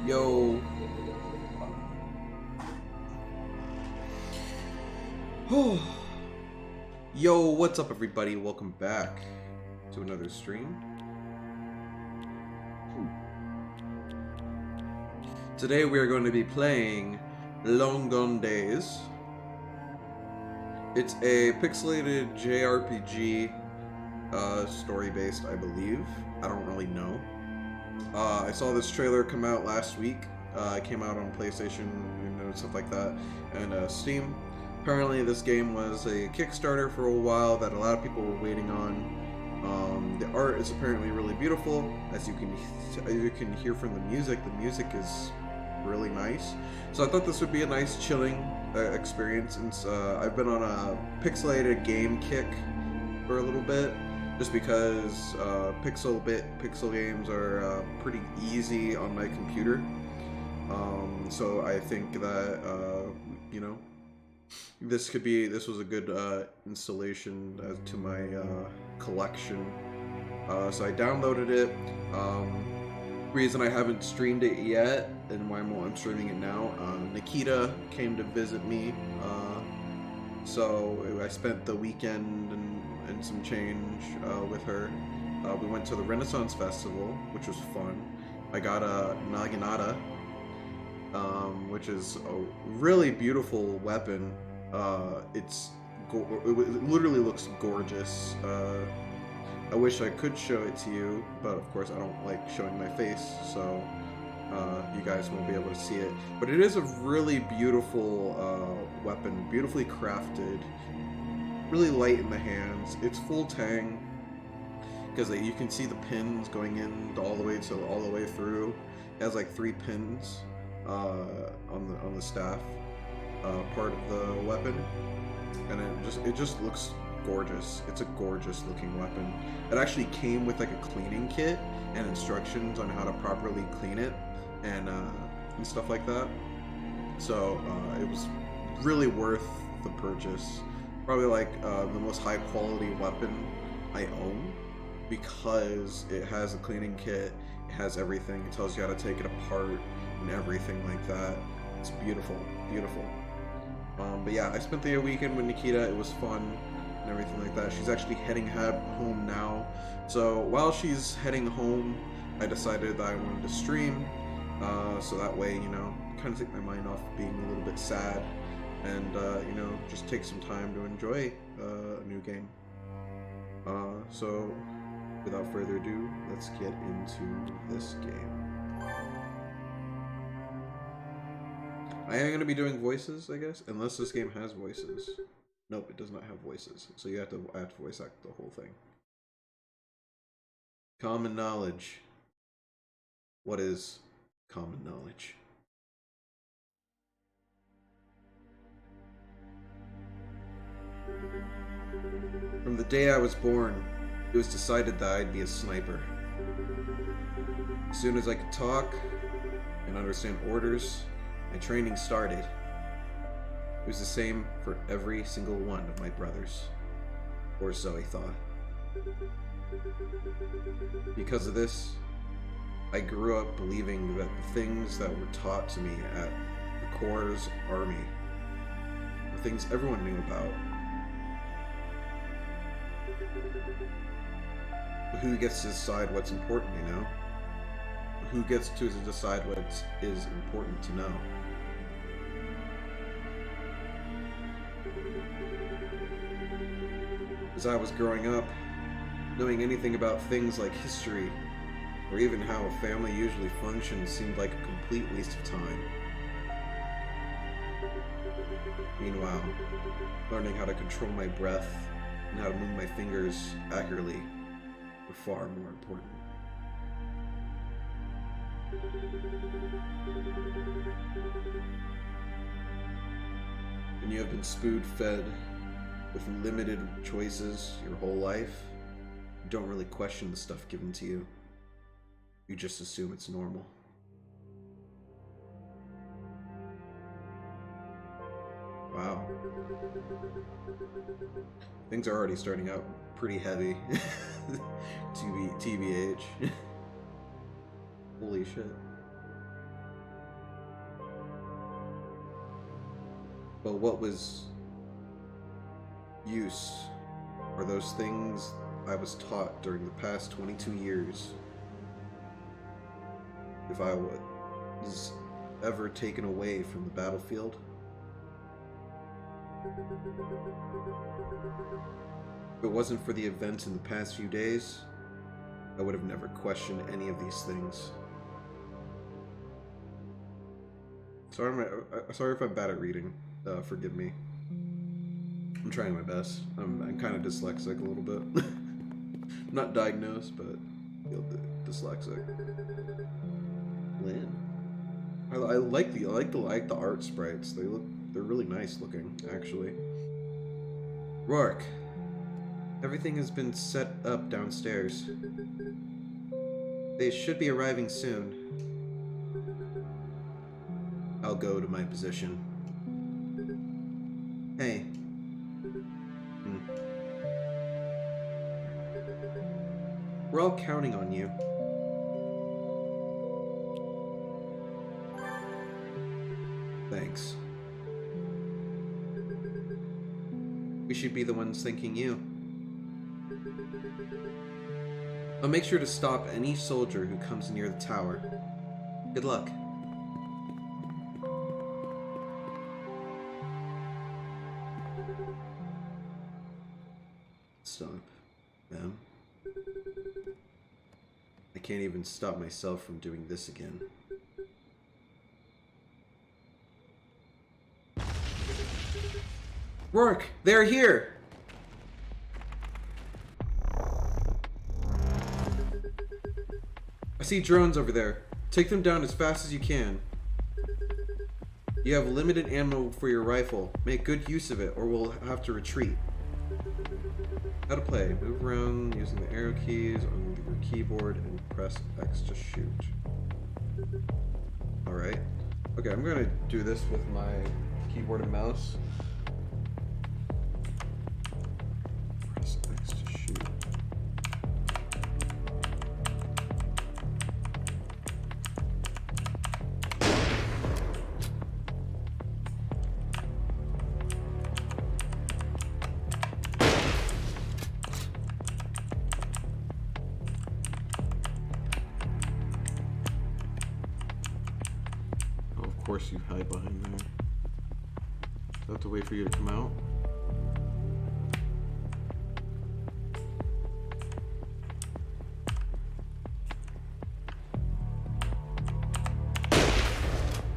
Yo. Yo, what's up everybody? Welcome back to another stream. Today we are going to be playing Long Gone Days. It's a pixelated JRPG, story-based, I believe. I don't really know. I saw this trailer come out last week. It came out on PlayStation and stuff like that, and Steam. Apparently, this game was a Kickstarter for a while that a lot of people were waiting on. The art is apparently really beautiful, as you can hear from the music. The music is really nice. So I thought this would be a nice chilling experience. And I've been on a pixelated game kick for a little bit, just because pixel games are pretty easy on my computer. So I think that you know, this was a good installation to my collection. So I downloaded it. Reason I haven't streamed it yet, and why I'm streaming it now. Nikita came to visit me, so I spent the weekend and some change with her. We went to the Renaissance Festival, which was fun. I got a Naginata, which is a really beautiful weapon. It literally looks gorgeous. I wish I could show it to you, but of course I don't like showing my face, so you guys won't be able to see it. But it is a really beautiful weapon, beautifully crafted, really light in the hands. It's full tang, because you can see the pins going in all the way through. It has like 3 pins on the staff part of the weapon, and it just looks gorgeous. It's a gorgeous looking weapon. It actually came with like a cleaning kit and instructions on how to properly clean it and stuff like that. So it was really worth the purchase. Probably like the most high quality weapon I own, because it has a cleaning kit, it has everything, it tells you how to take it apart and everything like that. It's beautiful, beautiful. But yeah, I spent the weekend with Nikita. It was fun and everything like that. She's actually heading home now. So while she's heading home, I decided that I wanted to stream, so that way, you know, kind of take my mind off being a little bit sad, and you know, just take some time to enjoy a new game. So without further ado, let's get into this game. I am going to be doing voices, I guess, unless this game has voices. Nope, it does not have voices, so I have to voice act the whole thing. Common knowledge. What is common knowledge? From the day I was born, it was decided that I'd be a sniper. As soon as I could talk and understand orders, my training started. It was the same for every single one of my brothers, or so I thought. Because of this, I grew up believing that the things that were taught to me at the Corps' army were things everyone knew about. But who gets to decide what's important, you know? Who gets to decide what is important to know? As I was growing up, knowing anything about things like history, or even how a family usually functions, seemed like a complete waste of time. Meanwhile, learning how to control my breath and how to move my fingers accurately were far more important. When you have been spoon-fed with limited choices your whole life, you don't really question the stuff given to you. You just assume it's normal. Wow. Things are already starting out pretty heavy. TBH. Holy shit. Well, what was use are those things I was taught during the past 22 years. If I was ever taken away from the battlefield, if it wasn't for the events in the past few days, I would have never questioned any of these things. Sorry if I'm bad at reading. Forgive me. I'm trying my best. I'm kind of dyslexic a little bit. I'm not diagnosed, but dyslexic. Lynn. I like the art sprites. They're really nice looking, actually. Rourke. Everything has been set up downstairs. They should be arriving soon. I'll go to my position. Hey. We're all counting on you. Thanks. We should be the ones thanking you. I'll make sure to stop any soldier who comes near the tower. Good luck. Stop them. I can't even stop myself from doing this again. Rourke, they're here! I see drones over there. Take them down as fast as you can. You have limited ammo for your rifle. Make good use of it, or we'll have to retreat. How to play. Move around using the arrow keys on your keyboard and press X to shoot. Alright. Okay, I'm gonna do this with my keyboard and mouse. Press X to shoot. Of course you hide behind there. Do I have to wait for you to come out?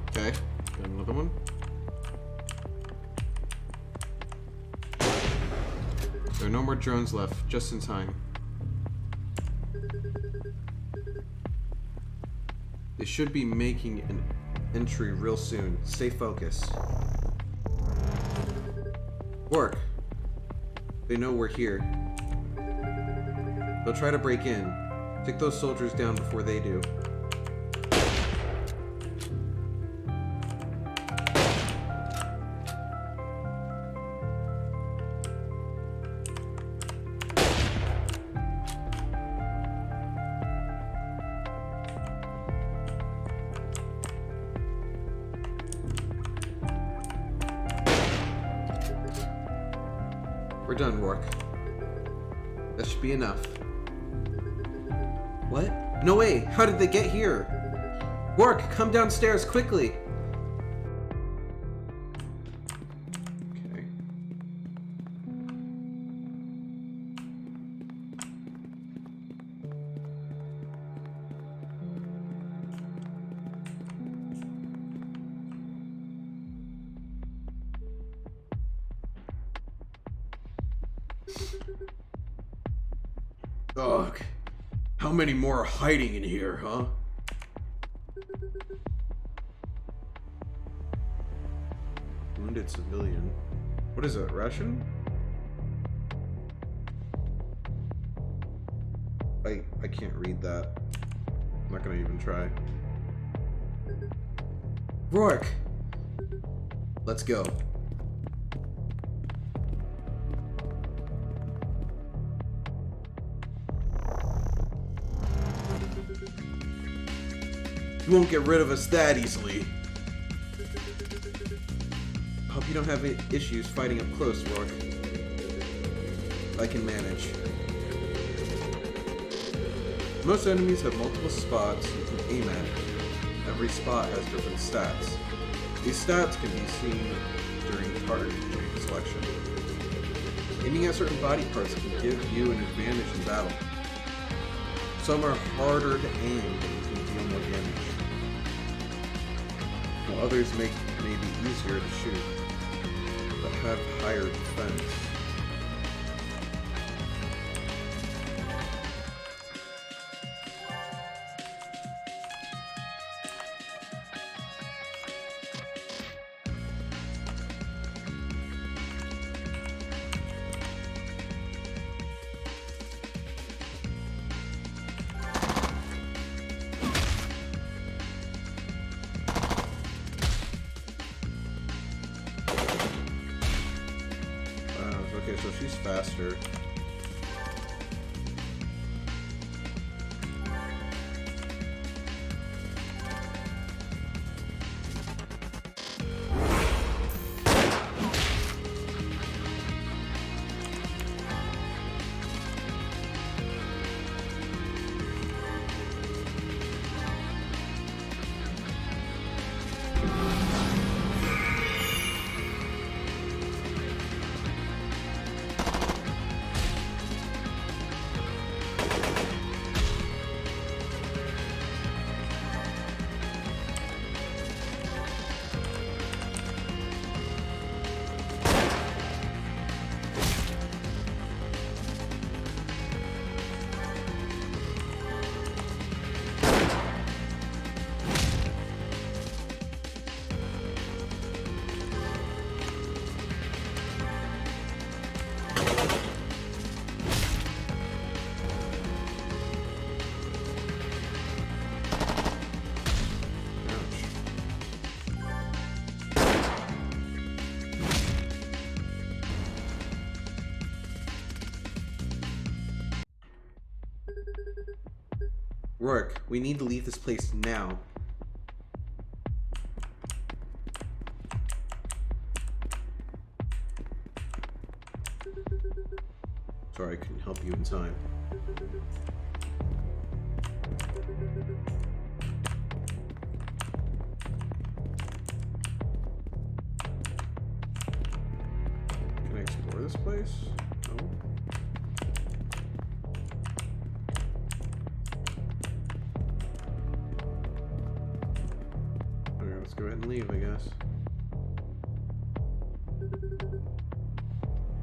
Okay, got another one. There are no more drones left, just in time. They should be making an entry real soon. Stay focused. Rourke. They know we're here. They'll try to break in. Take those soldiers down before they do. We're done, Rourke. That should be enough. What? No way! How did they get here? Rourke, come downstairs quickly! Okay. Ugh. How many more are hiding in here, huh? Wounded civilian. What is it, Russian? I can't read that. I'm not gonna even try. Rourke! Let's go. You won't get rid of us that easily. Hope you don't have any issues fighting up close, Rourke. I can manage. Most enemies have multiple spots you can aim at. Every spot has different stats. These stats can be seen during target selection. Aiming at certain body parts can give you an advantage in battle. Some are harder to aim and can deal more damage, while others may be easier to shoot, but have higher defense. Okay, so she's faster. Rourke, we need to leave this place now. Sorry I couldn't help you in time. Can I explore this place? No. Let's go ahead and leave, I guess.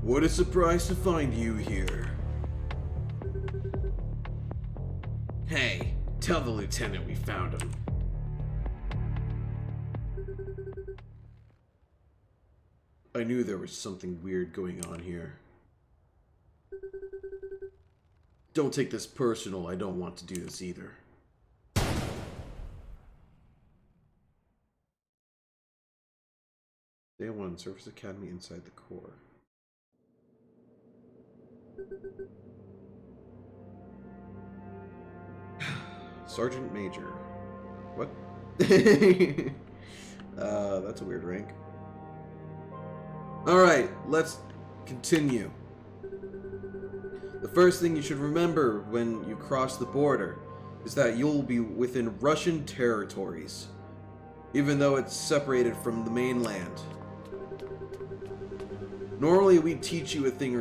What a surprise to find you here. Hey, tell the lieutenant we found him. I knew there was something weird going on here. Don't take this personal, I don't want to do this either. Day 1, Surface Academy inside the core. Sergeant Major. What? That's a weird rank. Alright, let's continue. The first thing you should remember when you cross the border is that you'll be within Russian territories, even though it's separated from the mainland. Normally we teach you a thing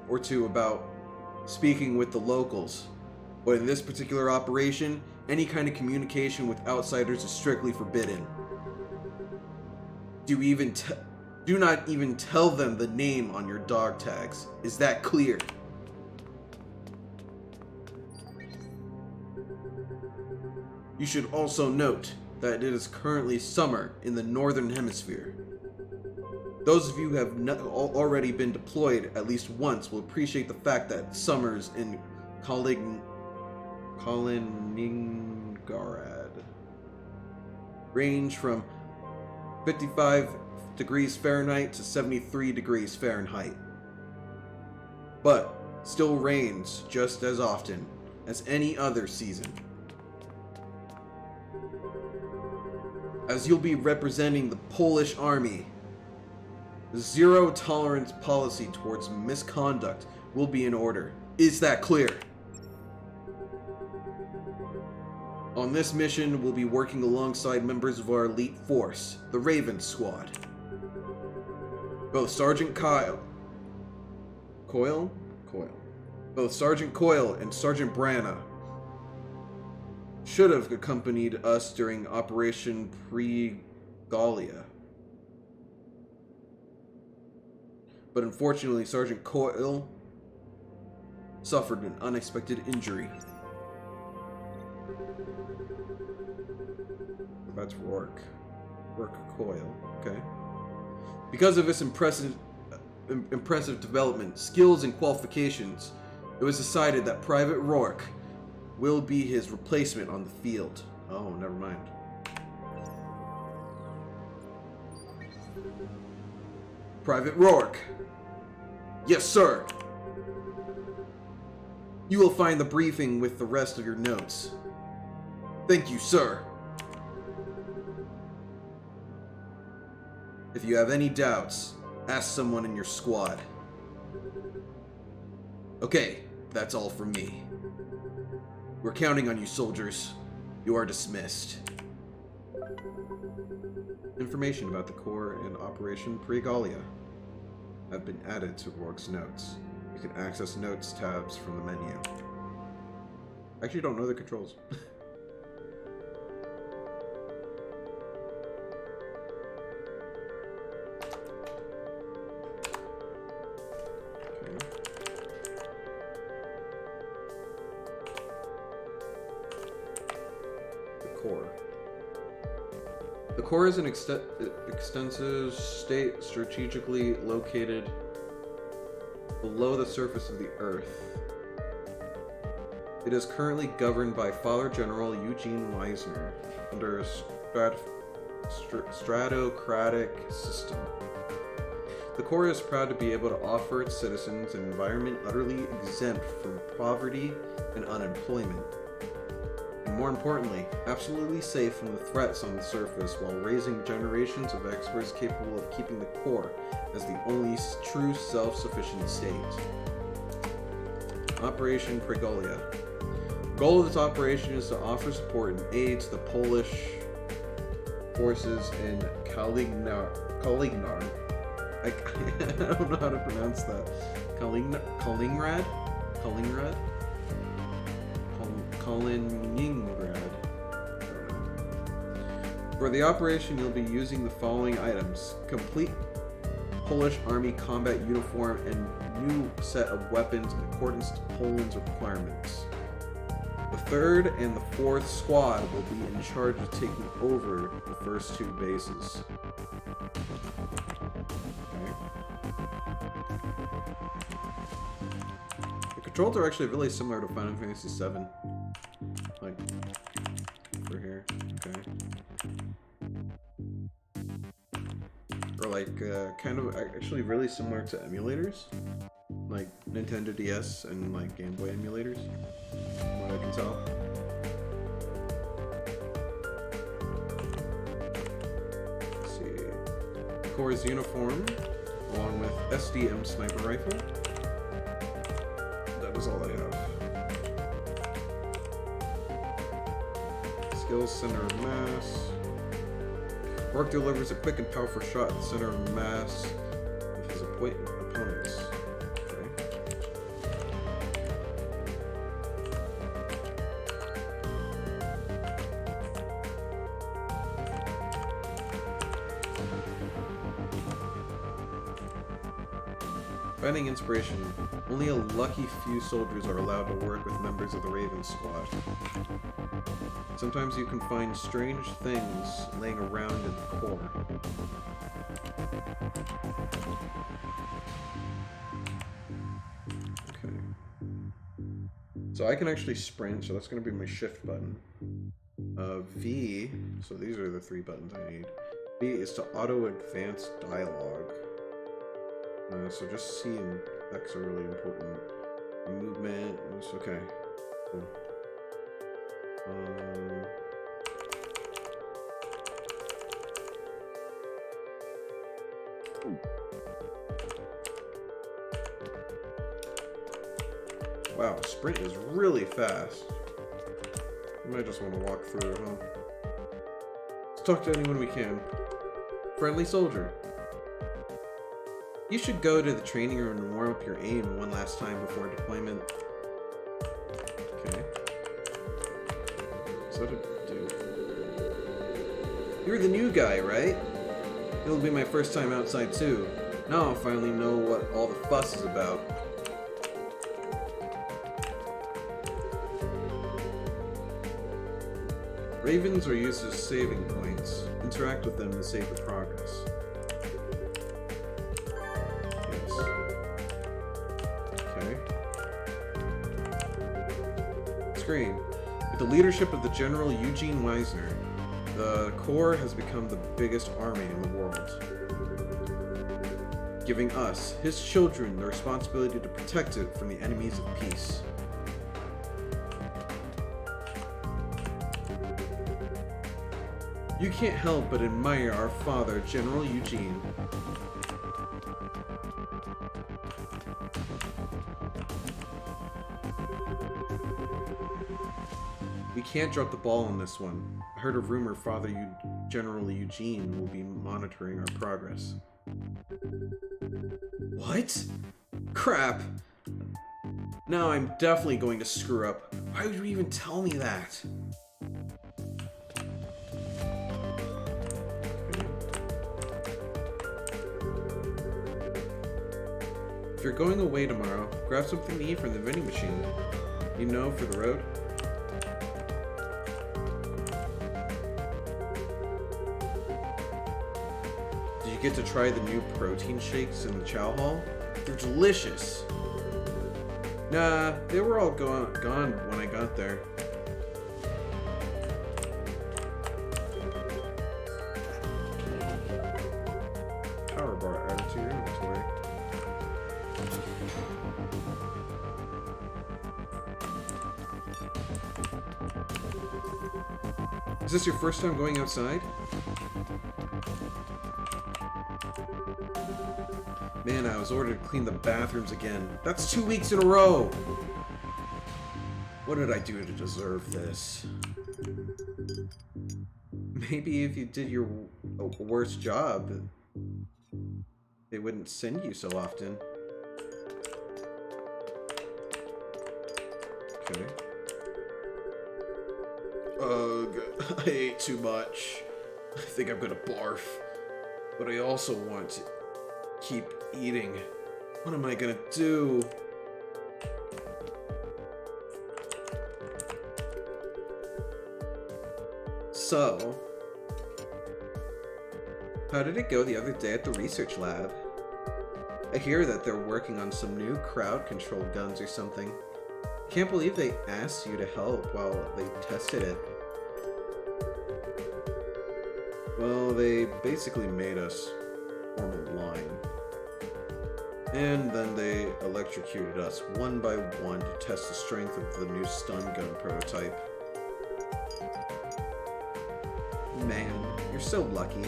or two about speaking with the locals, but in this particular operation, any kind of communication with outsiders is strictly forbidden. Do not even tell them the name on your dog tags. Is that clear? You should also note that it is currently summer in the Northern Hemisphere. Those of you who have already been deployed at least once will appreciate the fact that summers in Kaliningrad range from 55 degrees Fahrenheit to 73 degrees Fahrenheit. But still rains just as often as any other season. As you'll be representing the Polish army, Zero tolerance policy towards misconduct will be in order. Is that clear? On this mission, we'll be working alongside members of our elite force, the Raven Squad. Both Sergeant Coyle. Both Sergeant Coyle and Sergeant Branna should have accompanied us during Operation Pregalia. But unfortunately, Sergeant Coyle suffered an unexpected injury. That's Rourke. Rourke Coyle, okay. Because of his impressive development, skills, and qualifications, it was decided that Private Rourke will be his replacement on the field. Oh, never mind. Private Rourke. Yes, sir. You will find the briefing with the rest of your notes. Thank you, sir. If you have any doubts, ask someone in your squad. Okay, that's all from me. We're counting on you, soldiers. You are dismissed. Information about the Corps and Operation Pregalia have been added to Rourke's notes. You can access notes tabs from the menu. I actually don't know the controls. The core is an extensive state strategically located below the surface of the Earth. It is currently governed by Father General Eugene Meisner under a stratocratic system. The core is proud to be able to offer its citizens an environment utterly exempt from poverty and unemployment. More importantly, absolutely safe from the threats on the surface while raising generations of experts capable of keeping the core as the only true self-sufficient state. Operation Pregalia. The goal of this operation is to offer support and aid to the Polish forces in Kaliningrad. I don't know how to pronounce that. Kaliningrad? Kaliningrad. For the operation, you'll be using the following items: complete Polish Army combat uniform and new set of weapons in accordance to Poland's requirements. The 3rd and the 4th squad will be in charge of taking over the first 2 bases. The controls are actually really similar to Final Fantasy VII. Like, over here, okay. Or like, kind of actually really similar to emulators. Like Nintendo DS and like Game Boy emulators, from what I can tell. Let's see. Core's uniform, along with SDM sniper rifle. That is all I have. Skills center of mass. Rourke delivers a quick and powerful shot at the center of mass of his opponents. Finding inspiration. Only a lucky few soldiers are allowed to work with members of the Raven Squad. Sometimes you can find strange things laying around in the core. Okay. So I can actually sprint, so that's going to be my shift button. V, so these are the 3 buttons I need. V is to auto-advance dialogue. So just C and X are really important. Movement, it's okay. Cool. Wow, sprint is really fast. We might just want to walk through, huh? Let's talk to anyone we can. Friendly soldier. You should go to the training room and warm up your aim one last time before deployment. Okay. So what to do? You're the new guy, right? It'll be my first time outside too. Now I'll finally know what all the fuss is about. Ravens are used as saving points. Interact with them to save the progress. Yes. Okay. Screen. With the leadership of the General Eugene Wisner, the Corps has become the biggest army in the world, giving us, his children, the responsibility to protect it from the enemies of peace. You can't help but admire our father, General Eugene. We can't drop the ball on this one. I heard a rumor General Eugene will be monitoring our progress. What? Crap! Now I'm definitely going to screw up. Why would you even tell me that? If you're going away tomorrow, grab something to eat from the vending machine. You know, for the road. Did you get to try the new protein shakes in the chow hall? They're delicious. Nah, they were all gone when I got there. Power bar added to your inventory. Is this your first time going outside? Man, I was ordered to clean the bathrooms again. That's 2 weeks in a row! What did I do to deserve this? Maybe if you did your worst job, they wouldn't send you so often. Okay. Ugh, I ate too much. I think I'm gonna barf. But I also want to keep eating. What am I gonna do? So, how did it go the other day at the research lab? I hear that they're working on some new crowd-controlled guns or something. Can't believe they asked you to help while they tested it. Well, they basically made us form a line. And then they electrocuted us one by one to test the strength of the new stun gun prototype. Man, you're so lucky.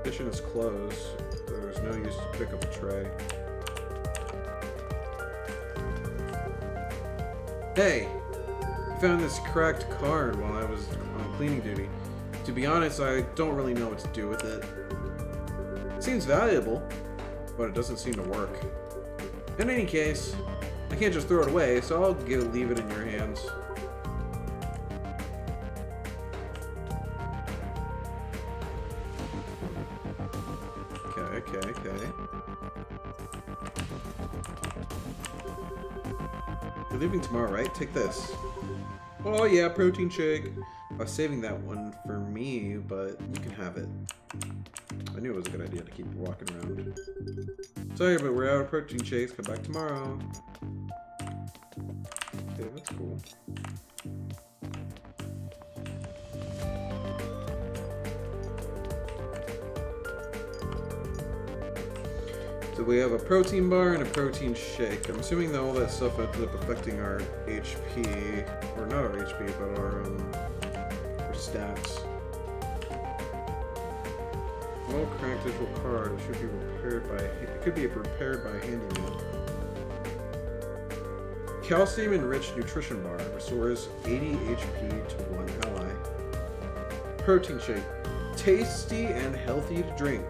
Kitchen is closed. There's no use to pick up a tray. Hey! I found this cracked card while I was on cleaning duty. To be honest, I don't really know what to do with it. It seems valuable, but it doesn't seem to work. In any case, I can't just throw it away, so I'll leave it in your hands. Okay. You're leaving tomorrow, right? Take this. Oh yeah, protein shake. I was saving that one for me, but you can have it. I knew it was a good idea to keep walking around. Sorry, but we're out of protein shakes. Come back tomorrow. Okay, that's cool. So we have a protein bar and a protein shake. I'm assuming that all that stuff ended up affecting our HP, or not our HP, but our stats. Well, cracked digital card. It should be repaired by. It could be repaired by a handyman. Calcium enriched nutrition bar restores 80 HP to one ally. Protein shake, tasty and healthy to drink.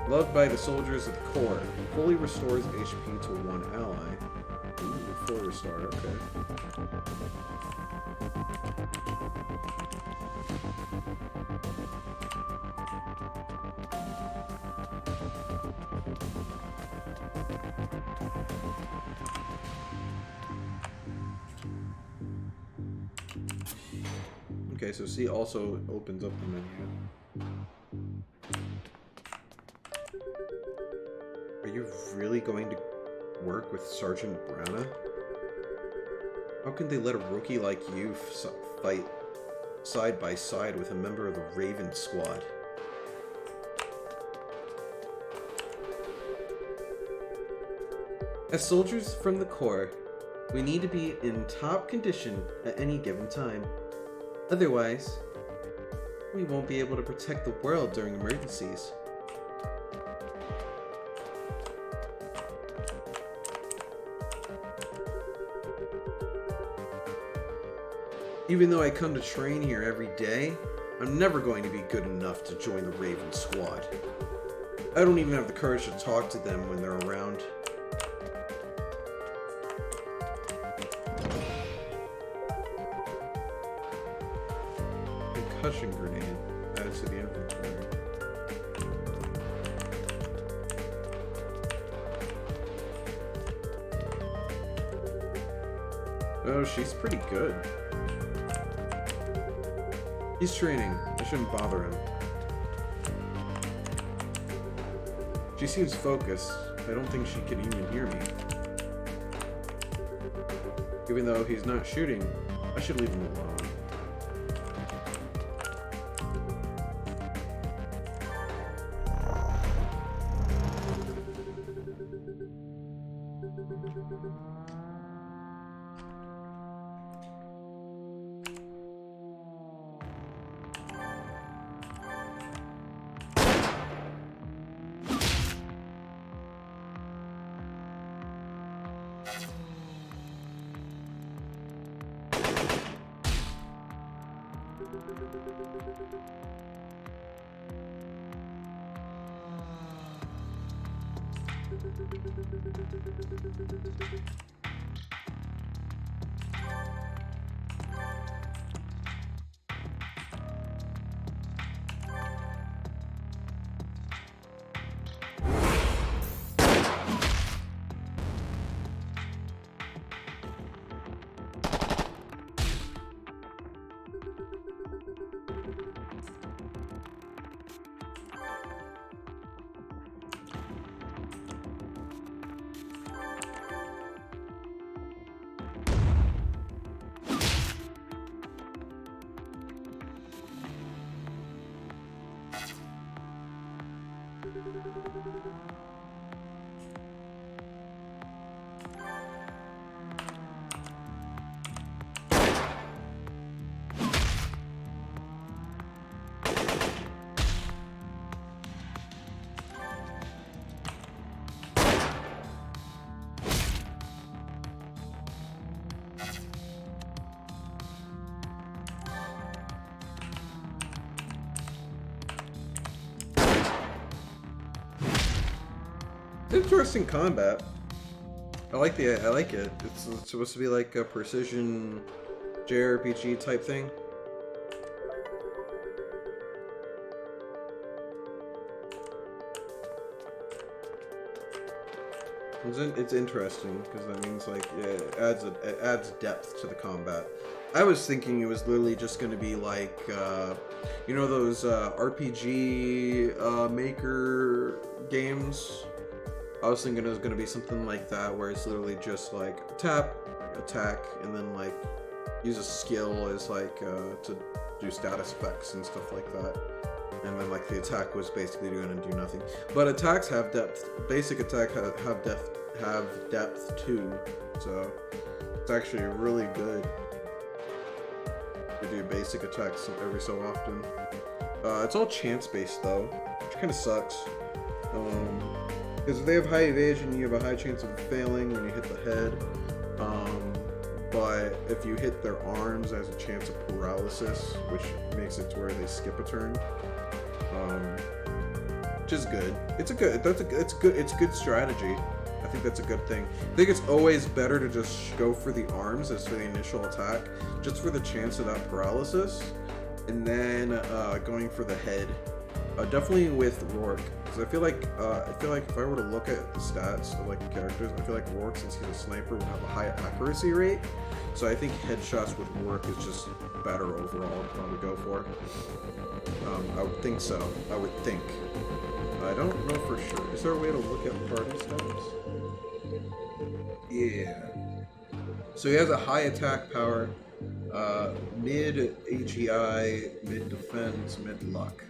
Loved by the soldiers of the core. Fully restores HP to one ally. Ooh, full restore. Okay. Okay, so C also opens up the menu. Are you really going to work with Sergeant Brana? How can they let a rookie like you fight side by side with a member of the Raven Squad? As soldiers from the Corps, we need to be in top condition at any given time. Otherwise, we won't be able to protect the world during emergencies. Even though I come to train here every day, I'm never going to be good enough to join the Raven Squad. I don't even have the courage to talk to them when they're around. Concussion grenade added to the inventory. Oh, she's pretty good. He's training. I shouldn't bother him. She seems focused. I don't think she could even hear me. Even though he's not shooting, I should leave him alone. Interesting combat. I like it. It's supposed to be like a precision JRPG type thing. It's interesting because that means like it adds depth to the combat. I was thinking it was literally just going to be like you know those RPG maker games. I was thinking it was going to be something like that, where it's literally just like tap, attack, and then like use a skill as like to do status effects and stuff like that. And then like the attack was basically going to do nothing. But attacks have depth. Basic attack have depth too. So it's actually really good. to do basic attacks every so often. It's all chance based though, which kind of sucks. Because if they have high evasion, you have a high chance of failing when you hit the head. But if you hit their arms, there's a chance of paralysis, which makes it to where they skip a turn. Which is good. It's good strategy. I think that's a good thing. I think it's always better to just go for the arms as for the initial attack, just for the chance of that paralysis, and then going for the head. Definitely with Rourke, because I feel like if I were to look at the stats of like the characters, I feel like Rourke, since he's a sniper, will have a high accuracy rate. So I think headshots with Rourke is just better overall. I'd probably go for. I would think so. I would think. I don't know for sure. Is there a way to look at party stats? Yeah. So he has a high attack power, mid AGI, mid defense, mid luck.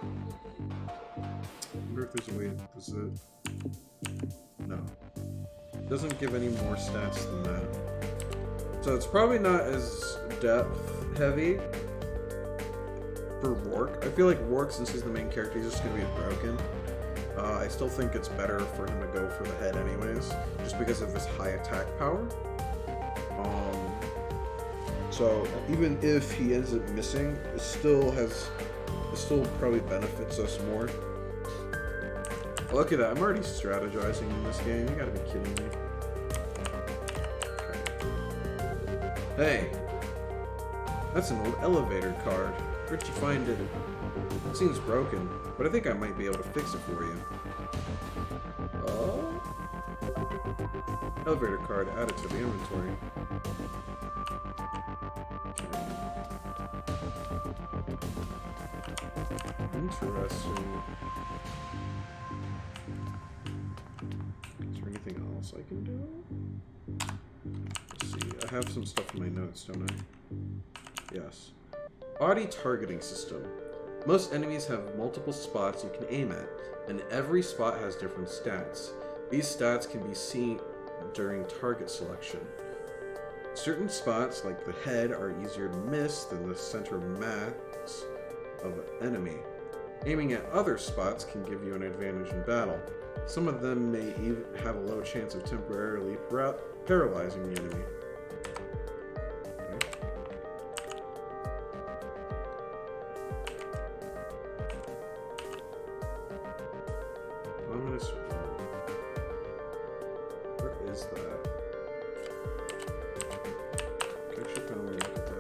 I wonder if there's a way. Does it? No. It doesn't give any more stats than that. So it's probably not as depth heavy for Rourke. I feel like Rourke, since he's the main character, he's just gonna be broken. I still think it's better for him to go for the head anyways, just because of his high attack power. So even if he ends up missing, it still probably benefits us more. Look at that, I'm already strategizing in this game, you gotta be kidding me. Hey, that's an old elevator card. Where'd you find it? It seems broken, but I think I might be able to fix it for you. Oh? Elevator card added to the inventory. Interesting. Is there anything else I can do? Let's see. I have some stuff in my notes, don't I? Yes. Body targeting system. Most enemies have multiple spots you can aim at, and every spot has different stats. These stats can be seen during target selection. Certain spots, like the head, are easier to miss than the center mass of an enemy. Aiming at other spots can give you an advantage in battle. Some of them may even have a low chance of temporarily paralyzing the enemy. Where is that? I should probably look at that.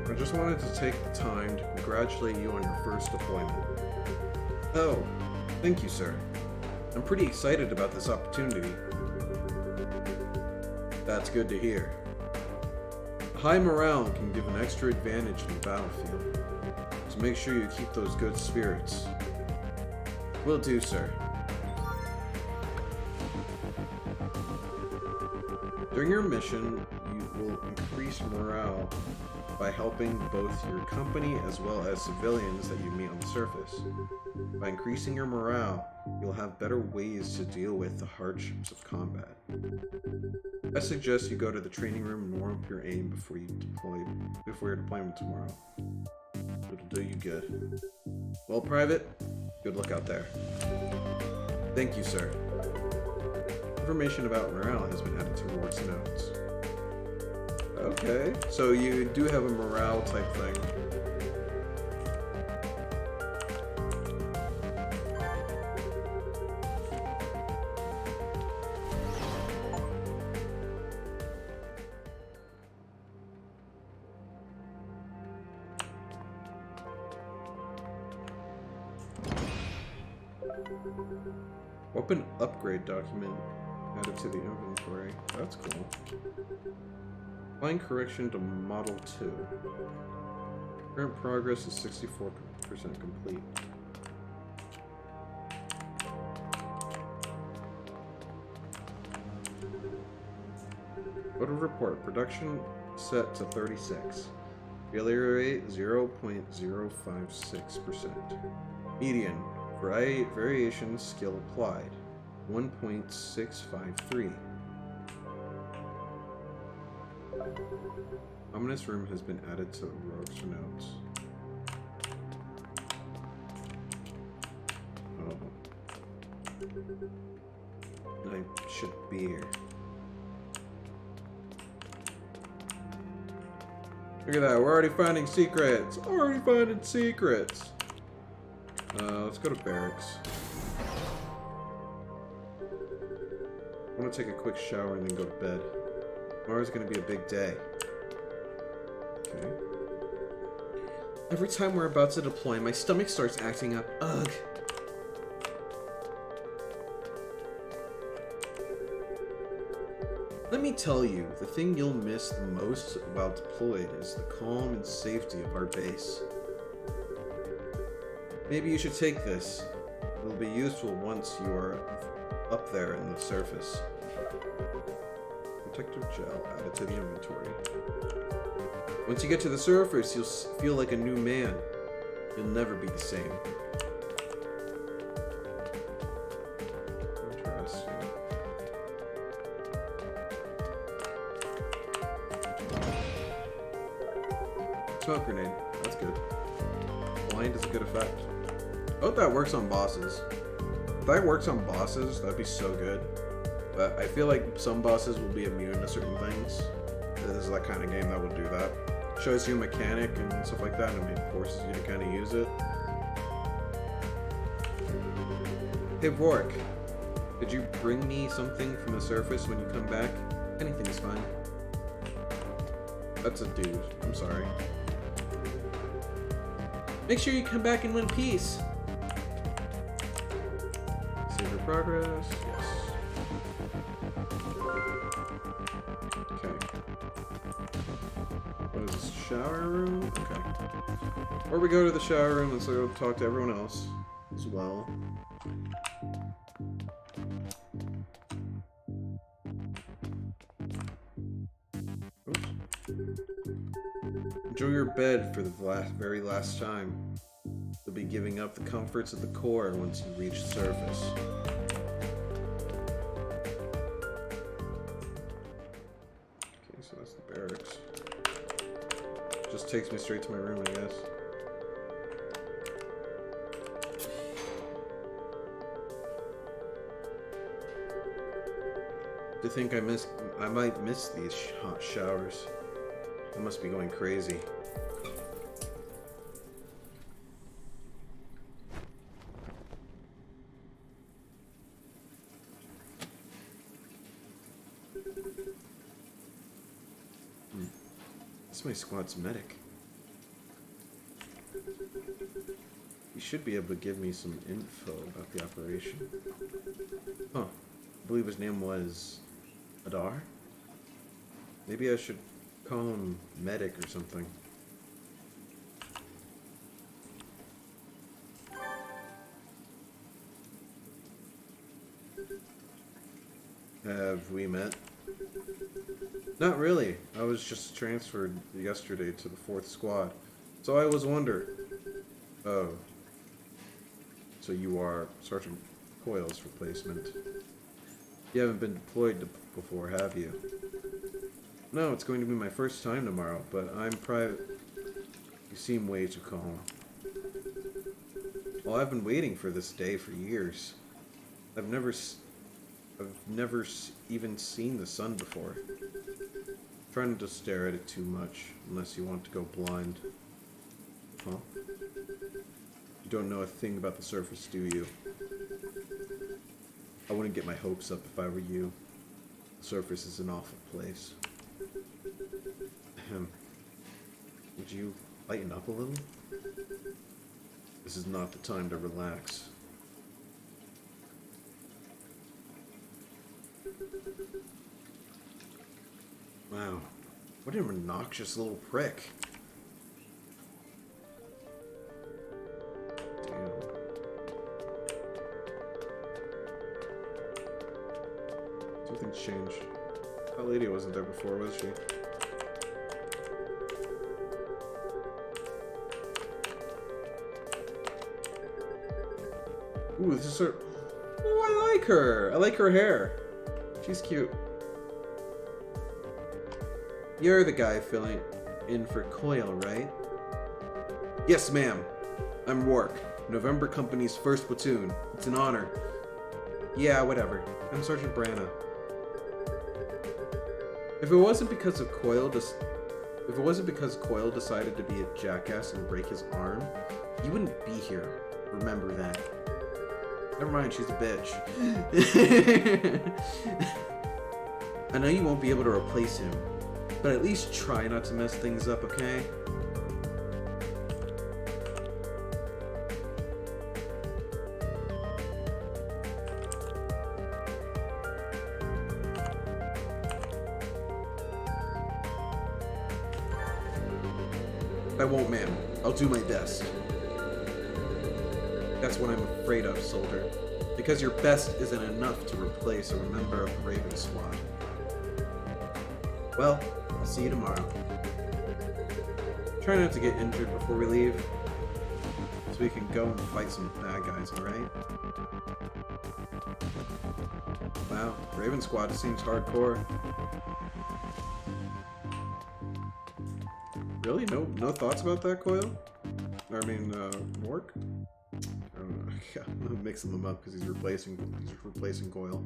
I just wanted to take the time to congratulate you on your first deployment. Oh, thank you, sir. I'm pretty excited about this opportunity. That's good to hear. High morale can give an extra advantage in the battlefield, so make sure you keep those good spirits. Will do, sir. During your mission, you will increase morale by helping both your company as well as civilians that you meet on the surface. By increasing your morale, you'll have better ways to deal with the hardships of combat. I suggest you go to the training room and warm up your aim before your deployment tomorrow. It'll do you good. Well, Private, good luck out there. Thank you, sir. Information about morale has been added to Rourke's notes. Okay, so you do have a morale type thing. Weapon upgrade document added to the inventory. That's cool. Applying correction to Model 2. Current progress is 64% complete. Auto report. Production set to 36. Failure rate 0.056%. Median. Variation skill applied. 1.653. Ominous room has been added to Rogue's notes. Oh. I should be here. Look at that, we're already finding secrets! Already finding secrets! Let's go to barracks. I want to take a quick shower and then go to bed. Tomorrow's gonna be a big day. Okay. Every time we're about to deploy, my stomach starts acting up. Ugh. Let me tell you, the thing you'll miss the most while deployed is the calm and safety of our base. Maybe you should take this. It will be useful once you are up there in the surface. Protective gel added to the inventory. Once you get to the surface, you'll feel like a new man. You'll never be the same. Interesting. Smoke grenade. That's good. Blind is a good effect. I hope that works on bosses. If that works on bosses, that'd be so good. But I feel like some bosses will be immune to certain things. This is that kind of game that will do that. Shows you a mechanic and stuff like that, and it forces you to kind of use it. Hey Vork, could you bring me something from the surface when you come back? Anything is fine. That's a dude. I'm sorry. Make sure you come back in one piece. Save your progress. Yes. Okay. What is this? Shower room? Okay. Or we go to the shower room and so go talk to everyone else as well. Oops. Enjoy your bed for the very last time. You'll be giving up the comforts of the core once you reach the surface. Okay, so that's the barracks. Just takes me straight to my room, I guess. To think I might miss these hot showers. I must be going crazy. This is my squad's medic. He should be able to give me some info about the operation. Huh. I believe his name was Adar? Maybe I should call him Medic or something. Have we met? Not really. I was just transferred yesterday to the 4th Squad. So I was wondering. Oh. So you are Sergeant Coyle's replacement. You haven't been deployed before, have you? No, it's going to be my first time tomorrow, but I'm private. You seem way too calm. Well, I've been waiting for this day for years. I've never even seen the sun before. Try not to stare at it too much, unless you want to go blind. Huh? You don't know a thing about the surface, do you? I wouldn't get my hopes up if I were you. The surface is an awful place. Ahem. Would you lighten up a little? This is not the time to relax. Wow. What an obnoxious little prick. Damn. Something's changed. That lady wasn't there before, was she? Ooh, this is her. Oh, I like her. I like her hair. She's cute. You're the guy filling in for Coil, right? Yes, ma'am. I'm Rourke, November Company's first platoon. It's an honor. Yeah, whatever. I'm Sergeant Branna. If it wasn't because Coil decided to be a jackass and break his arm, you wouldn't be here. Remember that. Never mind, she's a bitch. I know you won't be able to replace him, but at least try not to mess things up, okay? I won't, ma'am. I'll do my best. That's what I'm afraid of, soldier. Because your best isn't enough to replace a member of the Raven Squad. Well, I'll see you tomorrow. Try not to get injured before we leave, so we can go and fight some bad guys, alright? Wow, Raven Squad seems hardcore. Really? No thoughts about that, Coil? I mean, Rourke? Yeah, I'm mixing them up because he's replacing Coil.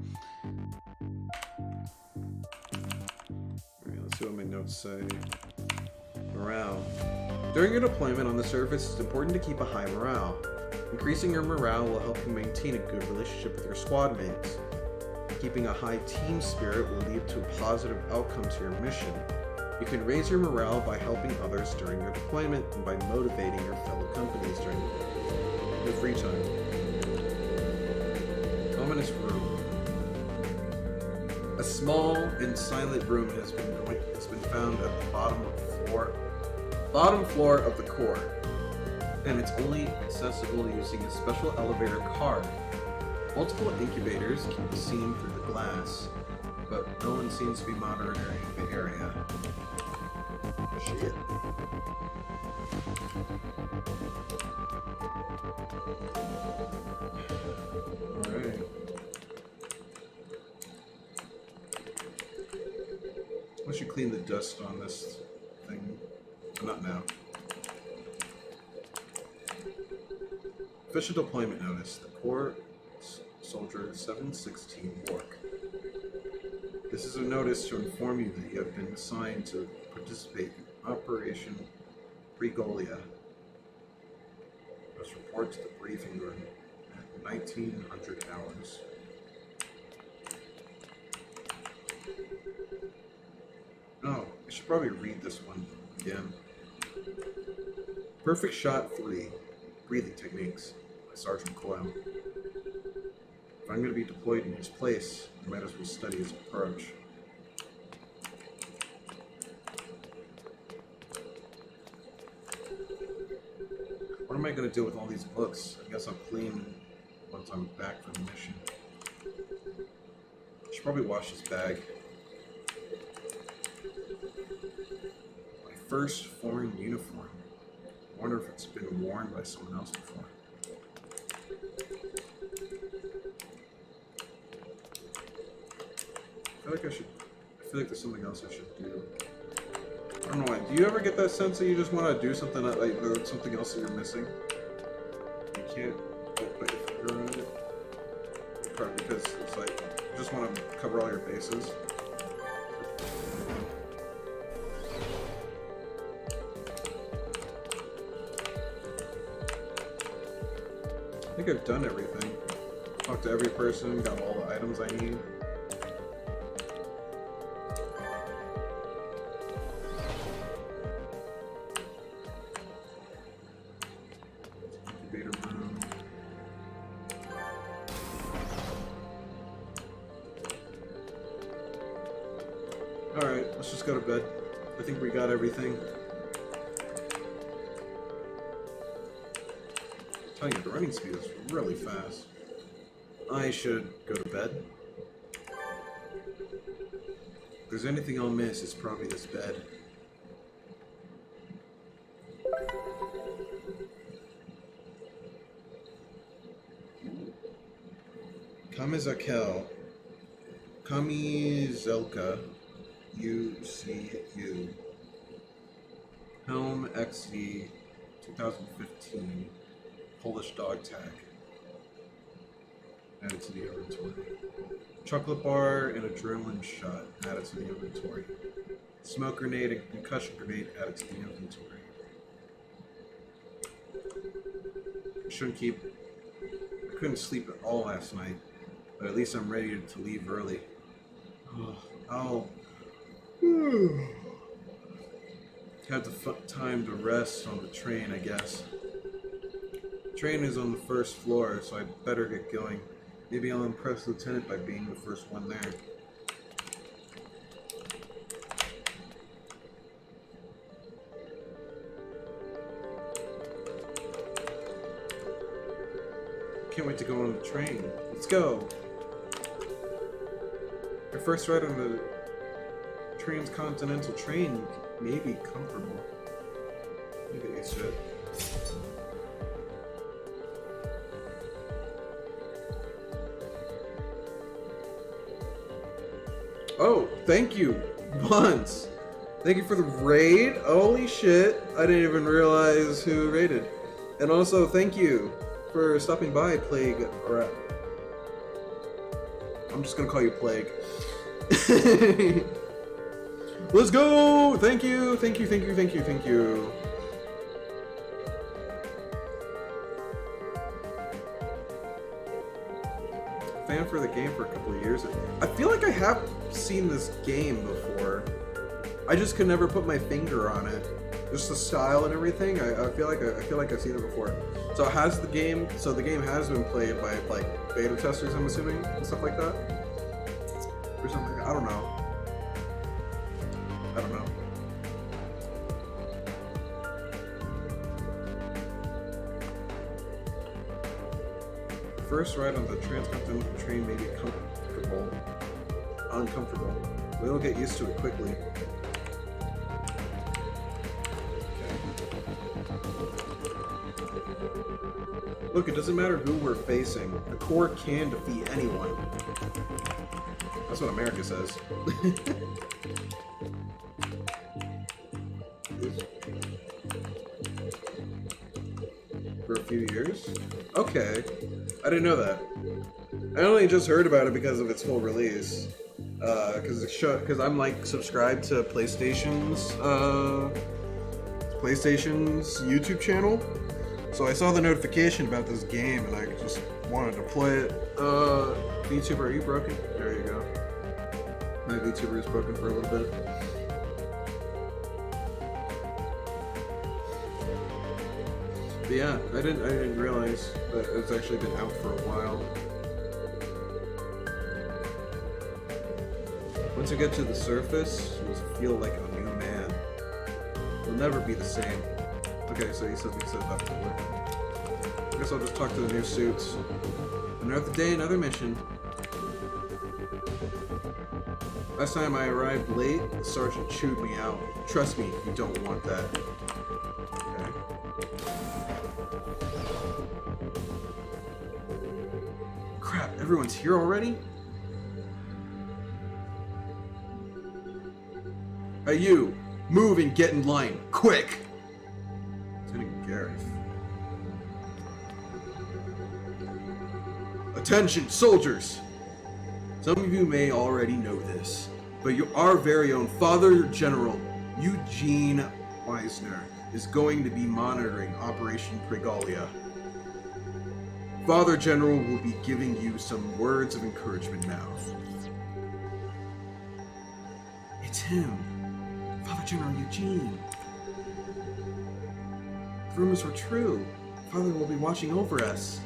Alright, let's see what my notes say. Morale. During your deployment on the surface, it's important to keep a high morale. Increasing your morale will help you maintain a good relationship with your squad mates. Keeping a high team spirit will lead to a positive outcome to your mission. You can raise your morale by helping others during your deployment and by motivating your fellow companies during your free time. Ominous room. A small and silent room has been found at the bottom floor of the core, and it's only accessible using a special elevator card. Multiple incubators can be seen through the glass, but no one seems to be monitoring the area. Shit. Alright. I should clean the dust on this thing. Not now. Official deployment notice. The Corps Soldier 716 Rourke. This is a notice to inform you that you have been assigned to participate in Operation Pregolia. Must report to the briefing room at 1900 hours. Oh, I should probably read this one again. Perfect Shot 3. Breathing Techniques by Sergeant Coyle. If I'm going to be deployed in his place, I might as well study his approach. What am I going to do with all these books? I guess I'll clean once I'm back from the mission. I should probably wash this bag. My first foreign uniform. I wonder if it's been worn by someone else before. I feel like there's something else I should do. I don't know why. Do you ever get that sense that you just want to do something that, like, there's something else that you're missing? You can't put your finger on it? Probably because it's like, you just want to cover all your bases. I think I've done everything. Talked to every person, got all the items I need. Alright, let's just go to bed. I think we got everything. I'm telling you, the running speed is really fast. I should go to bed. If there's anything I'll miss, it's probably this bed. Kamizakel. Kamizelka. UCU. Helm XV 2015. Polish dog tag. Added to the inventory. Chocolate bar and adrenaline shot added to the inventory. Smoke grenade and concussion grenade added to the inventory. I couldn't sleep at all last night, but at least I'm ready to leave early. I'll have the time to rest on the train, I guess. The train is on the first floor, so I better get going. Maybe I'll impress Lieutenant by being the first one there. Can't wait to go on the train. Let's go! Your first ride on the transcontinental train may be comfortable. You get used to it. Oh, thank you, Buns. Thank you for the raid. Holy shit, I didn't even realize who raided. And also, thank you for stopping by, Plague. Or I'm just gonna call you Plague. Let's go! Thank you, thank you, thank you, thank you, thank you. Fan for the game for a couple of years. I feel like I have seen this game before. I just could never put my finger on it. Just the style and everything. I feel like I've seen it before. So has the game? So the game has been played by like beta testers, I'm assuming, and stuff like that, or something. I don't know. I don't know. First ride on the transcontinental train may be uncomfortable. We'll get used to it quickly. Look, it doesn't matter who we're facing. The core can defeat anyone. That's what America says. For a few years? Okay. I didn't know that. I only just heard about it because of its full release. Because I'm like subscribed to PlayStation's YouTube channel. So I saw the notification about this game and I just wanted to play it. VTuber, are you broken? There you go. My VTuber is broken for a little bit. But yeah, I didn't realize that it's actually been out for a while. Once you get to the surface, you'll feel like a new man. You'll never be the same. Okay, so he said that before. I guess I'll just talk to the new suits. Another day, another mission. Last time I arrived late, the sergeant chewed me out. Trust me, you don't want that. Okay. Crap, everyone's here already? Hey you, move and get in line, quick! Lieutenant Gareth. Attention, soldiers! Some of you may already know this, but our very own Father General Eugene Weisner is going to be monitoring Operation Pregalia. Father General will be giving you some words of encouragement now. It's him, Father General Eugene. The rumors were true. Father will be watching over us.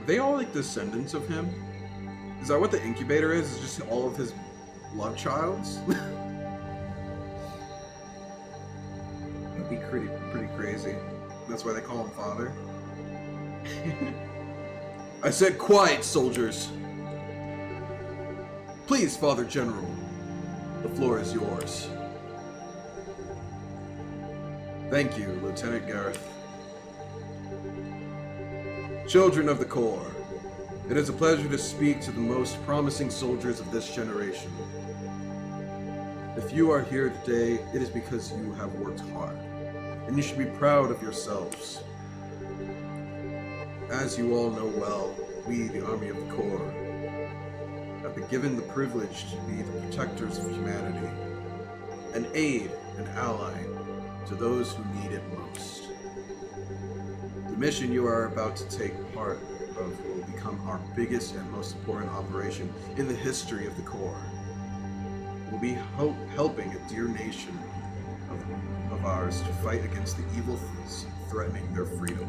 Are they all like descendants of him? Is that what the incubator is? Is just all of his love childs? That'd be pretty crazy. That's why they call him Father. I said quiet, soldiers. Please, Father General. The floor is yours. Thank you, Lieutenant Gareth. Children of the Corps, it is a pleasure to speak to the most promising soldiers of this generation. If you are here today, it is because you have worked hard, and you should be proud of yourselves. As you all know well, we, the Army of the Corps, have been given the privilege to be the protectors of humanity, an aid and ally to those who need it most. The mission you are about to take part of will become our biggest and most important operation in the history of the Corps. We'll be helping a dear nation of ours to fight against the evil threatening their freedom.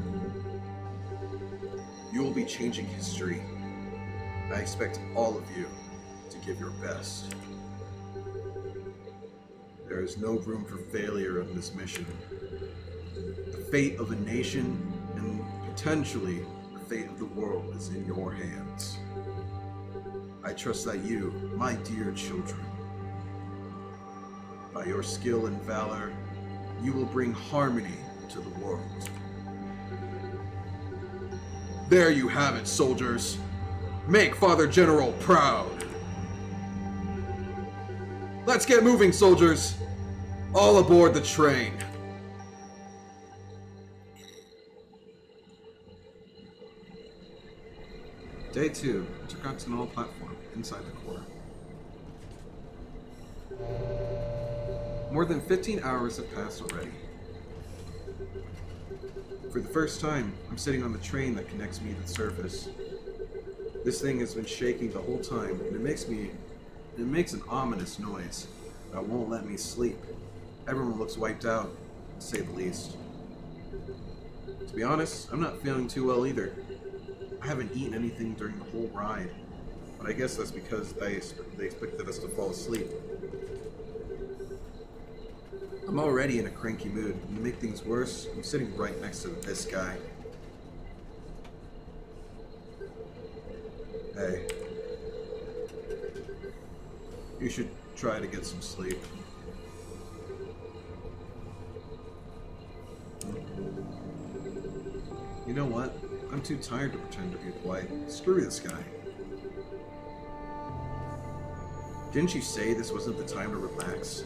You will be changing history. I expect all of you to give your best. There is no room for failure in this mission. The fate of a nation and potentially the fate of the world is in your hands. I trust that you, my dear children, by your skill and valor, you will bring harmony to the world. There you have it, soldiers. Make Father General proud. Let's get moving, soldiers. All aboard the train. Day 2, Intercontinental Platform, inside the Corps. More than 15 hours have passed already. For the first time, I'm sitting on the train that connects me to the surface. This thing has been shaking the whole time, and it makes an ominous noise that won't let me sleep. Everyone looks wiped out, to say the least. To be honest, I'm not feeling too well either. I haven't eaten anything during the whole ride, but I guess that's because they expected us to fall asleep. I'm already in a cranky mood, and to make things worse, I'm sitting right next to this guy. Hey. You should try to get some sleep. You know what? I'm too tired to pretend to be polite. Screw this guy. Didn't you say this wasn't the time to relax?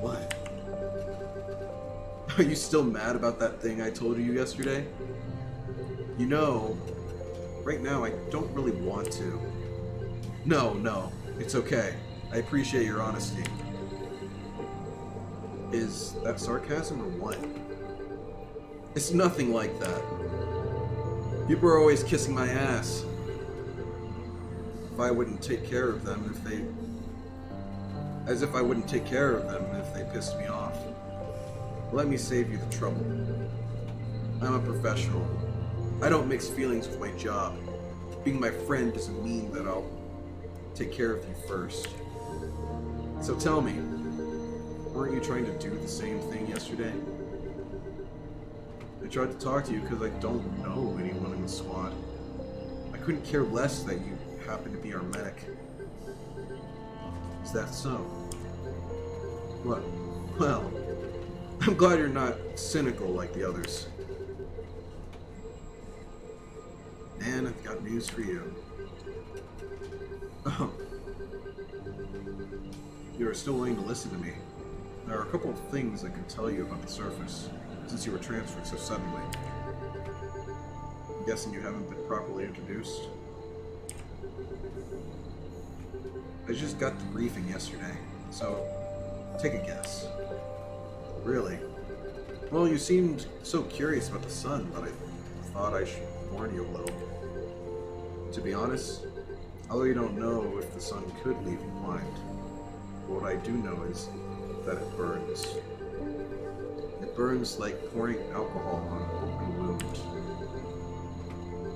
What? Are you still mad about that thing I told you yesterday? You know, right now I don't really want to. No, it's okay. I appreciate your honesty. Is that sarcasm or what? It's nothing like that. People are always kissing my ass. If I wouldn't take care of them as if I wouldn't take care of them if they pissed me off. Let me save you the trouble. I'm a professional. I don't mix feelings with my job. Being my friend doesn't mean that I'll take care of you first. So tell me, weren't you trying to do the same thing yesterday? I tried to talk to you because I don't know anyone in the squad. I couldn't care less that you happen to be our medic. Is that so? What? Well, I'm glad you're not cynical like the others. And I've got news for you. Oh. You are still willing to listen to me. There are a couple of things I can tell you about the surface, since you were transferred so suddenly. I'm guessing you haven't been properly introduced? I just got the briefing yesterday, so take a guess. Really? Well, you seemed so curious about the sun that I thought I should warn you a little. To be honest, although you don't know if the sun could leave you blind, what I do know is that it burns. It burns like pouring alcohol on an open wound.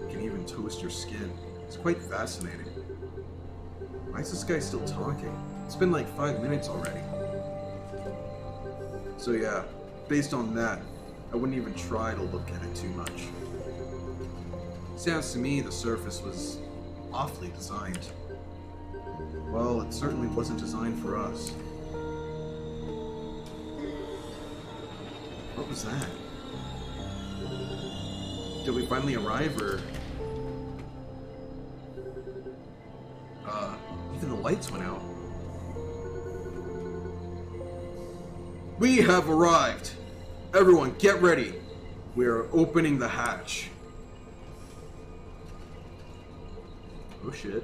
It can even toast your skin. It's quite fascinating. Why is this guy still talking? It's been like 5 minutes already. So yeah, based on that, I wouldn't even try to look at it too much. Sounds to me the surface was awfully designed. Well, it certainly wasn't designed for us. What was that? Did we finally arrive, or... even the lights went out. We have arrived! Everyone, get ready! We are opening the hatch. Oh shit.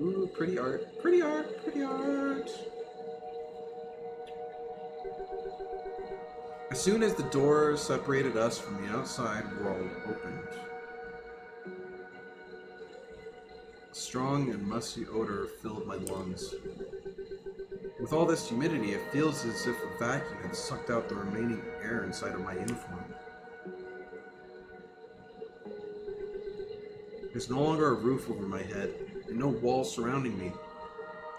Ooh, pretty art. Pretty art, pretty art. As soon as the door separated us from the outside world opened, a strong and musty odor filled my lungs. With all this humidity, it feels as if a vacuum had sucked out the remaining air inside of my uniform. There's no longer a roof over my head, and no walls surrounding me.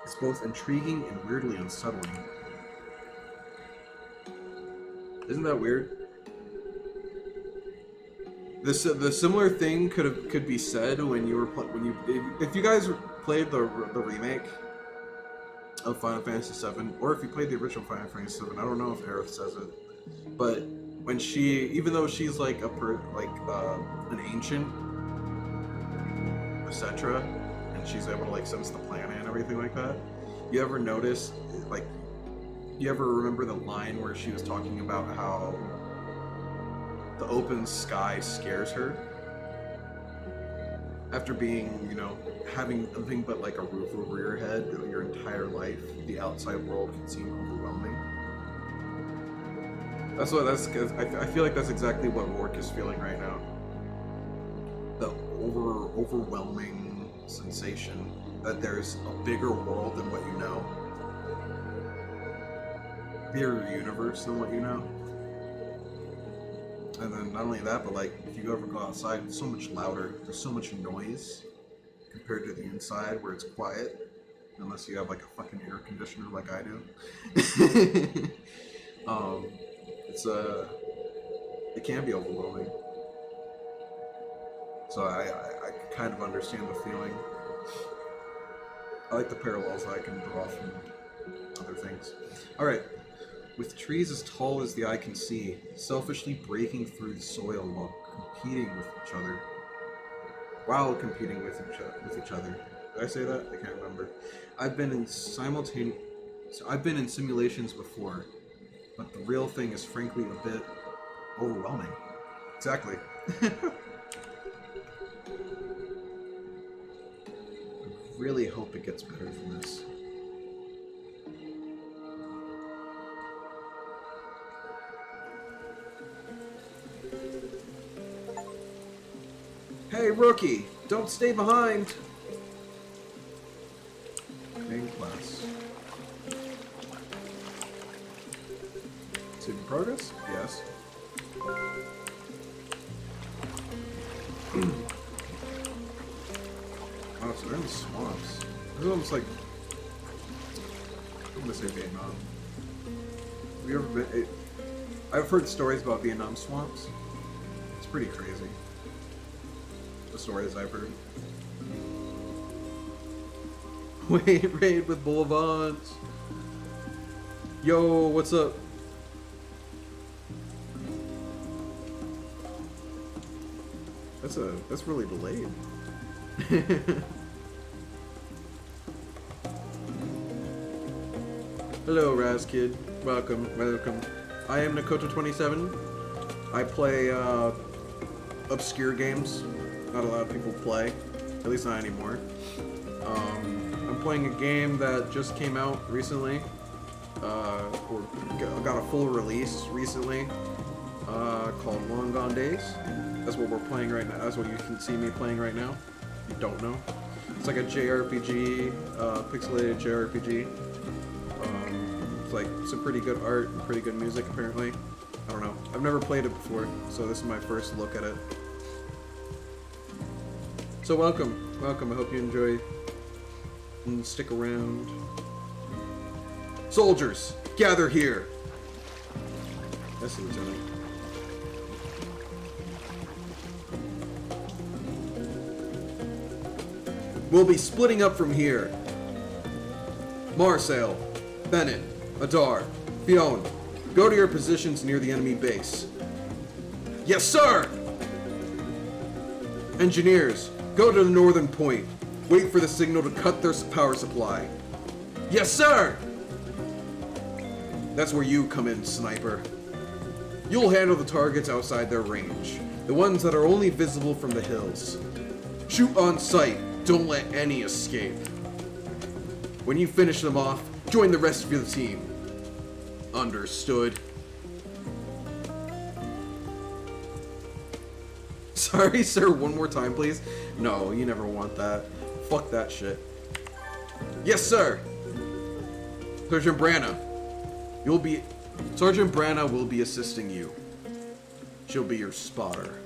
It's both intriguing and weirdly unsettling. Isn't that weird? The similar thing could be said when you were if you guys played the remake of Final Fantasy VII, or if you played the original Final Fantasy VII. I don't know if Aerith says it, but when she, even though she's like an ancient, etc., and she's able to like sense the planet and everything like that, you ever notice like? You ever remember the line where she was talking about how the open sky scares her? After being, you know, having nothing but like a roof over your head your entire life, the outside world can seem overwhelming. I feel like that's exactly what Rourke is feeling right now. The overwhelming sensation that there's a bigger world than what you know. Bigger universe than what you know. And then not only that, but like if you ever go outside, it's so much louder. There's so much noise compared to the inside where it's quiet, unless you have like a fucking air conditioner like I do. It can be overwhelming. So I kind of understand the feeling. I like the parallels I can draw from other things. All right. With trees as tall as the eye can see, selfishly breaking through the soil while competing with each other. Did I say that? I can't remember. I've been in simulations before, but the real thing is frankly a bit overwhelming. Exactly. I really hope it gets better than this. Hey, rookie! Don't stay behind! Main class. Saving progress? Yes. Oh, so they're in the swamps. This is almost like... I'm gonna say Vietnam. Have you ever been... I've heard stories about Vietnam swamps. It's pretty crazy. The stories I've heard. Wait, raid with Boulevards. Yo, what's up? That's really delayed. Hello, Razkid. Welcome. I am Nakoto27. I play obscure games. Not a lot of people play, at least not anymore. I'm playing a game that just came out recently, or got a full release recently, called Long Gone Days. That's what we're playing right now. That's what you can see me playing right now. You don't know. It's like a JRPG, pixelated JRPG. It's like some pretty good art and pretty good music apparently. I don't know. I've never played it before, so this is my first look at it. So welcome. I hope you enjoy and stick around. Soldiers, gather here. Yes, Lieutenant. We'll be splitting up from here. Marcel, Bennett, Adar, Fionn, go to your positions near the enemy base. Yes, sir! Engineers, go to the northern point. Wait for the signal to cut their power supply. Yes, sir! That's where you come in, sniper. You'll handle the targets outside their range, the ones that are only visible from the hills. Shoot on sight, don't let any escape. When you finish them off, join the rest of your team. Understood. Sorry, sir, one more time, please. No, you never want that. Fuck that shit. Yes, sir! Sergeant Branna. Sergeant Branna will be assisting you. She'll be your spotter.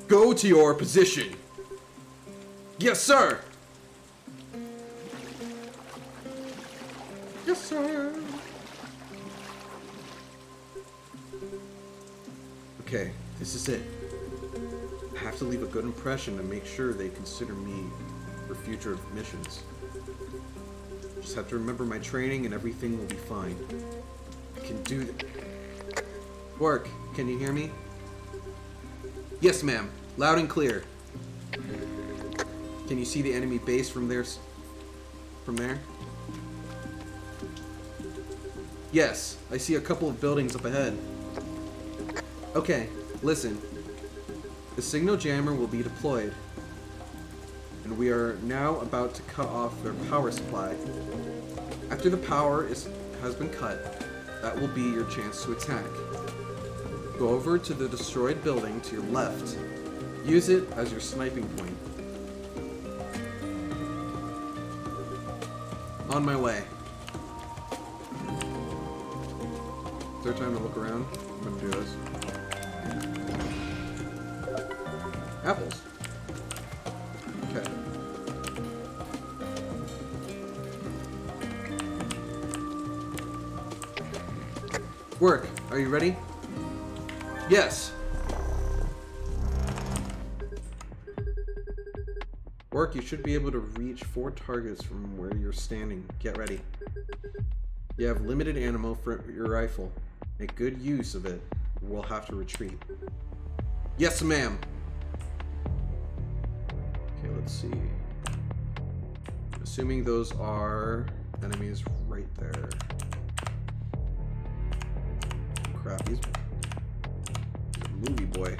Go to your position. Yes, sir! Yes, sir! Okay, this is it. I have to leave a good impression to make sure they consider me for future missions. Just have to remember my training and everything will be fine. I can do that. Work, can you hear me? Yes, ma'am. Loud and clear. Can you see the enemy base from there? Yes, I see a couple of buildings up ahead. Okay, listen. The signal jammer will be deployed, and we are now about to cut off their power supply. After the power has been cut, that will be your chance to attack. Go over to the destroyed building to your left. Use it as your sniping point. On my way. Third time to look around. I'm gonna do this. Apples. Okay. Work. Are you ready? Yes. Work, you should be able to reach 4 targets from where you're standing. Get ready. You have limited ammo for your rifle. Make good use of it, or we'll have to retreat. Yes, ma'am. Okay, let's see. Assuming those are enemies right there. Crap, he's a movie boy.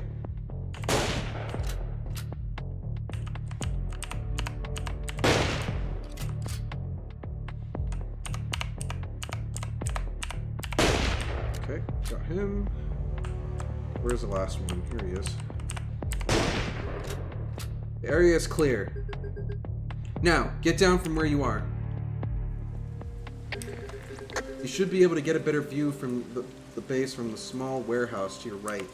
Okay, got him. Where's the last one? Here he is. The area is clear. Now, get down from where you are. You should be able to get a better view from the base from the small warehouse to your right.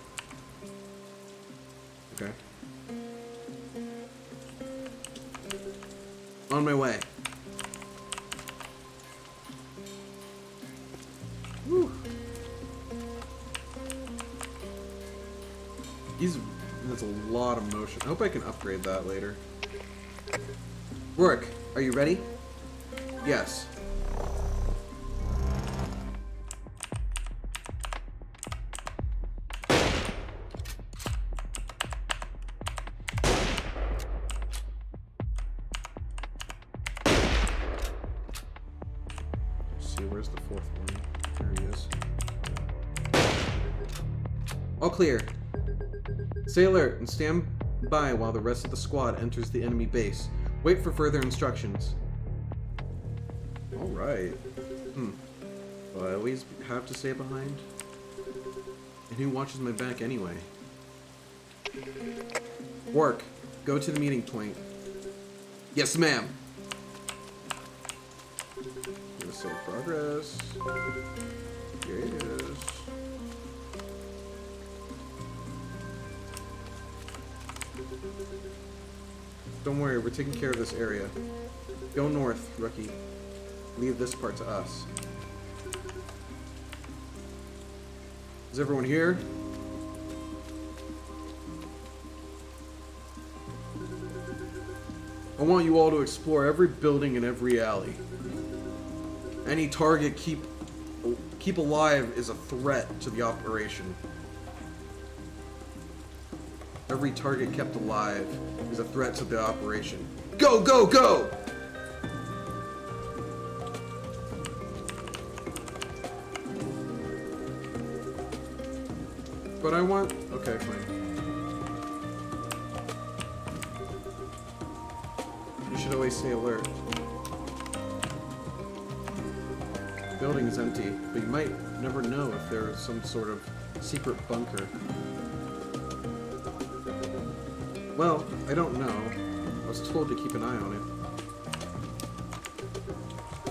Okay. On my way. Woo. That's a lot of motion. I hope I can upgrade that later. Rourke, are you ready? Yes. Let's see, where's the 4th one? There he is. All clear. Stay alert and stand by while the rest of the squad enters the enemy base. Wait for further instructions. Alright. Will I always have to stay behind? And who watches my back anyway? Work. Go to the meeting point. Yes, ma'am. Gonna save progress. Here it is. Don't worry, we're taking care of this area. Go north, rookie. Leave this part to us. Is everyone here? I want you all to explore every building and every alley. Any target keep alive is a threat to the operation. Every target kept alive is a threat to the operation. Go, go, go! But I want... Okay, fine. You should always stay alert. The building is empty, but you might never know if there is some sort of secret bunker. Well, I don't know. I was told to keep an eye on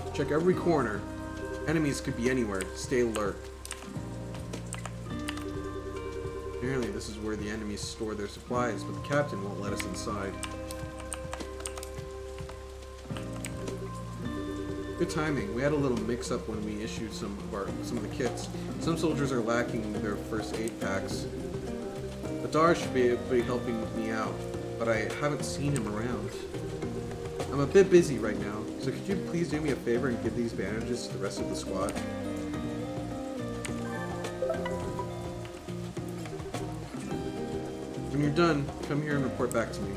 it. Check every corner. Enemies could be anywhere. Stay alert. Apparently this is where the enemies store their supplies, but the captain won't let us inside. Good timing. We had a little mix-up when we issued some of the kits. Some soldiers are lacking their first aid packs. Adar should be helping me out, but I haven't seen him around. I'm a bit busy right now, so could you please do me a favor and give these bandages to the rest of the squad? When you're done, come here and report back to me.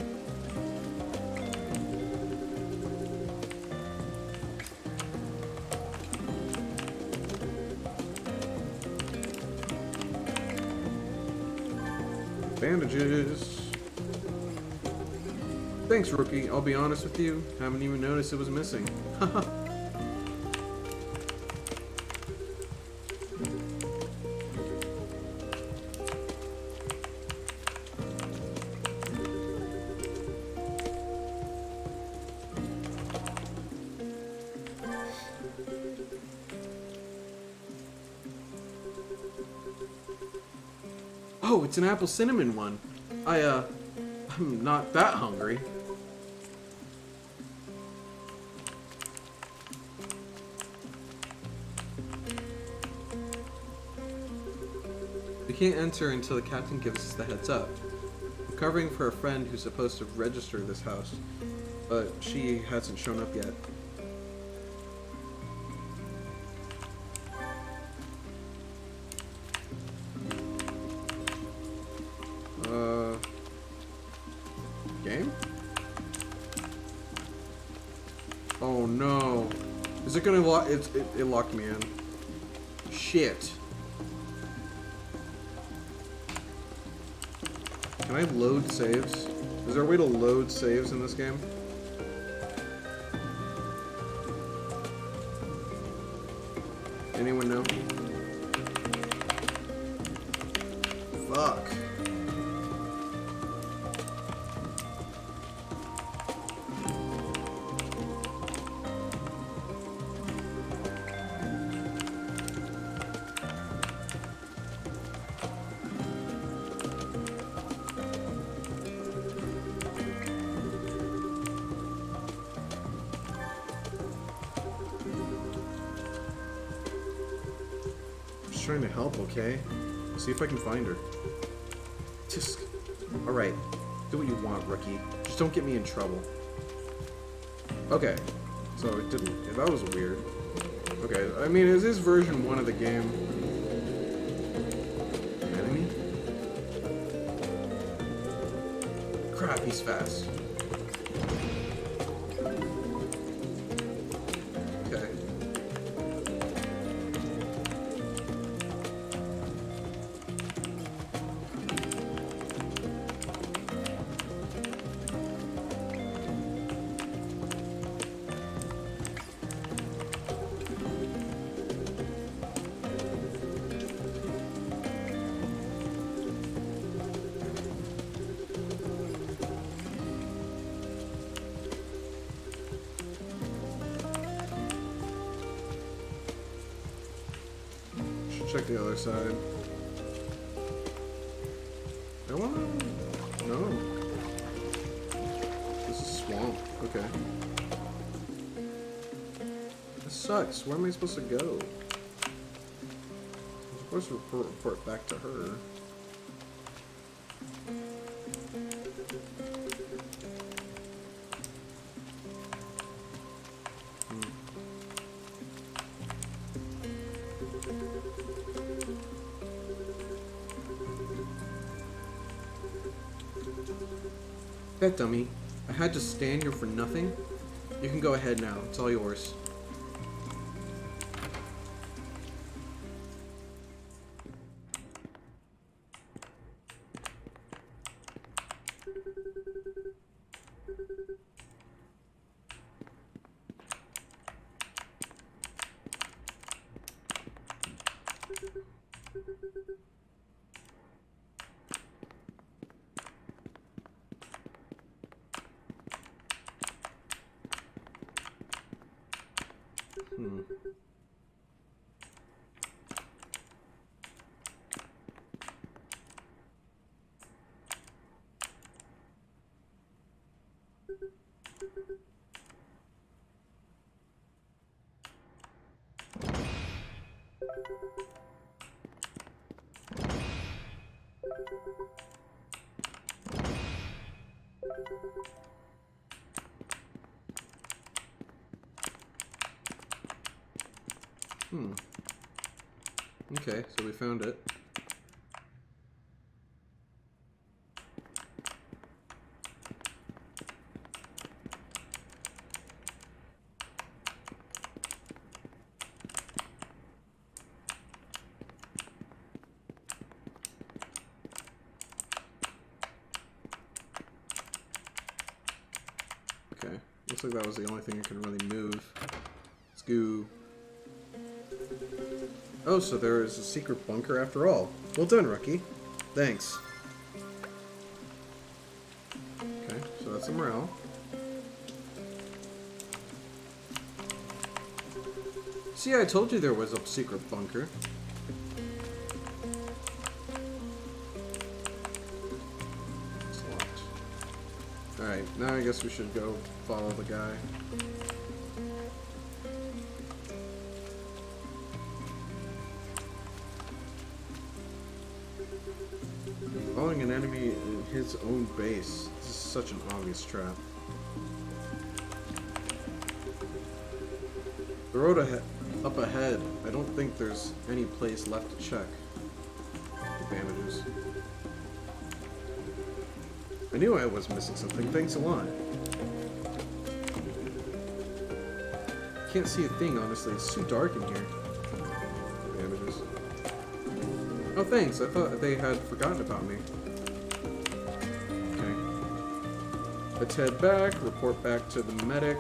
Bandages. Thanks, rookie. I'll be honest with you, haven't even noticed it was missing. Haha. Oh, it's an apple cinnamon one. I'm not that hungry. We can't enter until the captain gives us the heads up. I'm covering for a friend who's supposed to register this house, but she hasn't shown up yet. Game? Oh no. Is it gonna lock? It locked me in. Shit. Can I load saves? Is there a way to load saves in this game? Anyone know? Fuck. Trying to help, okay? See if I can find her. Just... Alright. Do what you want, rookie. Just don't get me in trouble. Okay. So it didn't... Yeah, that was weird. Okay, I mean, is this version 1 of the game? Enemy? Crap, he's fast. Okay. Check the other side. I wanna... No. This is swamp. Okay. This sucks. Where am I supposed to go? There's a course, report back to her. That dummy. I had to stand here for nothing? You can go ahead now. It's all yours. Okay, so we found it. Okay, looks like that was the only thing I could really move. Let's go. Oh, so there is a secret bunker after all. Well done, Rookie. Thanks. Okay, so that's a morale. See, I told you there was a secret bunker. It's locked. Alright, now I guess we should go follow the guy. Following an enemy in his own base. This is such an obvious trap. The road up ahead. I don't think there's any place left to check. Bandages. I knew I was missing something. Thanks a lot. Can't see a thing, honestly. It's too dark in here. Bandages. Oh, thanks. I thought they had forgotten about me. Okay. Let's head back. Report back to the medic.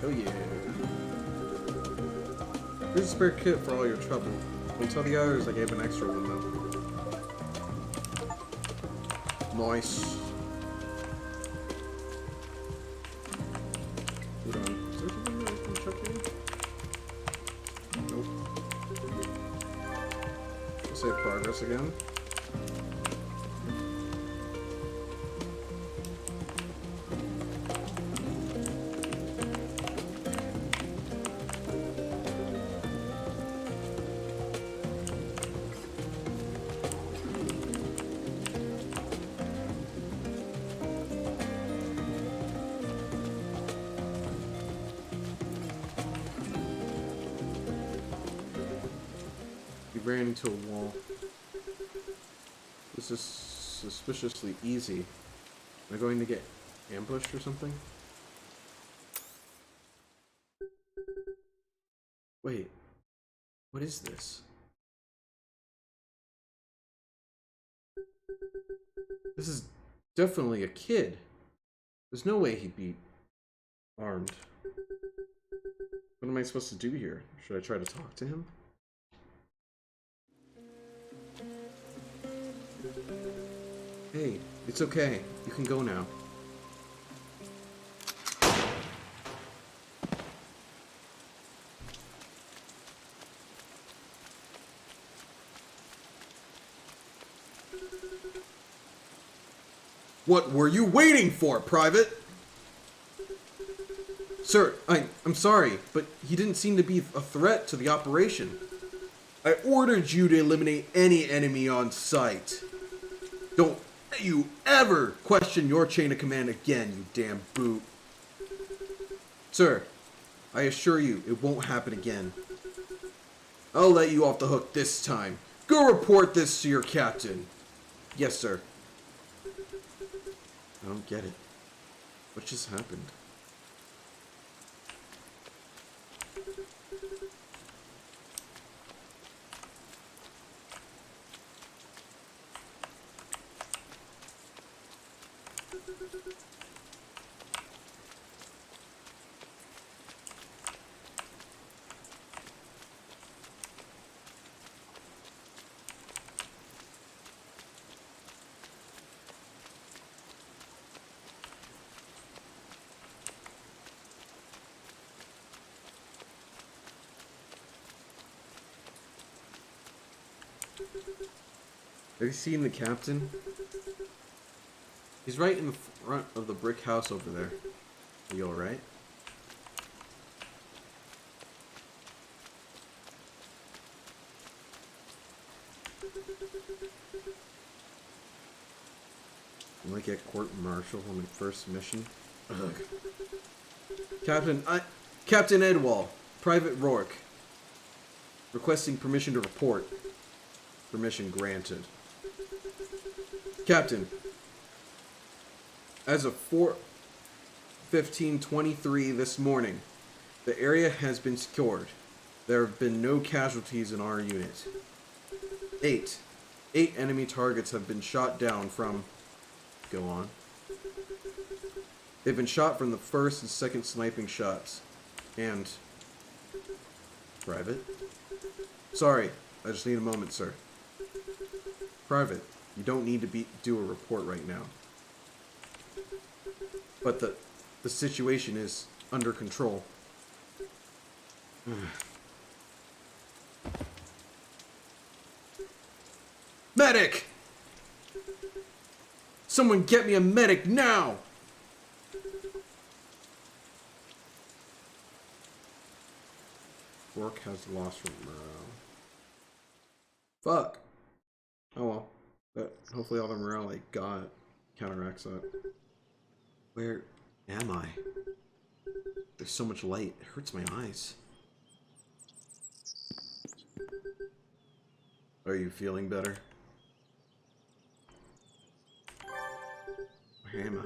Oh yeah. Here's a spare kit for all your trouble. Don't tell the others I gave an extra one though. Nice. Hold on. Is there something that I can check here? Nope. Save progress again. Ran into a wall. This is suspiciously easy. Am I going to get ambushed or something? Wait. What is this? This is definitely a kid. There's no way he'd be armed. What am I supposed to do here? Should I try to talk to him? Hey, it's okay. You can go now. What were you waiting for, Private? Sir, I'm sorry, but he didn't seem to be a threat to the operation. I ordered you to eliminate any enemy on sight. Don't you ever question your chain of command again, you damn boot. Sir, I assure you it won't happen again. I'll let you off the hook this time. Go report this to your captain. Yes, sir. I don't get it. What just happened? Have you seen the captain? He's right in the front of the brick house over there. Are you alright? I might get court-martial on my first mission. Ugh. Captain Edwall, Private Rourke. Requesting permission to report. Permission granted. Captain, as of 4:15:23 this morning, the area has been secured. There have been no casualties in our unit. 8 enemy targets have been shot down from... Go on. They've been shot from the first and second sniping shots. And... Private? Sorry, I just need a moment, sir. Private, you don't need to do a report right now. But the situation is under control. Medic! Someone get me a medic now! Rourke has lost morale. Fuck. Oh well. But hopefully all the morale I got counteracts that. Where am I? There's so much light. It hurts my eyes. Are you feeling better? Where am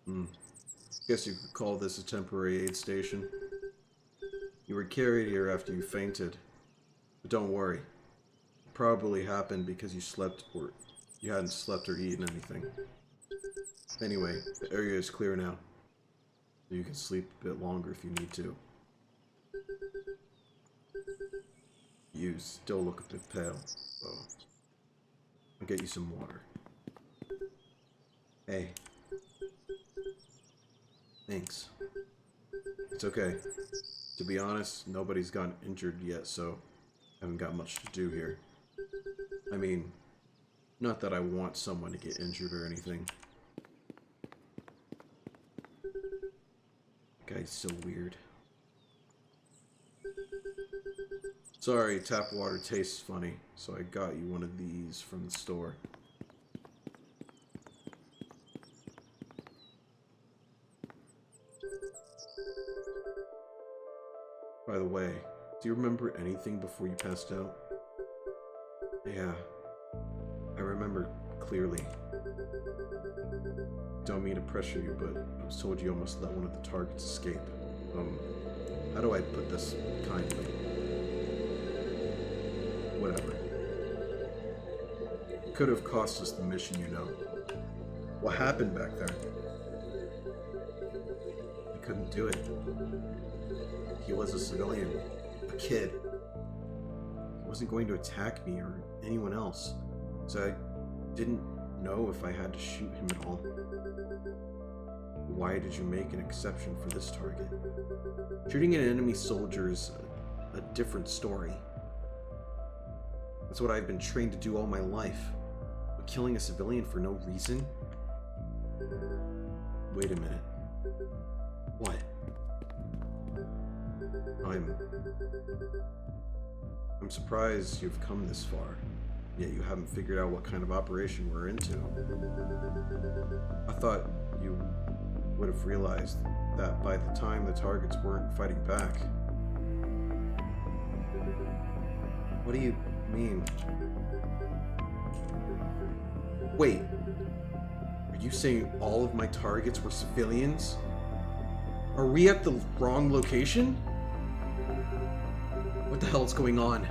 I? Guess you could call this a temporary aid station. You were carried here after you fainted. But don't worry. It probably happened because you hadn't slept or eaten anything. Anyway, the area is clear now. You can sleep a bit longer if you need to. You still look a bit pale, so I'll get you some water. Hey. Thanks. It's okay. To be honest, nobody's gotten injured yet, so I haven't got much to do here. I mean, not that I want someone to get injured or anything. Guy's so weird. Sorry, tap water tastes funny, so I got you one of these from the store. By the way, do you remember anything before you passed out? Yeah, I remember clearly. Don't mean to pressure you, but I was told you almost let one of the targets escape. How do I put this kindly? Whatever. It could have cost us the mission, you know. What happened back there? I couldn't do it. He was a civilian. A kid. He wasn't going to attack me or anyone else. So I didn't know if I had to shoot him at all. Why did you make an exception for this target? Shooting an enemy soldier is a different story. That's what I've been trained to do all my life. But killing a civilian for no reason? Wait a minute. What? I'm surprised you've come this far, yet you haven't figured out what kind of operation we're into. I thought you would have realized that by the time the targets weren't fighting back. What do you mean? Wait, are you saying all of my targets were civilians? Are we at the wrong location? What the hell is going on?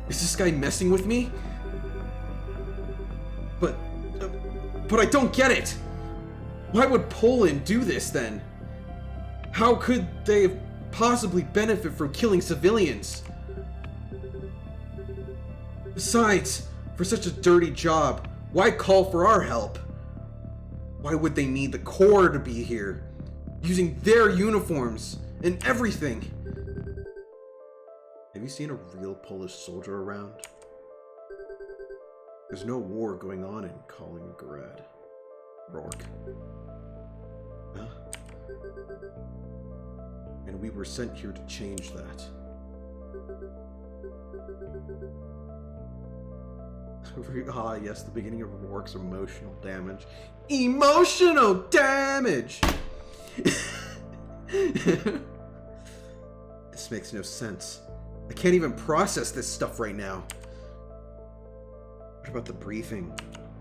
Is this guy messing with me? But I don't get it! Why would Poland do this then? How could they possibly benefit from killing civilians? Besides, for such a dirty job, why call for our help? Why would they need the Corps to be here? Using their uniforms and everything. Have you seen a real Polish soldier around? There's no war going on in Kaliningrad. Rourke. Huh? And we were sent here to change that. Ah, yes, the beginning of Rourke's emotional damage. Emotional damage! This makes no sense. I can't even process this stuff right now. What about the briefing?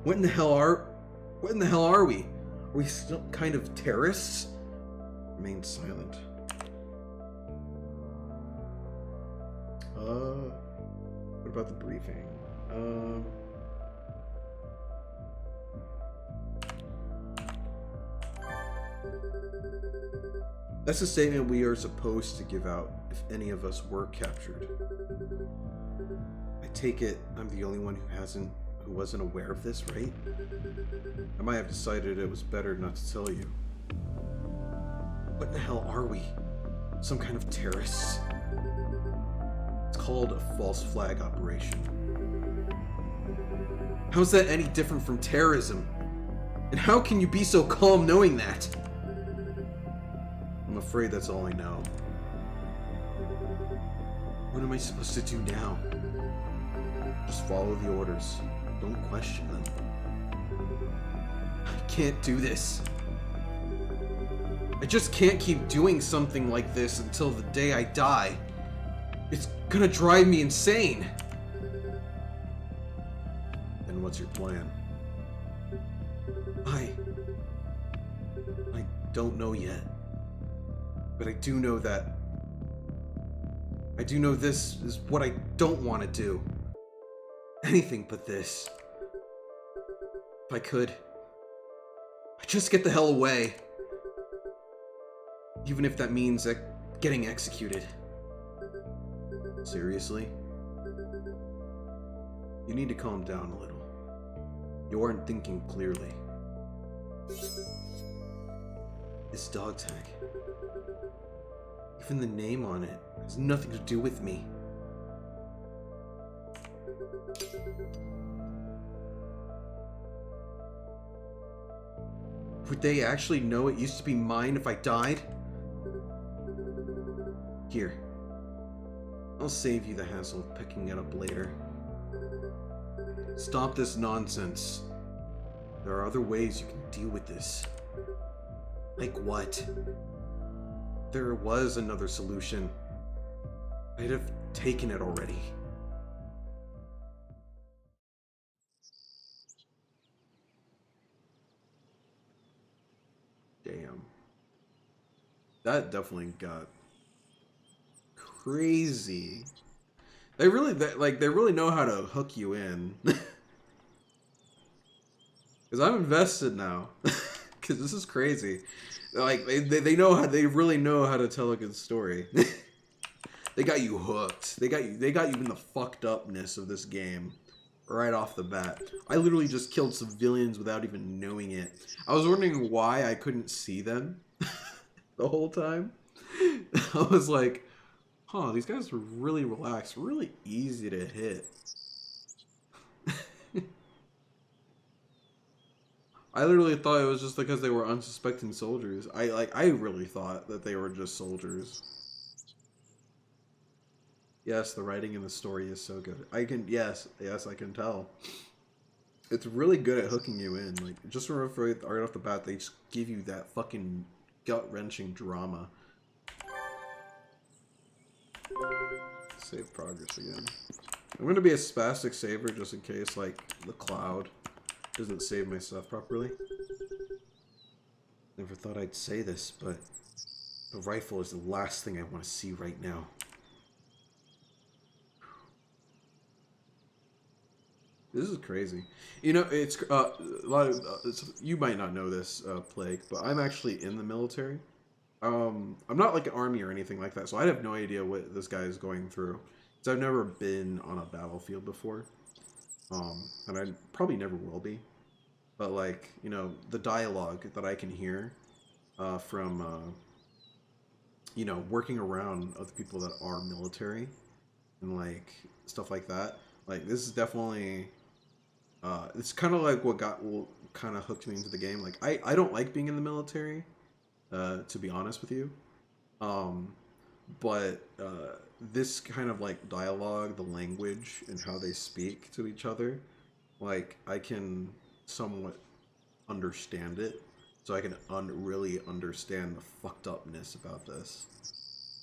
What in the hell are we? Are we still kind of terrorists? Remain silent. What about the briefing? That's a statement we are supposed to give out if any of us were captured. I take it I'm the only one who wasn't aware of this, right? I might have decided it was better not to tell you. What the hell are we? Some kind of terrorists? It's called a false flag operation. How's that any different from terrorism? And how can you be so calm knowing that? I'm afraid that's all I know. What am I supposed to do now? Just follow the orders. Don't question them. I can't do this. I just can't keep doing something like this until the day I die. It's gonna drive me insane. Then what's your plan? I don't know yet. But I do know this is what I don't want to do. Anything but this. If I could, I'd just get the hell away. Even if that means getting executed. Seriously? You need to calm down a little. You aren't thinking clearly. This dog tag. Even the name on it has nothing to do with me. Would they actually know it used to be mine if I died? Here. I'll save you the hassle of picking it up later. Stop this nonsense. There are other ways you can deal with this. Like what? There was another solution. I'd have taken it already. Damn. That definitely got crazy. They really know how to hook you in. Cause I'm invested now. Cause this is crazy. Like they really know how to tell a good story. They got you hooked. They got you in the fucked upness of this game right off the bat. I literally just killed civilians without even knowing it. I was wondering why I couldn't see them the whole time. I was like, huh, these guys are really relaxed, really easy to hit. I literally thought it was just because they were unsuspecting soldiers. I really thought that they were just soldiers. Yes, the writing in the story is so good. I can yes, yes, I can tell. It's really good at hooking you in. Like just right off the bat, they just give you that fucking gut wrenching drama. Save progress again. I'm gonna be a spastic saver just in case, like, the cloud doesn't save my stuff properly. Never thought I'd say this, but the rifle is the last thing I want to see right now. This is crazy. You know, it's a lot of you might not know this, Plague, but I'm actually in the military. I'm not like an army or anything like that, so I have no idea what this guy is going through. Because I've never been on a battlefield before, and I probably never will be. But like, you know, the dialogue that I can hear from you know, working around other people that are military and like stuff like that. Like this is definitely it's kind of like what kind of hooked me into the game. Like I don't like being in the military, to be honest with you. Um, but this kind of like dialogue, the language, and how they speak to each other, like I can somewhat understand it, so I can really understand the fucked upness about this.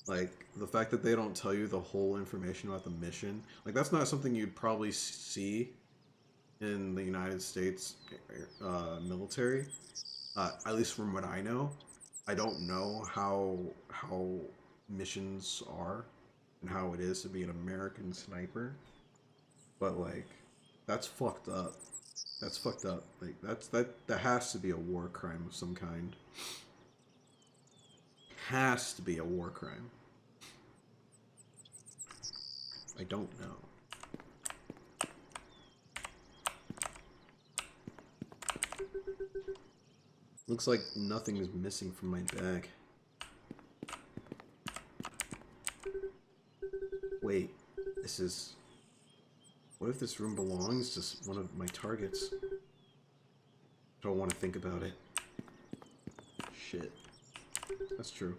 Like the fact that they don't tell you the whole information about the mission, like that's not something you'd probably see in the United States military. At least from what I know, I don't know how missions are and how it is to be an American sniper, but like that's fucked up. That's fucked up. Like that has to be a war crime of some kind. Has to be a war crime. I don't know. Looks like nothing is missing from my bag. Wait, this is... What if this room belongs to one of my targets? I don't want to think about it. Shit. That's true.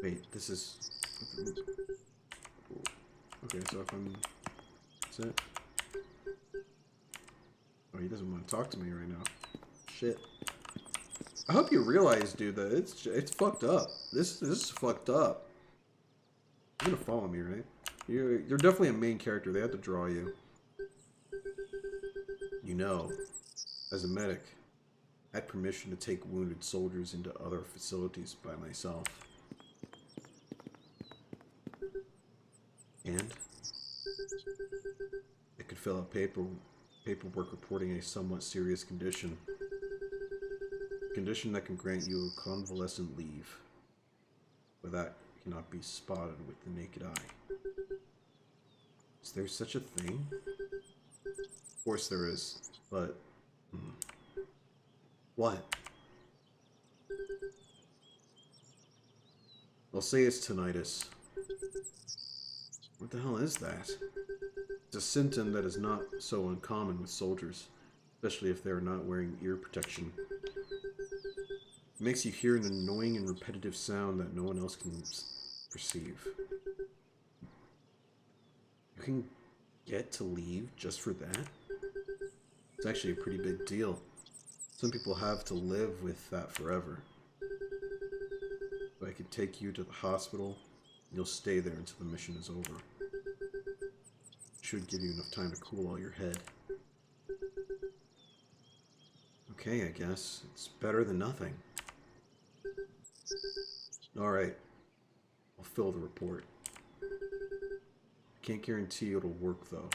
Wait, this is... Okay, so if I'm... That's it? Oh, he doesn't want to talk to me right now. Shit. I hope you realize, dude, that it's fucked up. This is fucked up. You're gonna follow me, right? You're definitely a main character. They have to draw you. You know, as a medic, I had permission to take wounded soldiers into other facilities by myself. And I could fill out paperwork reporting a somewhat serious condition. A condition that can grant you a convalescent leave, but that cannot be spotted with the naked eye. Is there such a thing? Of course there is, but... What? I'll say it's tinnitus. What the hell is that? It's a symptom that is not so uncommon with soldiers, especially if they are not wearing ear protection. It makes you hear an annoying and repetitive sound that no one else can perceive. You can get to leave just for that? It's actually a pretty big deal. Some people have to live with that forever. If I could take you to the hospital, you'll stay there until the mission is over. Should give you enough time to cool all your head. Okay, I guess. It's better than nothing. Alright. I'll fill the report. Can't guarantee it'll work, though.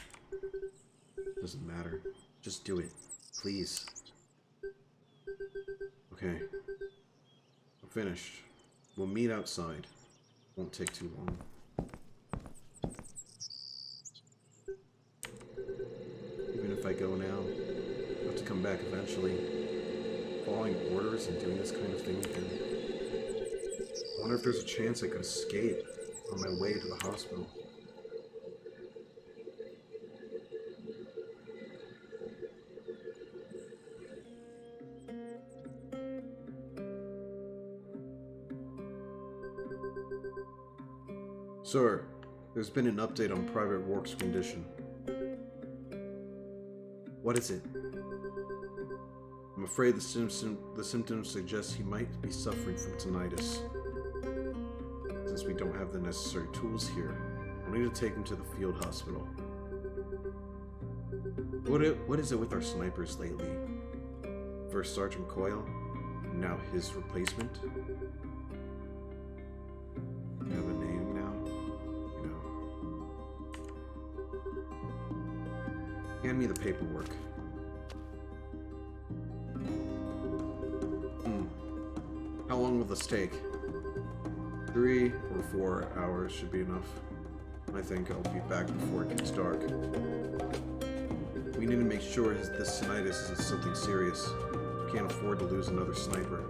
Doesn't matter. Just do it. Please. Okay. I'm finished. We'll meet outside. Won't take too long. Even if I go now, I'll have to come back eventually. Following orders and doing this kind of thing again. I wonder if there's a chance I could escape on my way to the hospital. Sir, There's been an update on Private Rourke's condition. What is it? I'm afraid the symptoms suggest he might be suffering from tinnitus. Since we don't have the necessary tools here, we'll need to take him to the field hospital. What is it with our snipers lately? First Sergeant Coyle, and now his replacement? You have a name now? Hand me the paperwork. How long will this take? 3 or 4 hours should be enough. I think I'll be back before it gets dark. We need to make sure this tinnitus isn't something serious. We can't afford to lose another sniper.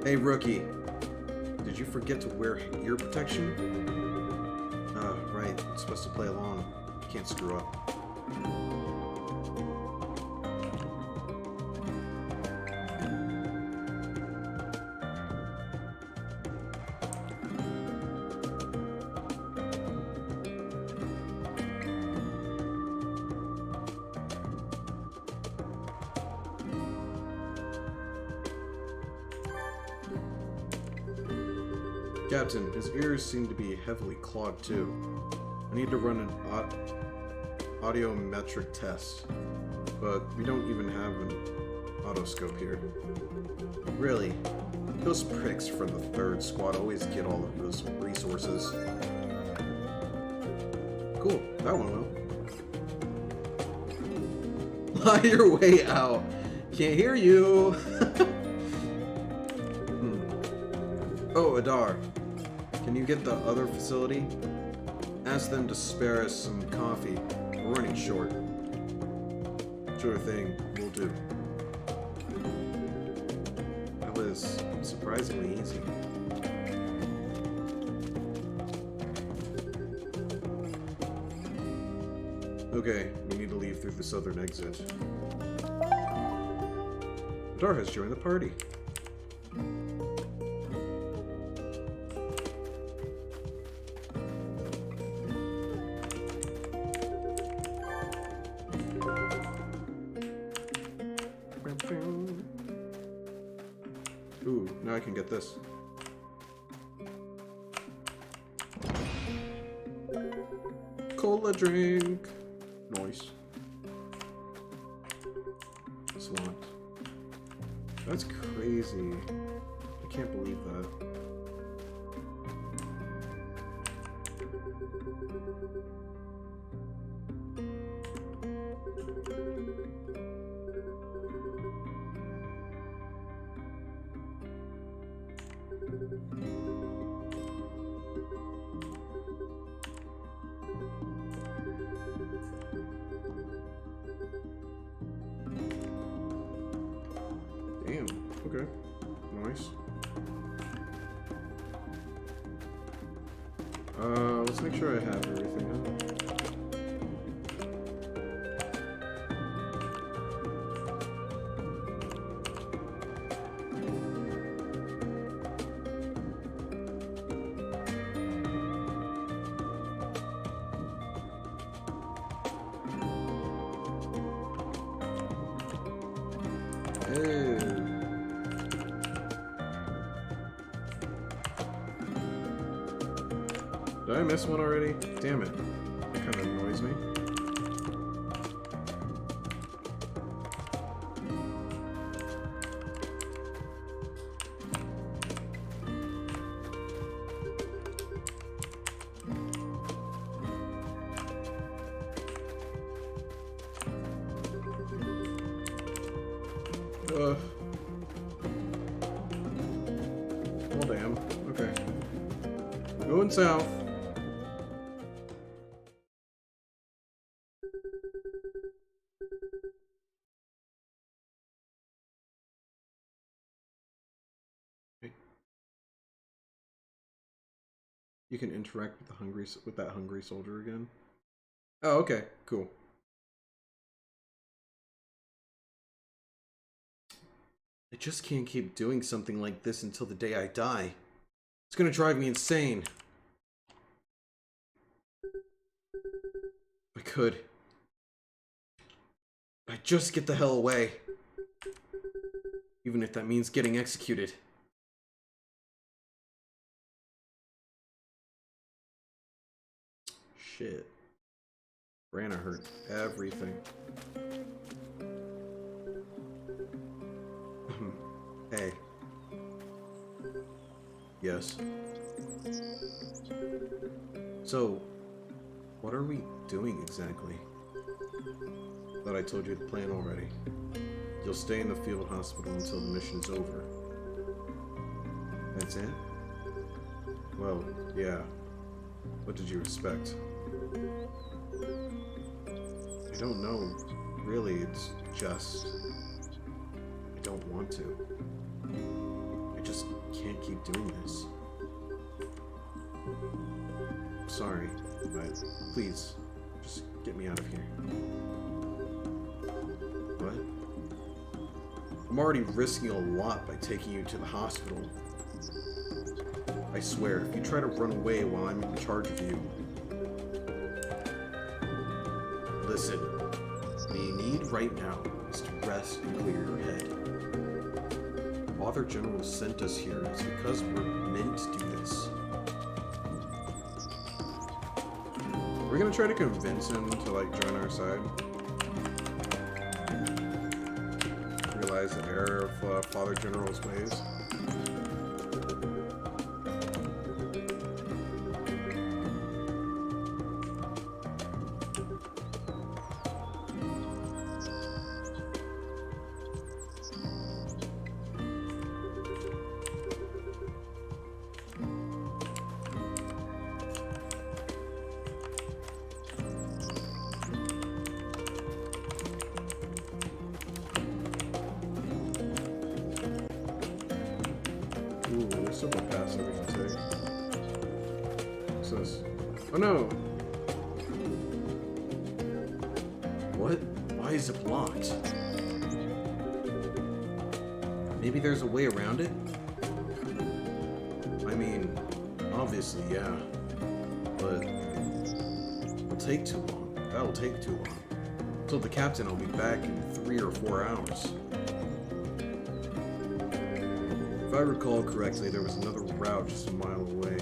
Hey, rookie. Did you forget to wear ear protection? Right. You're supposed to play along. You can't screw up. Captain, his ears seem to be heavily clogged too. I need to run an audiometric test, but we don't even have an otoscope here. Really? Those pricks from the 3rd Squad always get all of those resources. Cool, that went well. Lie your way out. Can't hear you. Oh, Adar. Can you get the other facility? Ask them to spare us some coffee. We're running short. Sure thing, we'll do. That was surprisingly easy. Okay, we need to leave through the southern exit. Adar has joined the party. Ooh, now I can get this. Cola drink. Nice. Slot. That's crazy. I can't believe that. Damn, okay. Nice. Let's make sure I have everything on. Did I miss one already? Damn it. That kind of annoys me. Well, damn. Okay. Going south. You can interact with that hungry soldier again. Oh, okay, cool. I just can't keep doing something like this until the day I die. It's gonna drive me insane. could. I'd just get the hell away. Even if that means getting executed. Shit. Brana hurt everything. Hey. Yes. So, what are we doing exactly? Thought I told you the plan already. You'll stay in the field hospital until the mission's over. That's it? Well, yeah. What did you expect? I don't know. Really, it's just... I don't want to. I just can't keep doing this. Sorry, but please, just get me out of here. What? I'm already risking a lot by taking you to the hospital. I swear, if you try to run away while I'm in charge of you... Listen, what you need right now is to rest and clear your head. Father General sent us here. It's because we're meant to do this. We're gonna try to convince him to, like, join our side. Realize the error of Father General's ways. Ooh, there's several paths that we can take. What's this? Oh no! What? Why is it blocked? Maybe there's a way around it? I mean, obviously, yeah. But it'll take too long. That'll take too long. Told the captain I'll be back in 3 or 4 hours. If I recall correctly, there was another route just a mile away.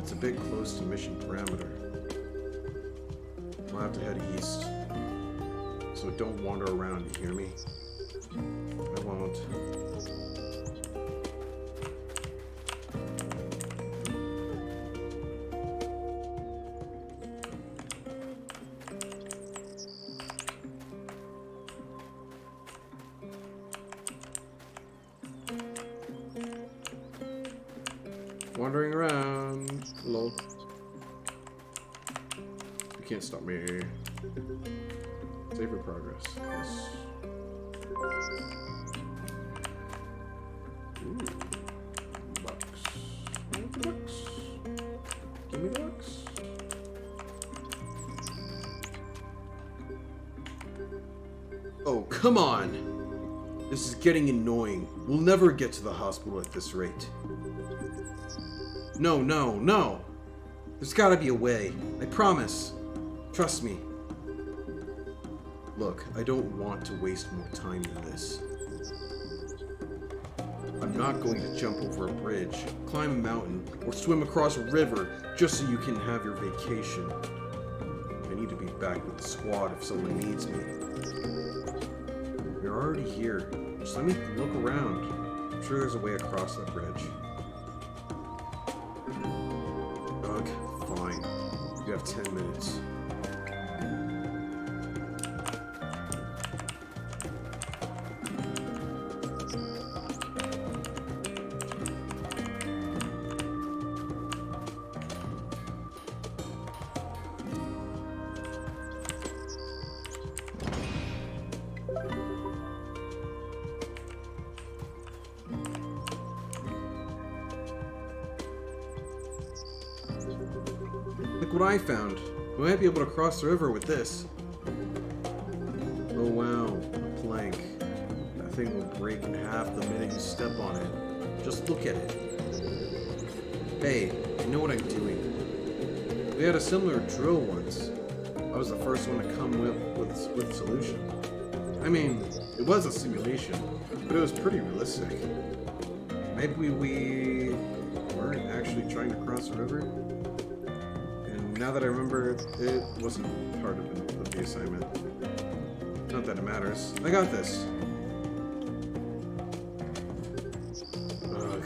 It's a bit close to mission parameter. I'll have to head east. So don't wander around, you hear me? I won't. Wandering around. Lol. You can't stop me. Save your progress. Yes. Ooh. Bucks. Bucks. Give me bucks. Oh, come on! This is getting annoying. We'll never get to the hospital at this rate. No, no, no! There's gotta be a way. I promise. Trust me. Look, I don't want to waste more time than this. I'm not going to jump over a bridge, climb a mountain, or swim across a river just so you can have your vacation. I need to be back with the squad if someone needs me. You're already here. Just let me look around. I'm sure there's a way across that bridge. Ugh, fine. You have 10 minutes. Look what I found. We might be able to cross the river with this. Oh wow, a plank. That thing will break in half the minute you step on it. Just look at it. Hey, I know what I'm doing. We had a similar drill once. I was the first one to come with solution. I mean, it was a simulation, but it was pretty realistic. Maybe we weren't actually trying to cross a river? And now that I remember, it wasn't part of the assignment. Not that it matters. I got this. Ugh.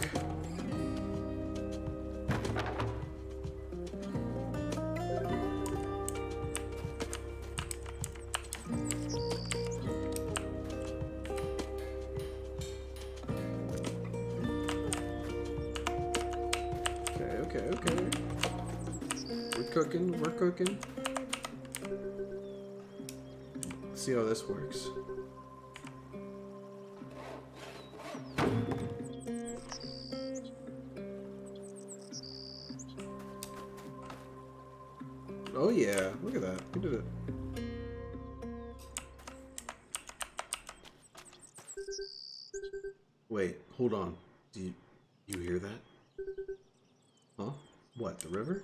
Okay. We're cooking. Let's see how this works. Oh yeah, look at that. We did it. Wait, hold on. Do you hear that? Huh? What, the river?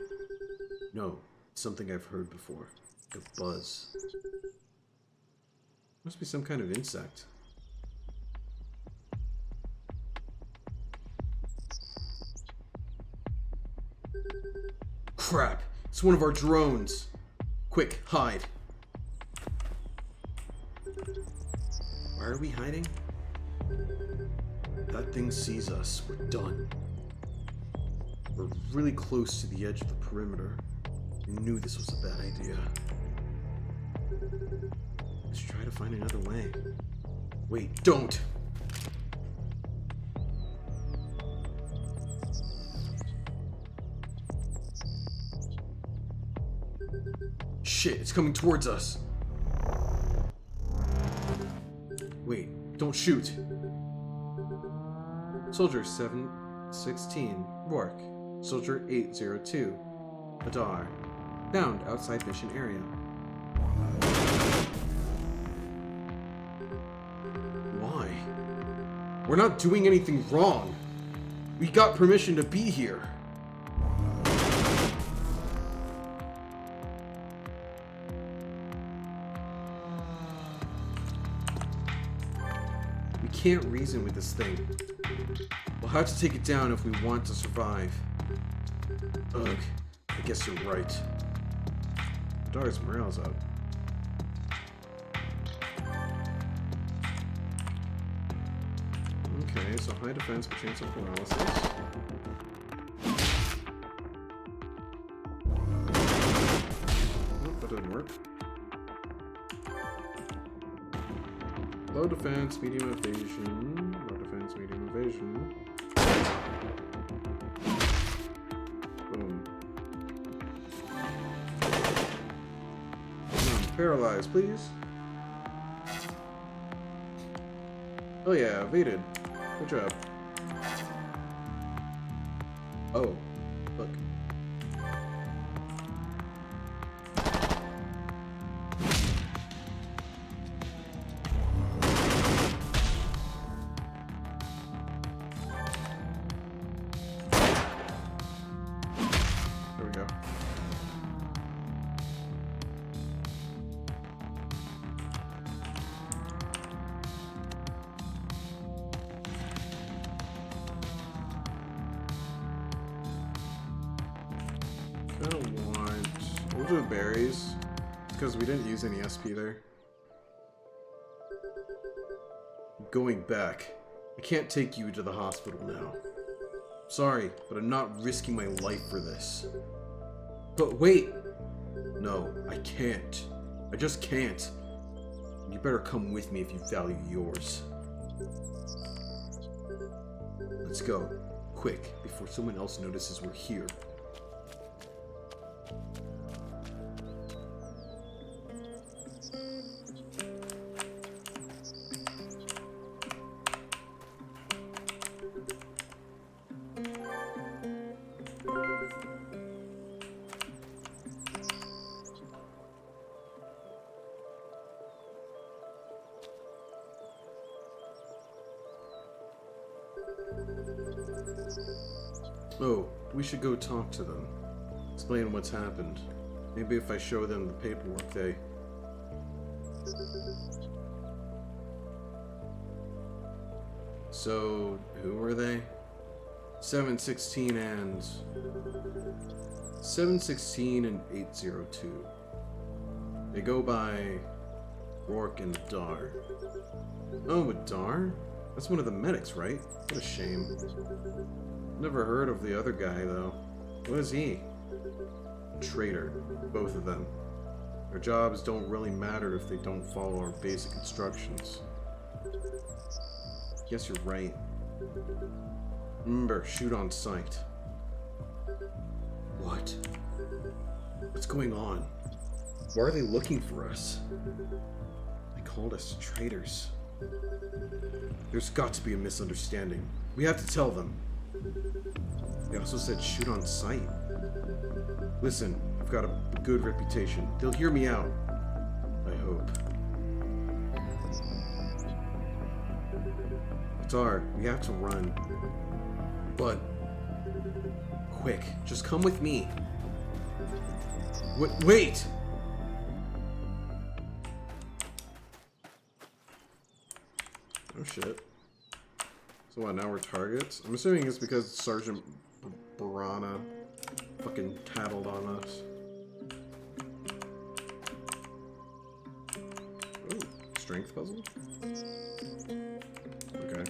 No, it's something I've heard before. Like a buzz. Must be some kind of insect. Crap! It's one of our drones! Quick, hide! Why are we hiding? That thing sees us. We're done. We're really close to the edge of the perimeter. I knew this was a bad idea. Let's try to find another way. Wait, don't! Shit, it's coming towards us. Wait, don't shoot. Soldier 716, Rourke. Soldier 802, Adar. Found outside mission area. Why? We're not doing anything wrong. We got permission to be here. We can't reason with this thing. We'll have to take it down if we want to survive. Ugh, I guess you're right. Adar's morale's up. Okay, so high defense but chance of paralysis. Nope, that didn't work. Low defense, medium evasion. Low defense, medium evasion. Boom. Come on, paralyzed, please. Oh yeah, evaded. Good job. Oh, look. There we go. I don't want... We'll do berries. Because we didn't use any SP there. Going back. I can't take you to the hospital now. Sorry, but I'm not risking my life for this. But wait! No, I can't. I just can't. You better come with me if you value yours. Let's go. Quick, before someone else notices we're here. Oh, we should go talk to them. Explain what's happened. Maybe if I show them the paperwork, they... So, who are they? 716 and... 716 and 802. They go by Rourke and Dar. Oh, Dar? That's one of the medics, right? What a shame. Never heard of the other guy, though. What is he? Traitor, both of them. Their jobs don't really matter if they don't follow our basic instructions. Guess you're right. Remember, shoot on sight. What? What's going on? Why are they looking for us? They called us traitors. There's got to be a misunderstanding. We have to tell them. They also said shoot on sight. Listen, I've got a good reputation. They'll hear me out. I hope. Dar, we have to run. But... quick, just come with me. Wait! Oh shit. So what, now we're targets? I'm assuming it's because Sergeant Barana fucking tattled on us. Ooh, strength puzzle? Okay.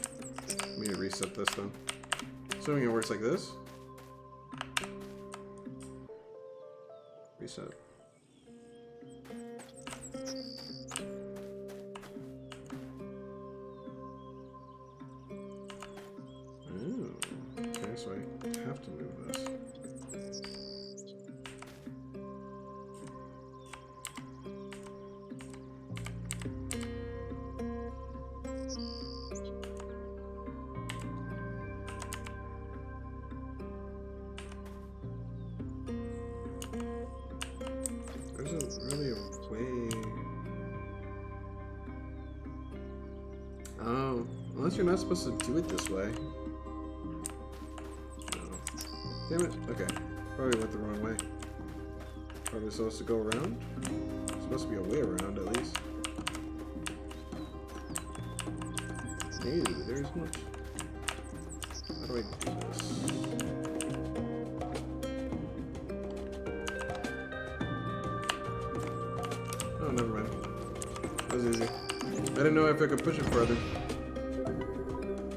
We need to reset this then. Assuming it works like this. Reset. Ooh. Okay, so I have to move this. There isn't really a way... Oh, unless you're not supposed to do it this way. Damn it. Okay. Probably went the wrong way. Probably supposed to go around? There's supposed to be a way around at least. Hey, there's much. How do I do this? Oh, never mind. That was easy. I didn't know if I could push it further.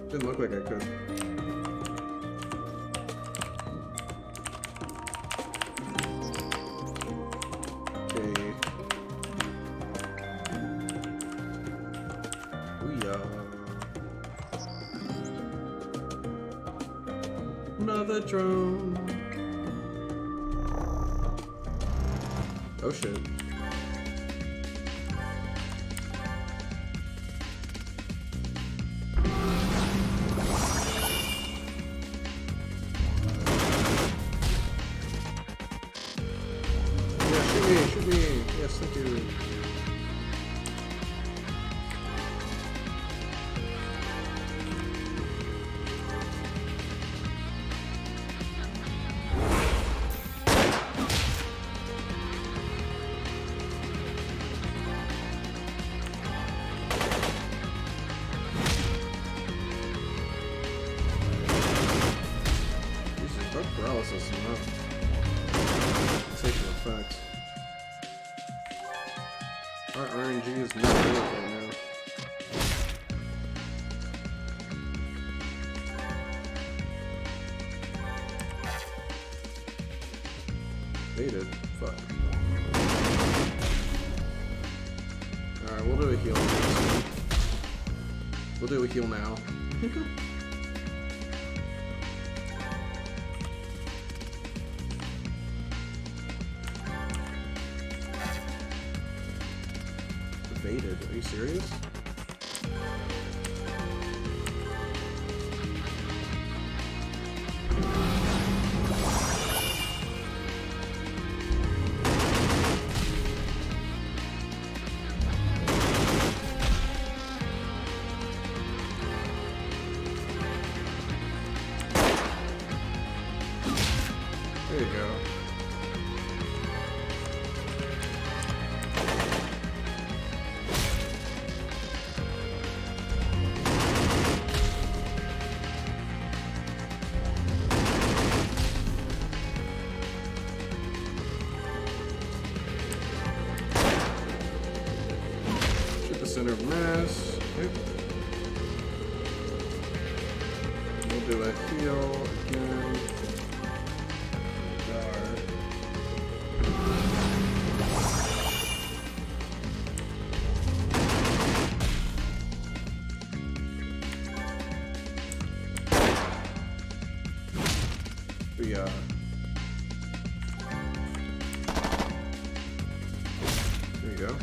Didn't look like I could. Another drone. Oh shit. Yeah, shoot me. Yes, thank you. Paralysis and not sensation effects. Our RNG is not good right now. Baited. Fuck. Alright, we'll do a heal. We'll do a heal now. Evaded. Are you serious? There you go. center of mass. Okay. We'll do a heal again. There you go.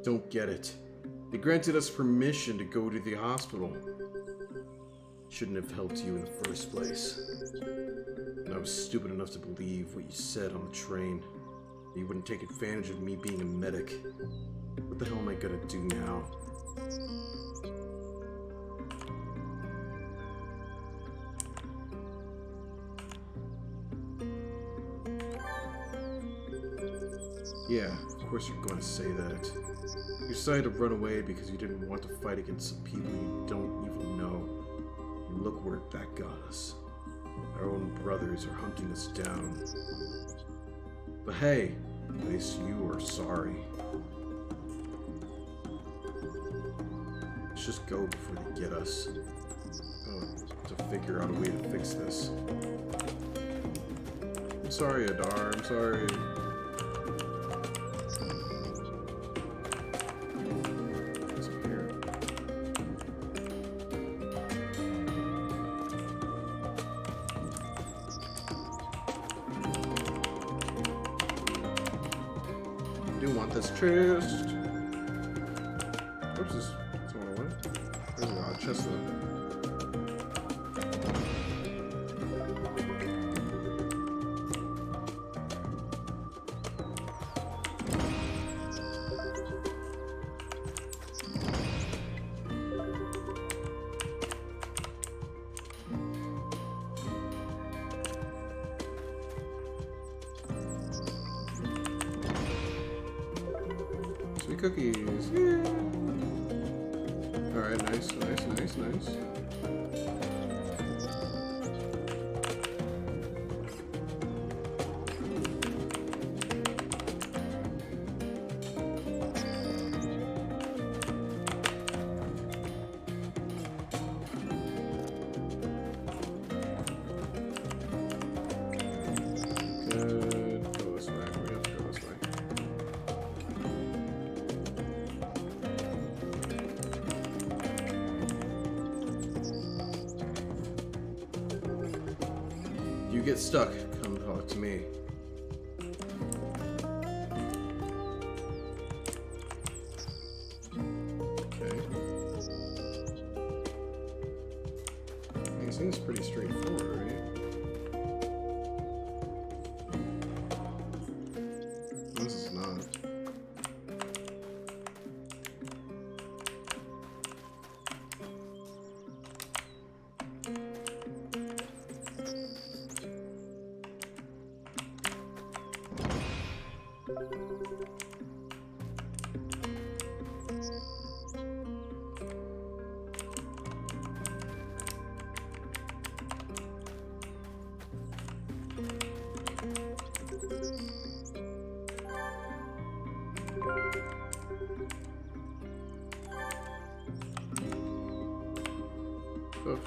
Don't get it. They granted us permission to go to the hospital. Shouldn't have helped you in the first place. And I was stupid enough to believe what you said on the train. That you wouldn't take advantage of me being a medic. What the hell am I gonna do now? Yeah, of course you're going to say that. You decided to run away because you didn't want to fight against some people you don't even know. And look where that got us. Our own brothers are hunting us down. But hey, at least you are sorry. Let's just go before they get us. To figure out a way to fix this. I'm sorry, Adar. I'm sorry. This chest. Where's this? Someone went? Where's the odd chest though? Cookies, yeah. Alright, nice. Good. Go this way. We have to go this way. You get stuck, come talk to me. Okay. These things pretty straightforward, right? This is not. Oh.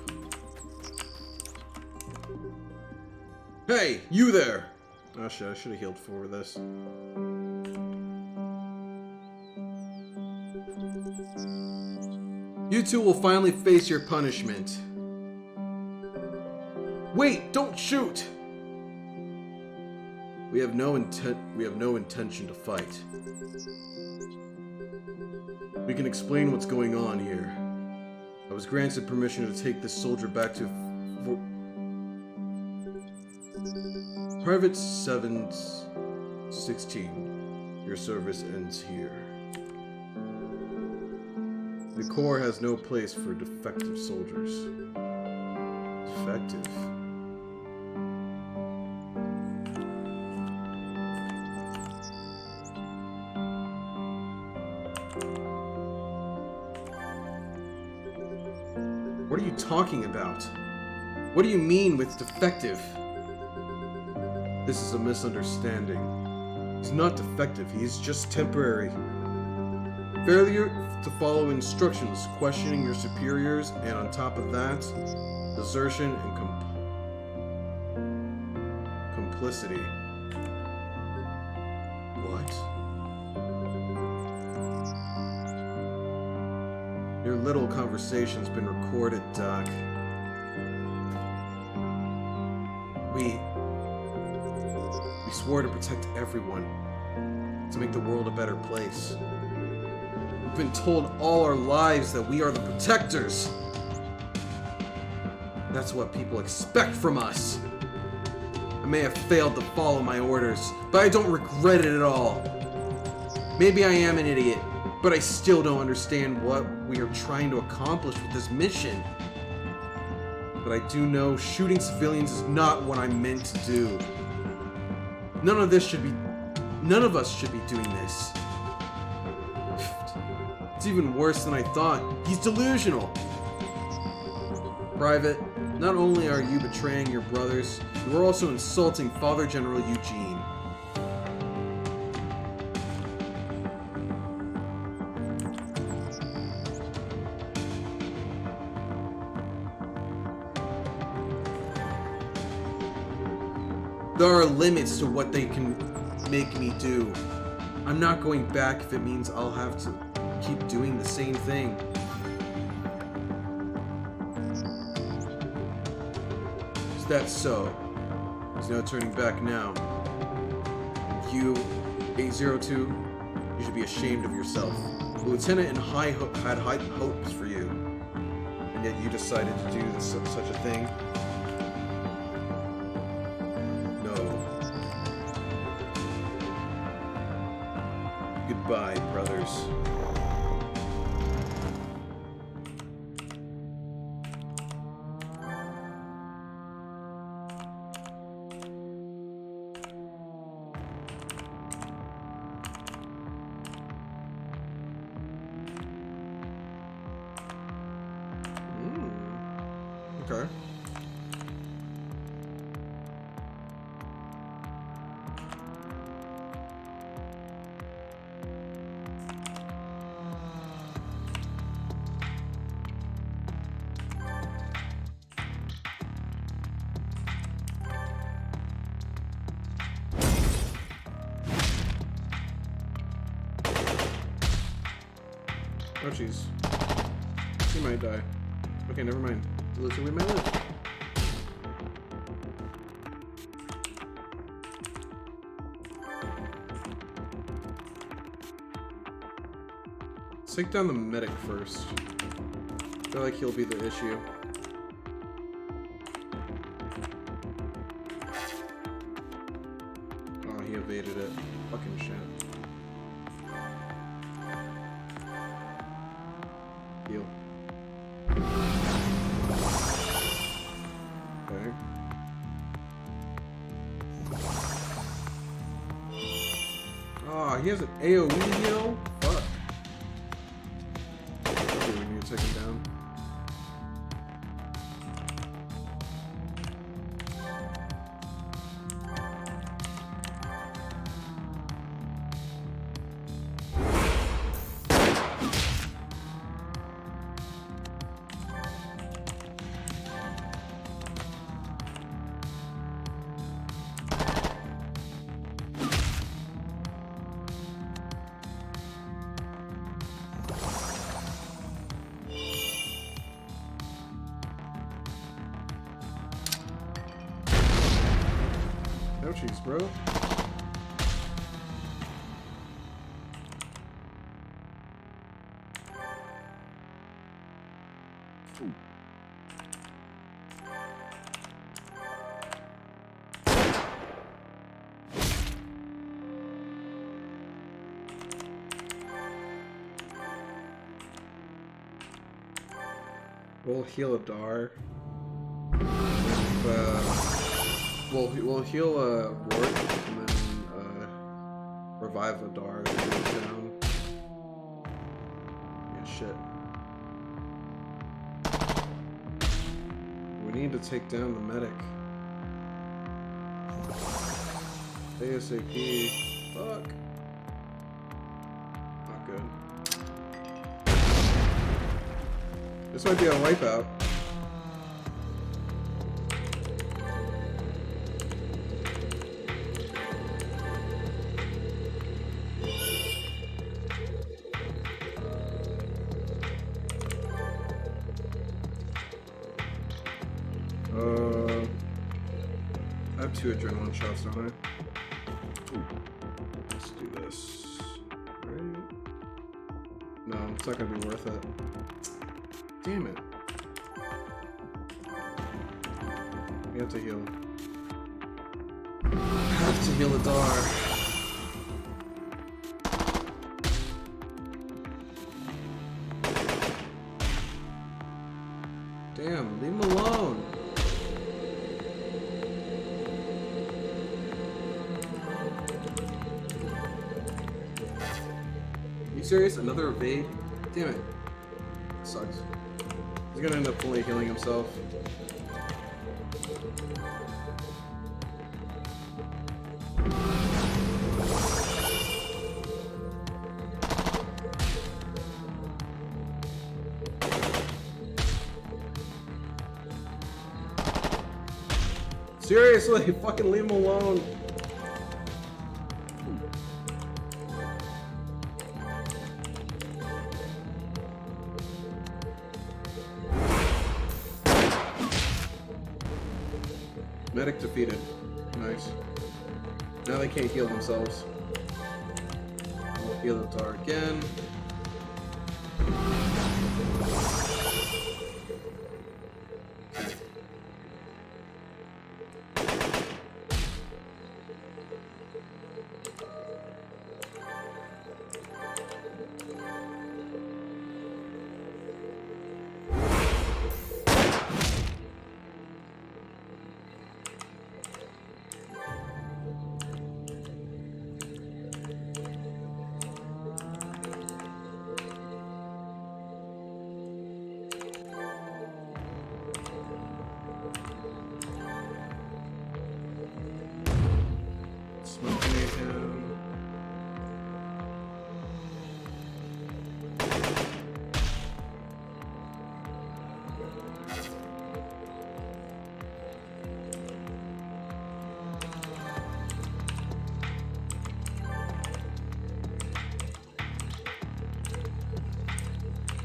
Hey, you there! Oh shit, I should have healed for this. You two will finally face your punishment. Wait, don't shoot! We have no intention to fight. We can explain what's going on here. I was granted permission to take this soldier back to Private 716. Your service ends here. The Corps has no place for defective soldiers. Defective? What are you talking about? What do you mean with defective? This is a misunderstanding. He's not defective, he's just temporary. Failure to follow instructions, questioning your superiors, and on top of that, desertion and complicity. What? Your little conversation's been recorded, Doc. We swore to protect everyone, to make the world a better place. We've been told all our lives that we are the protectors. That's what people expect from us. I may have failed to follow my orders, but I don't regret it at all. Maybe I am an idiot, but I still don't understand what we are trying to accomplish with this mission. But I do know shooting civilians is not what I'm meant to do. None of us should be doing this. It's even worse than I thought. He's delusional. Private, not only are you betraying your brothers, you are also insulting Father General Eugene. There are limits to what they can make me do. I'm not going back if it means I'll have to keep doing the same thing. Is that so? There's no turning back now. And you, 802, you should be ashamed of yourself. The lieutenant and had high hopes for you, and yet you decided to do such a thing. Goodbye, brothers. Okay. Oh jeez. He might die. Okay, never mind. It looks like we might live. Let's take down the medic first. I feel like he'll be the issue. Oh, he evaded it. Fucking shit. Heal. Okay. Oh, he has an AoE heal? Fuck. Okay, we need to take him down. Ouchies, bro. Ooh. We'll heal a Dar. We'll heal Rourke and then revive a Dar as it goes down. Yeah, shit. need to take down the medic. ASAP. Fuck. Not good. This might be a wipeout. I have 2 adrenaline shots, don't I? Let's do this. Right? No, it's not gonna be worth it. Damn it. We have to heal. I have to heal Adar. Damn, leave him alone. Are you serious? Another evade? Damn it. Sucks. He's gonna end up fully healing himself. Seriously, fucking leave him alone. Medic defeated. Nice. Now they can't heal themselves. We'll heal Adar again. Smoking him.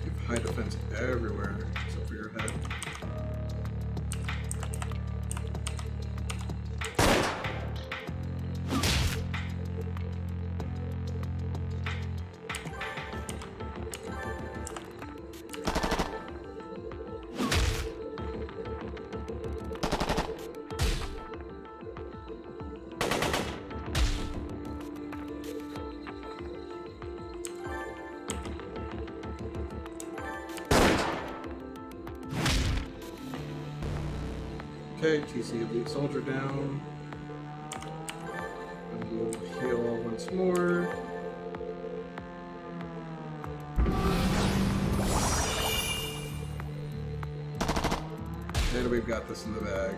You have high defense everywhere except for your head. Okay, TC Elite Soldier down. And we'll heal once more. And we've got this in the bag.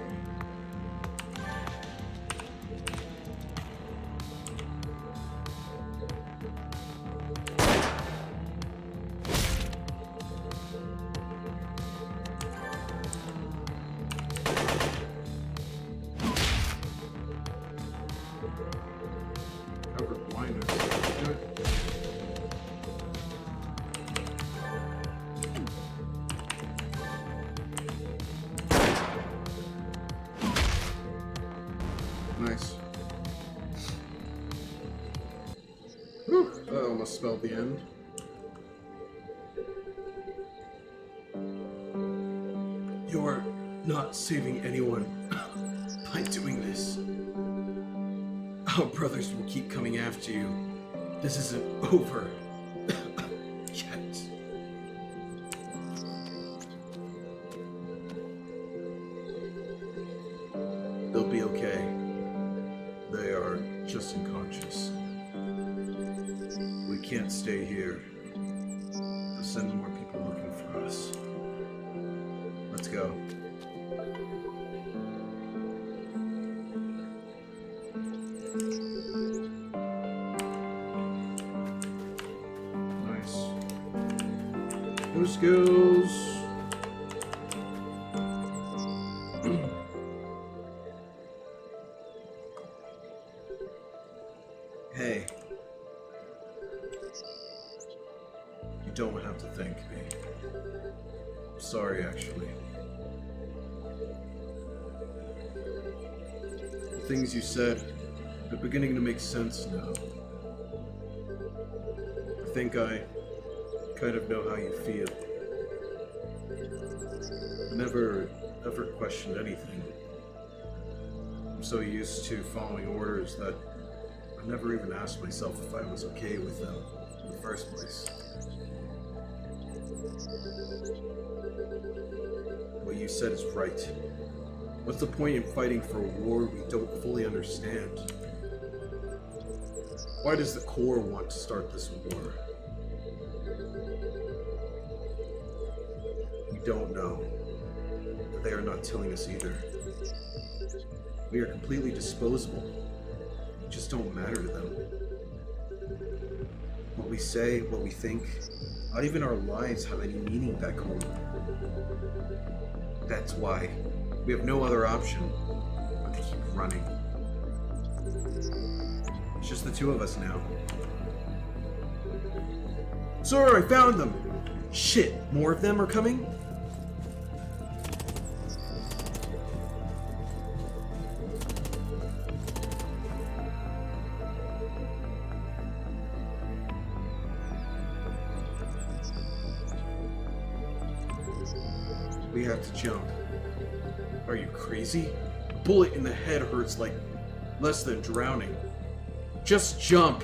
Covered blindness. Damn it. Nice. Whew, that almost spelled the end. You're not saving anyone by doing this. Our brothers will keep coming after you. This isn't over yet. They'll be okay. They are just unconscious. We can't stay here. They'll send more people looking for us. Let's go. fighting skills. Hey. You don't have to thank me. I'm sorry, actually. The things you said are beginning to make sense now. I think I kind of know how you feel. I never ever questioned anything. I'm so used to following orders that I never even asked myself if I was okay with them in the first place. What you said is right. What's the point in fighting for a war we don't fully understand? Why does the Corps want to start this war? We don't know. But they are not telling us either. We are completely disposable. We just don't matter to them. What we say, what we think, not even our lives have any meaning back home. That's why we have no other option but to keep running. It's just the two of us now. Sir, I found them! Shit, more of them are coming? We have to jump. Are you crazy? A bullet in the head hurts like less than drowning. Just jump!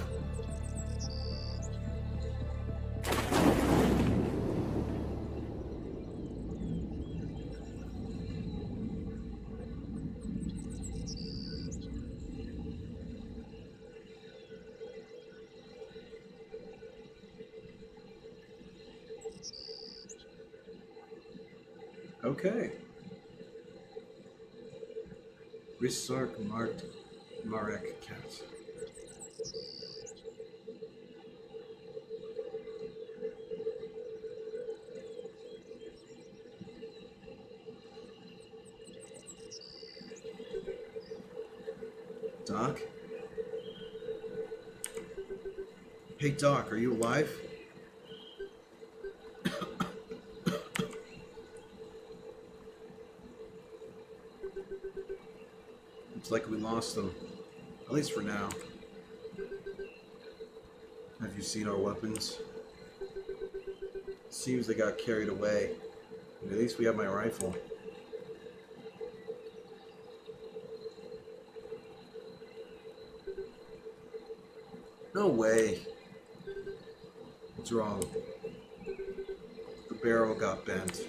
Okay. Risark Marek Cat. Doc? Hey Doc, are you alive? Looks like we lost them. At least for now. Have you seen our weapons? Seems they got carried away. At least we have my rifle. No way. What's wrong? The barrel got bent.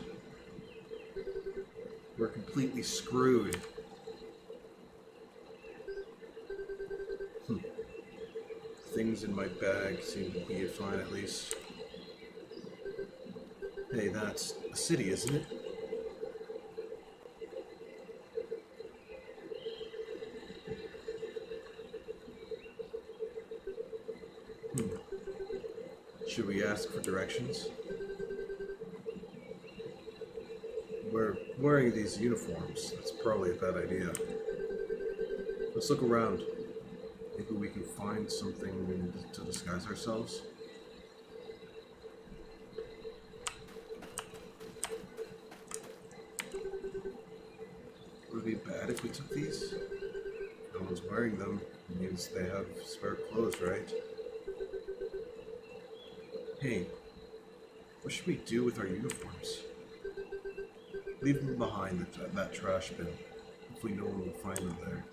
We're completely screwed. Things in my bag seem to be fine at least. Hey, that's a city, isn't it? Should we ask for directions? We're wearing these uniforms. That's probably a bad idea. Let's look around. Maybe we can find something to disguise ourselves. Would it be bad if we took these? No one's wearing them. It means they have spare clothes, right? Hey, what should we do with our uniforms? Leave them behind that trash bin. Hopefully no one will find them there.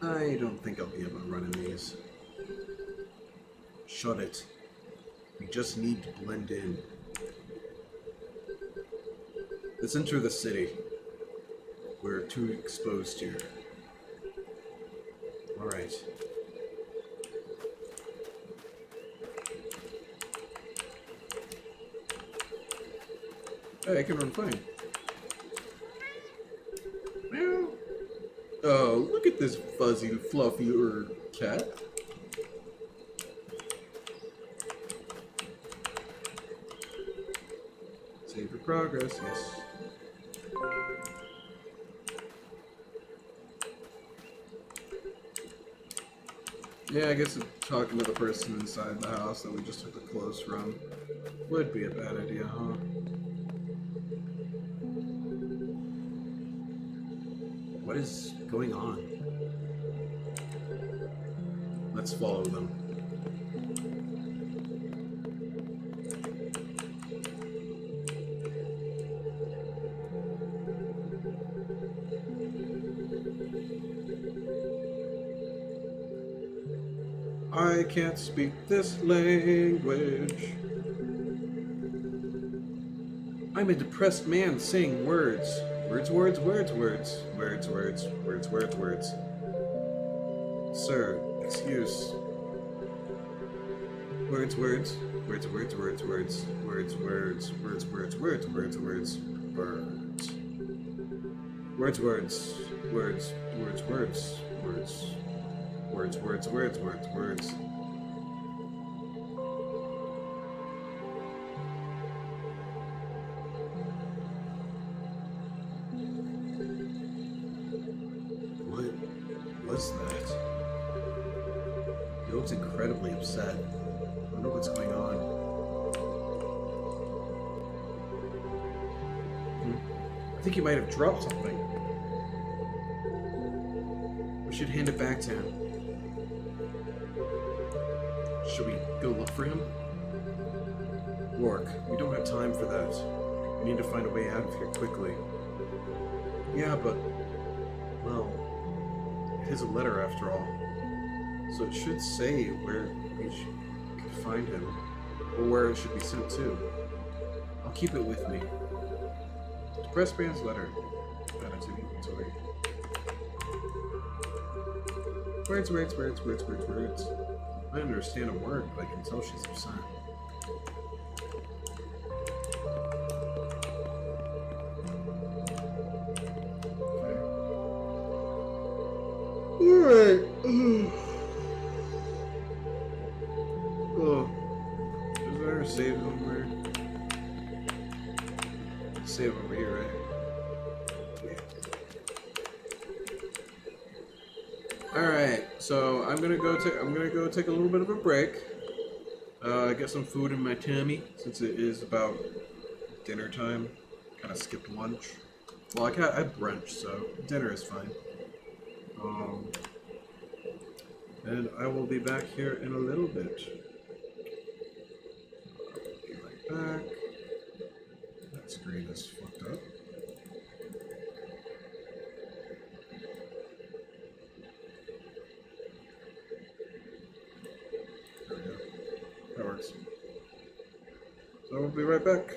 I don't think I'll be able to run in these. Shut it. We just need to blend in. Let's enter the city. We're too exposed here. Alright. Hey, I can run fine. Meow. Oh, look at this fuzzy, fluffy cat. Save your progress, yes. Yeah, I guess talking to the person inside the house that we just took a close from would be a bad idea, huh? What is going on? Let's follow them. I can't speak this language. I'm a depressed man saying words. Words, words, words, words. Words, words, words, words, words. Sir, excuse. Words, words. Words, words, words, words. Words, words, words, words, words, words, words, words. Words, words, words, words, words, words. Words, words, words, words, words. What was that? He looks incredibly upset. I wonder what's going on. I think he might have dropped something. We should hand it back to him. Should we go look for him? Rourke, we don't have time for that. We need to find a way out of here quickly. Yeah, but... well... it is a letter after all. So it should say where we could find him. Or where it should be sent to. I'll keep it with me. Depressed man's letter. Added to the inventory. Words, words, words, words, words, words. I understand a word, but I can tell she's upset. Alright. Oh. Is there a save somewhere? Save over here, right? Alright, so I'm gonna go take a little bit of a break. Get some food in my tummy since it is about dinner time. Kind of skipped lunch. Well, I had brunch, so dinner is fine. And I will be back here in a little bit. Be right back. That screen is fucked up. There we go. That works. So we'll be right back.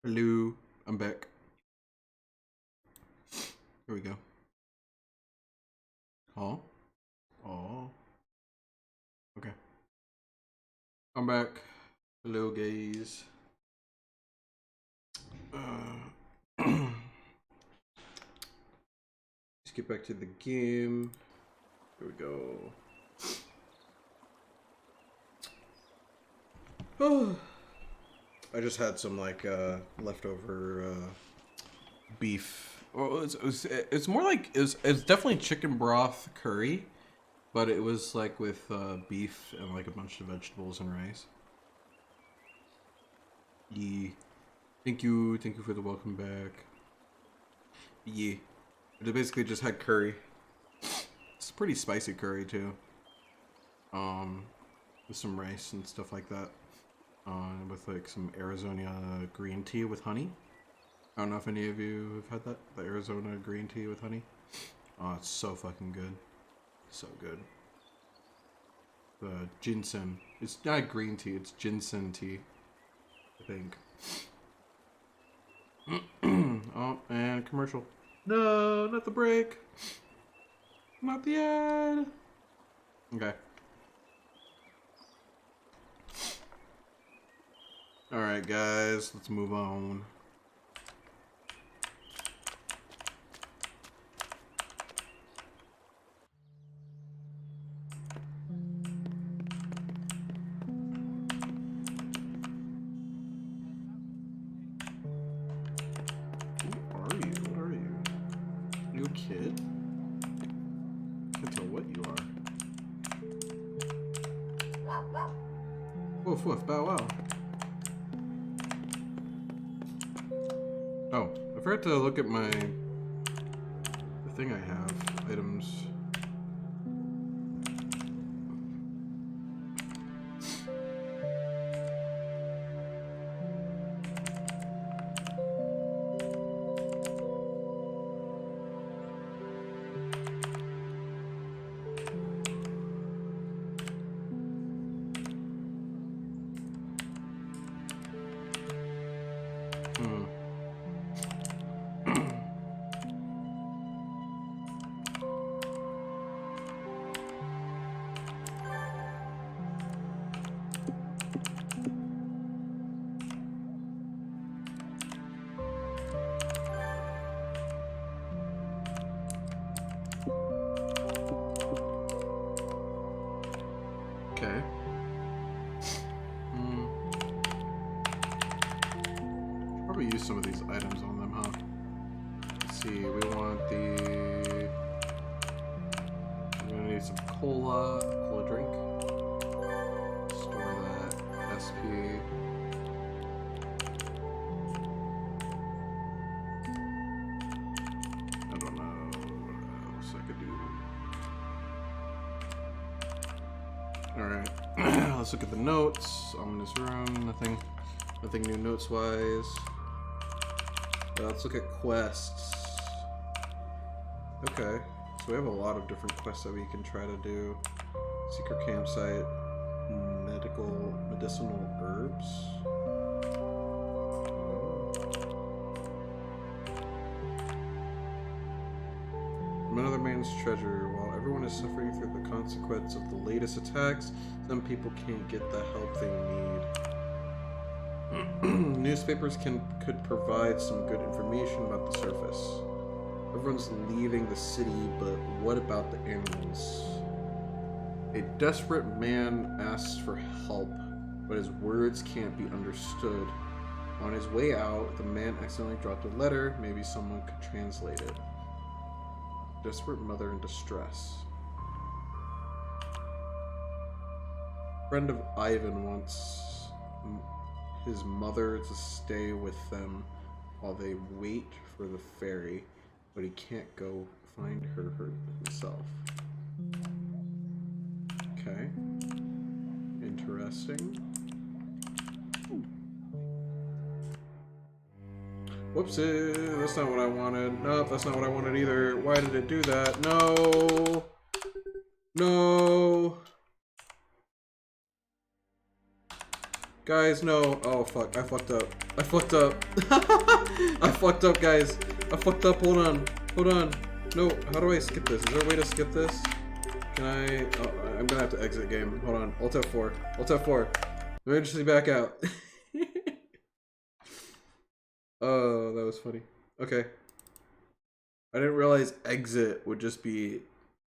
Hello, I'm back. Here we go. Oh. Oh. Okay. I'm back. Hello, guys. Let's get back to the game. Here we go. Oh. I just had some like leftover beef. Well, it's more like it's definitely chicken broth curry, but it was like with beef and like a bunch of vegetables and rice. Yeah. Thank you for the welcome back. Yeah, it basically just had curry. It's pretty spicy curry too. With some rice and stuff like that. With like some Arizona green tea with honey. I don't know if any of you have had that, the Arizona green tea with honey. Oh, it's so fucking good. So good. The ginseng. It's not green tea, it's ginseng tea. I think. Oh, and commercial. No, not the break. Not the ad. Okay. Alright, guys, let's move on. What are you? You a kid? Can't tell what you are. Woof woof, bow wow. Oh, I forgot to look at the thing I have. Items. Okay. Probably use some of these items on them, huh? Let's see, we want I'm gonna need some cola drink. Store that. SP. I don't know what else I could do. Alright, let's look at the notes. Ominous room, nothing new notes wise. Let's look at quests. Okay, so we have a lot of different quests that we can try to do. Secret campsite, medicinal herbs. From another man's treasure. While everyone is suffering through the consequence of the latest attacks, some people can't get the help they need. Newspapers could provide some good information about the surface. Everyone's leaving the city, but what about the animals? A desperate man asks for help, but his words can't be understood. On his way out, the man accidentally dropped a letter. Maybe someone could translate it. Desperate mother in distress. Friend of Ivan wants his mother to stay with them while they wait for the ferry, but he can't go find her himself. Okay. Interesting. Whoopsie, that's not what I wanted. Nope, that's not what I wanted either. Why did it do that? No! No! Guys, no. Oh, fuck. I fucked up. I fucked up. I fucked up, guys. I fucked up. Hold on. Hold on. No. How do I skip this? Is there a way to skip this? Can I... Oh, I'm gonna have to exit game. Hold on. Alt F4. Alt F4. Emergency back out. Oh, that was funny. Okay. I didn't realize exit would just be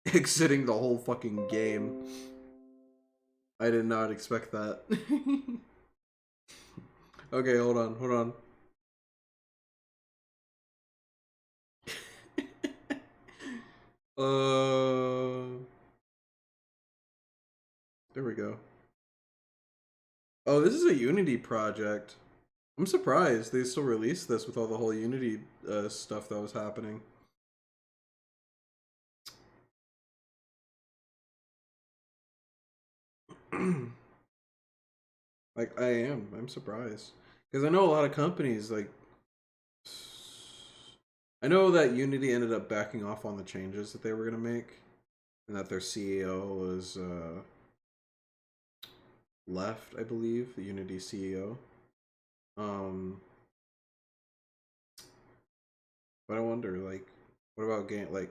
exiting the whole fucking game. I did not expect that. Okay, hold on, hold on. There we go. Oh, this is a Unity project. I'm surprised they still released this with all the whole Unity stuff that was happening. Like, I'm surprised. Because I know a lot of companies, like, I know that Unity ended up backing off on the changes that they were going to make, and that their CEO was left, I believe, the Unity CEO. But I wonder, like, what about game, like,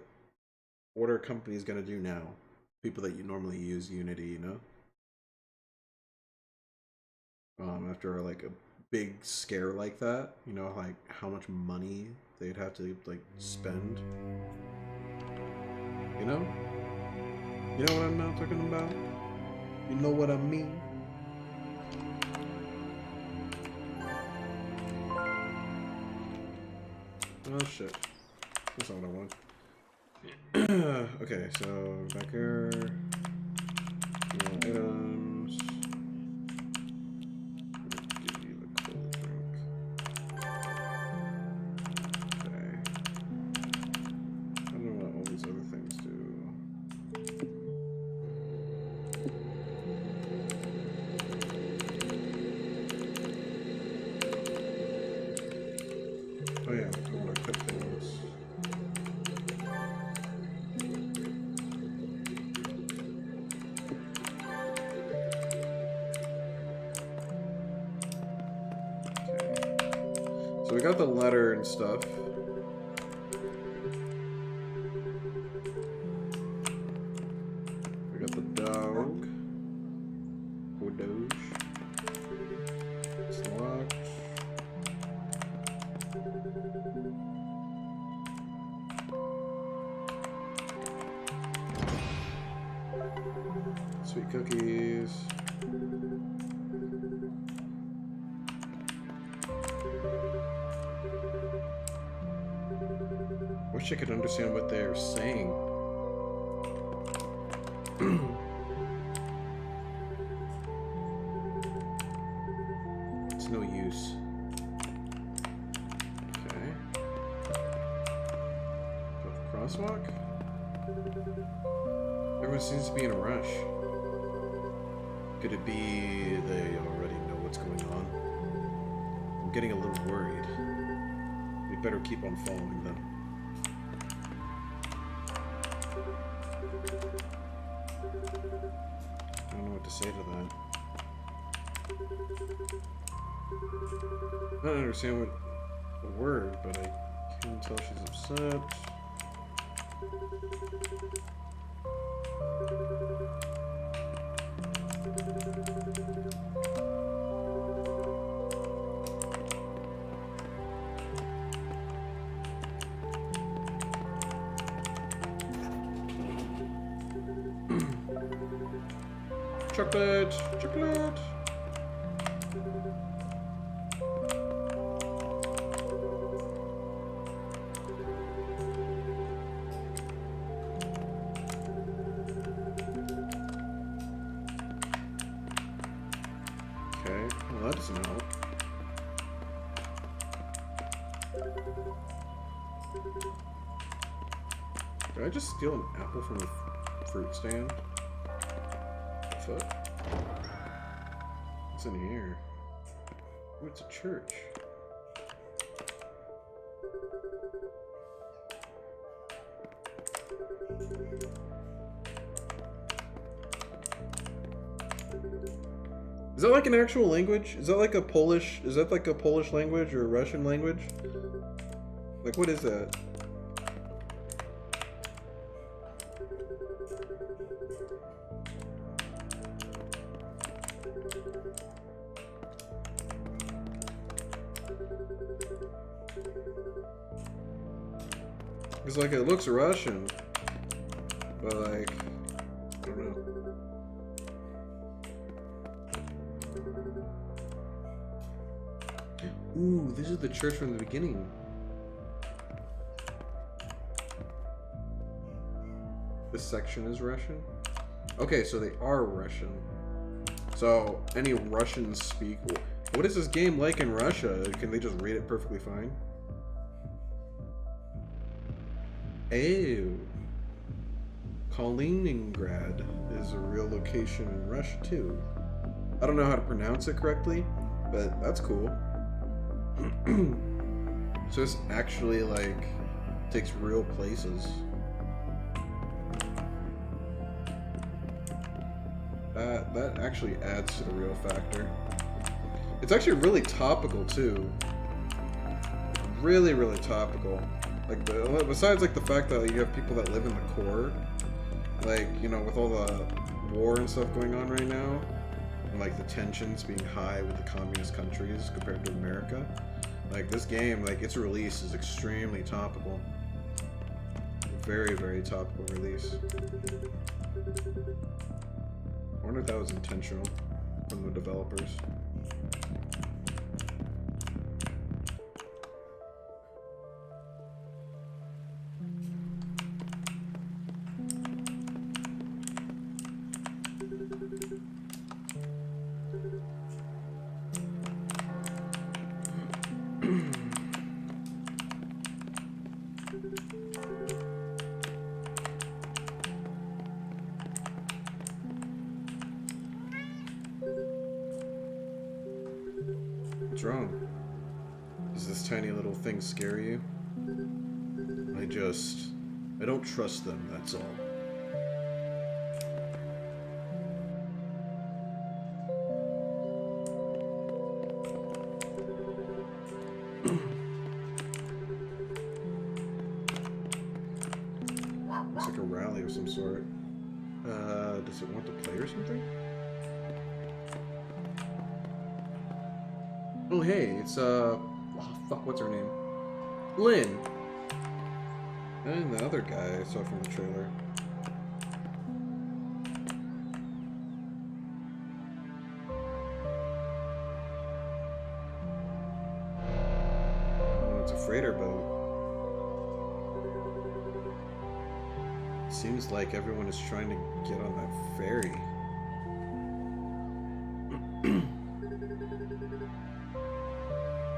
what are companies going to do now? People that you normally use Unity, you know? After like a big scare like that, you know, like how much money they'd have to like spend. You know what I'm not talking about? You know what I mean? Oh shit, that's not what I want. Okay, so back here, items. Oh yeah, I want to cut things. Okay. So we got the letter and stuff. We got the dog. Or Doge. It's locked. Sweet cookies. Wish I could understand what they're saying. It's no use. Okay. Crosswalk? Everyone seems to be in a rush. Could it be they already know what's going on? I'm getting a little worried. We better keep on following them. I don't know what to say to that. I don't understand what the word, but I can tell she's upset. Chocolate! Chocolate! Okay, well that doesn't help. Did I just steal an apple from a fruit stand? Foot? What's in here? Oh, it's a church. Is that like an actual language? Is that like a Polish? Is that like a Polish language or a Russian language? Like, what is that? It's like it looks Russian, but like, I don't know. Ooh, this is the church from the beginning. This section is Russian? Okay, so they are Russian. So, any Russians speak... What is this game like in Russia? Can they just read it perfectly fine? Oh. Kaliningrad is a real location in Russia, too. I don't know how to pronounce it correctly, but that's cool. So this actually, like, takes real places. That actually adds to the real factor. It's actually really topical, too. Really, really topical. Like, besides, like, the fact that you have people that live in the core, like, you know, with all the war and stuff going on right now, and, like, the tensions being high with the communist countries compared to America, like, this game, like, its release is extremely topical. Very, very topical release. I wonder if that was intentional from the developers. What's wrong? Does this tiny little thing scare you? I don't trust them, that's all. Looks like a rally of some sort. Does it want to play or something? Oh hey, it's oh fuck, what's her name? Lynn! And the other guy I saw from the trailer. Oh, it's a freighter boat. Seems like everyone is trying to get on that ferry.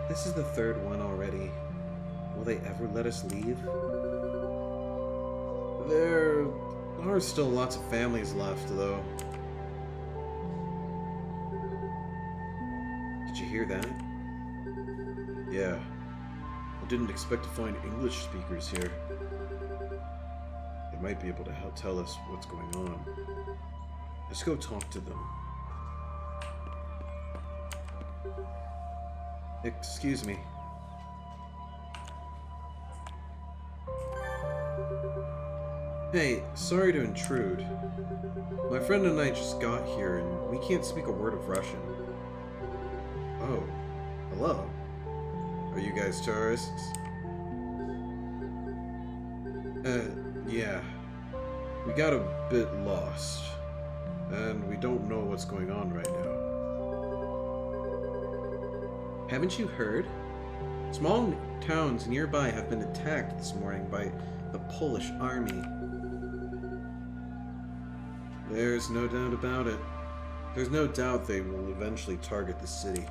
This is the third one already. Will they ever let us leave? There are still lots of families left, though. Did you hear that? Yeah. I didn't expect to find English speakers here. They might be able to help tell us what's going on. Let's go talk to them. Excuse me. Hey, sorry to intrude. My friend and I just got here and we can't speak a word of Russian. Oh, hello. Are you guys tourists? Yeah. We got a bit lost, and we don't know what's going on right now. Haven't you heard? Small towns nearby have been attacked this morning by the Polish army. There's no doubt about it. There's no doubt they will eventually target the city.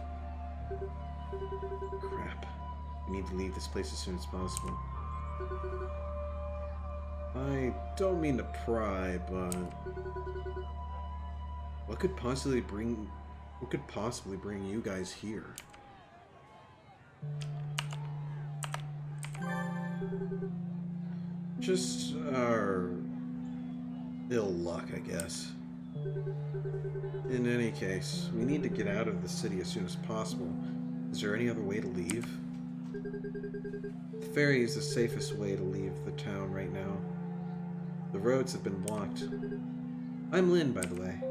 Crap. We need to leave this place as soon as possible. I don't mean to pry, but what could possibly bring you guys here? Just our ill luck, I guess. In any case, we need to get out of the city as soon as possible. Is there any other way to leave? The ferry is the safest way to leave the town right now. The roads have been blocked. I'm Lynn, by the way.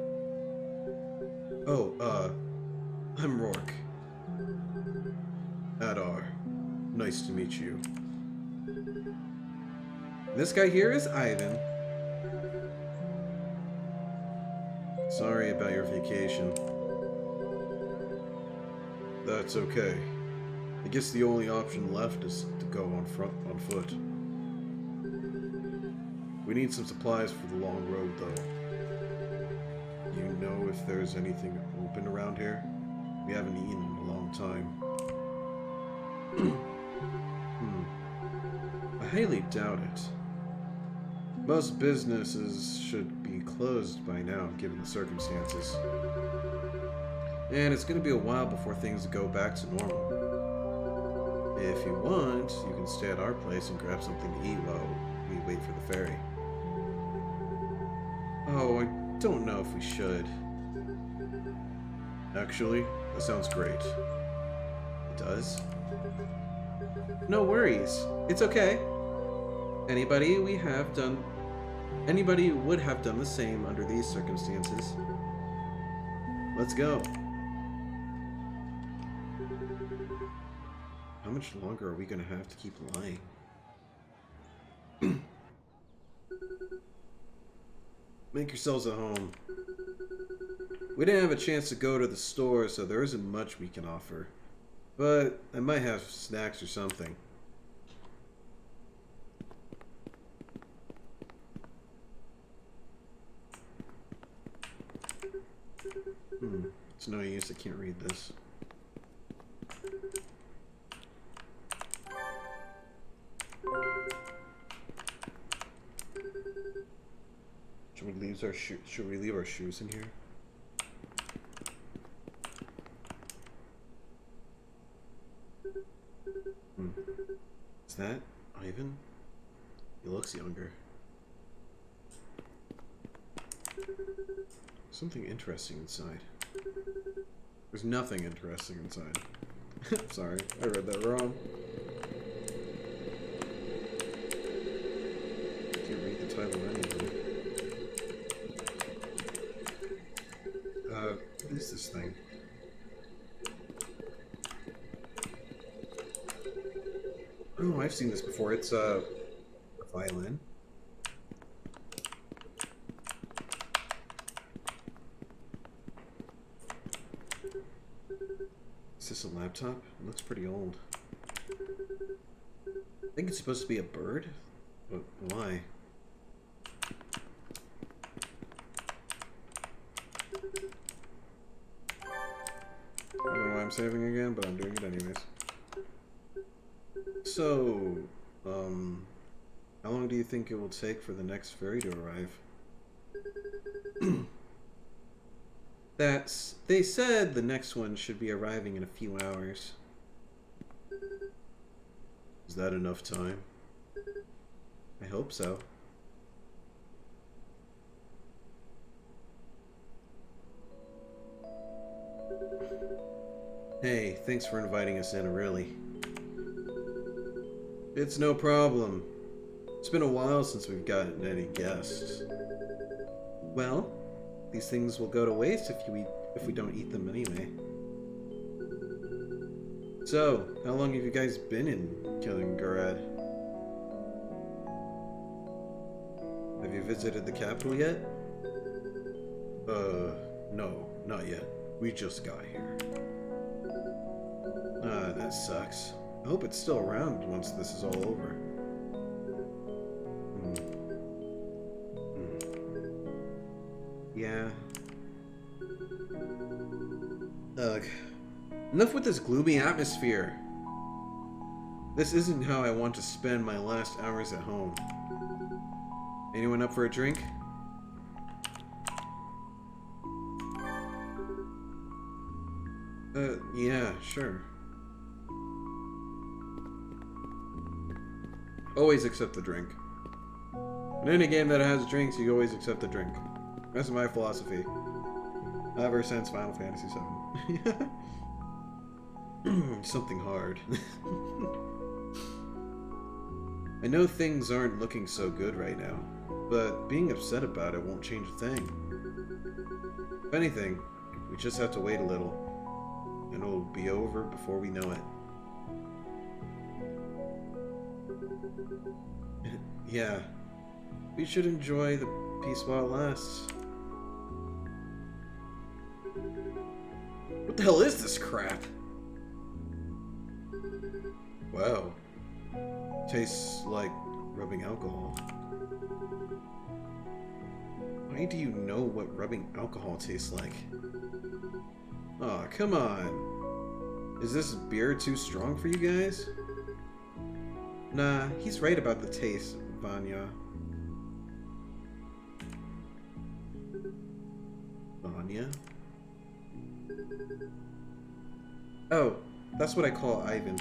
Oh, I'm Rourke. Adar. Nice to meet you. This guy here is Ivan. Sorry about your vacation. That's okay. I guess the only option left is to go on foot. We need some supplies for the long road, though. You know if there's anything open around here? We haven't eaten in a long time. I highly doubt it. Most businesses should be closed by now, given the circumstances. And it's going to be a while before things go back to normal. If you want, you can stay at our place and grab something to eat while we wait for the ferry. Oh, I don't know if we should. Actually, that sounds great. It does? No worries. It's okay. Anybody would have done the same under these circumstances. Let's go. How much longer are we gonna have to keep lying? Make yourselves at home. We didn't have a chance to go to the store, so there isn't much we can offer. But I might have snacks or something. It's no use, I can't read this. Should we leave our shoes in here? Is that Ivan? He looks younger. Something interesting inside. There's nothing interesting inside. Sorry, I read that wrong. Can't read the title of any of them. What is this thing? Oh, I've seen this before. It's a violin. Is this a laptop? It looks pretty old. I think it's supposed to be a bird. But why? I don't know why I'm saving again, but I'm doing it anyways. So, how long do you think it will take for the next ferry to arrive? They said the next one should be arriving in a few hours. Is that enough time? I hope so. Hey, thanks for inviting us in, really. It's no problem. It's been a while since we've gotten any guests. Well, these things will go to waste if we don't eat them anyway. So, how long have you guys been in Kilingrad? Have you visited the capital yet? No, not yet. We just got here. Ah, that sucks. I hope it's still around once this is all over. Yeah. Ugh. Enough with this gloomy atmosphere. This isn't how I want to spend my last hours at home. Anyone up for a drink? Yeah, sure. Always accept the drink. In any game that has drinks, you always accept the drink. That's my philosophy. Ever since Final Fantasy VII. Something hard. I know things aren't looking so good right now, but being upset about it won't change a thing. If anything, we just have to wait a little, and it'll be over before we know it. Yeah, we should enjoy the peace while it lasts. What the hell is this crap? Wow. Tastes like rubbing alcohol. Why do you know what rubbing alcohol tastes like? Aw, come on. Is this beer too strong for you guys? Nah, he's right about the taste, Vanya. Vanya? Oh, that's what I call Ivan.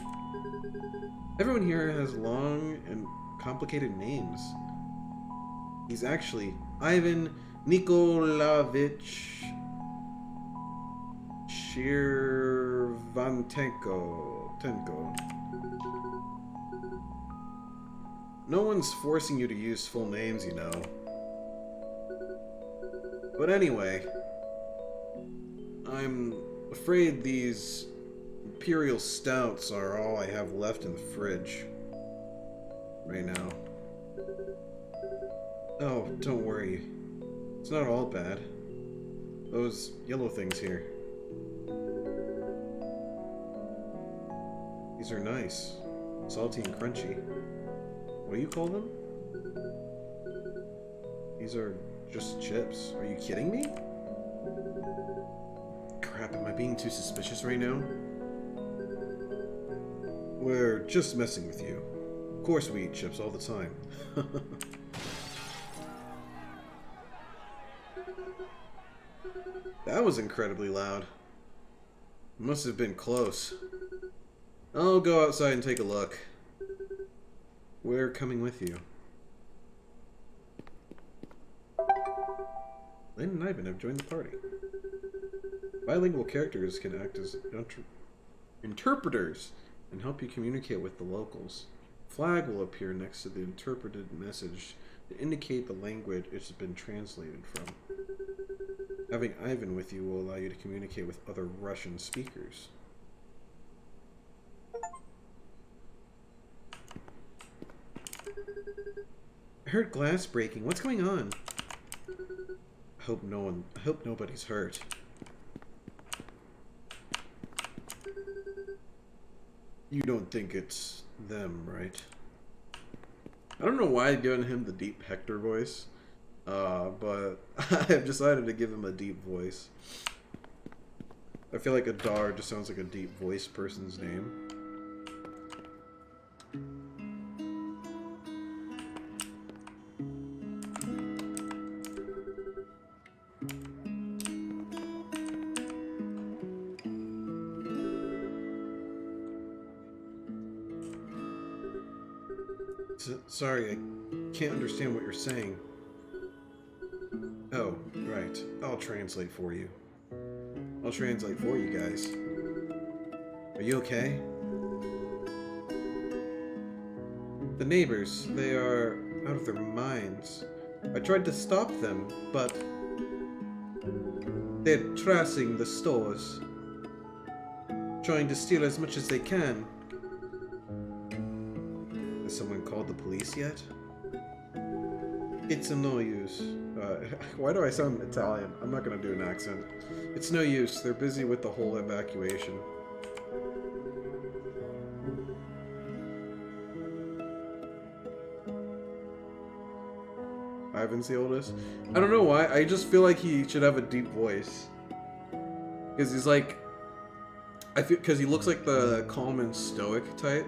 Everyone here has long and complicated names. He's actually Ivan Nikolaevich Shirvantenko. No one's forcing you to use full names, you know. But anyway, I'm afraid these Imperial Stouts are all I have left in the fridge right now. Oh, don't worry. It's not all bad. Those yellow things here. These are nice. Salty and crunchy. What do you call them? These are just chips. Are you kidding me? Crap, am I being too suspicious right now? We're just messing with you. Of course we eat chips all the time. That was incredibly loud. Must have been close. I'll go outside and take a look. We're coming with you. Lynn and Ivan have joined the party. Bilingual characters can act as interpreters and help you communicate with the locals. A flag will appear next to the interpreted message to indicate the language it's been translated from. Having Ivan with you will allow you to communicate with other Russian speakers. I heard glass breaking. What's going on? I hope nobody's hurt. You don't think it's them, right? I don't know why I've given him the deep Hector voice, but I've decided to give him a deep voice. I feel like Adar just sounds like a deep voice person's name. Sorry, I can't understand what you're saying. Oh, right. I'll translate for you. I'll translate for you guys. Are you okay? The neighbors, they are out of their minds. I tried to stop them, but they're trashing the stores, trying to steal as much as they can. Has someone called the police yet? It's no use. Why do I sound Italian? I'm not gonna do an accent. It's no use. They're busy with the whole evacuation. Ivan's the oldest. I don't know why. I just feel like he should have a deep voice. Because he's like... because he looks like the calm and stoic type.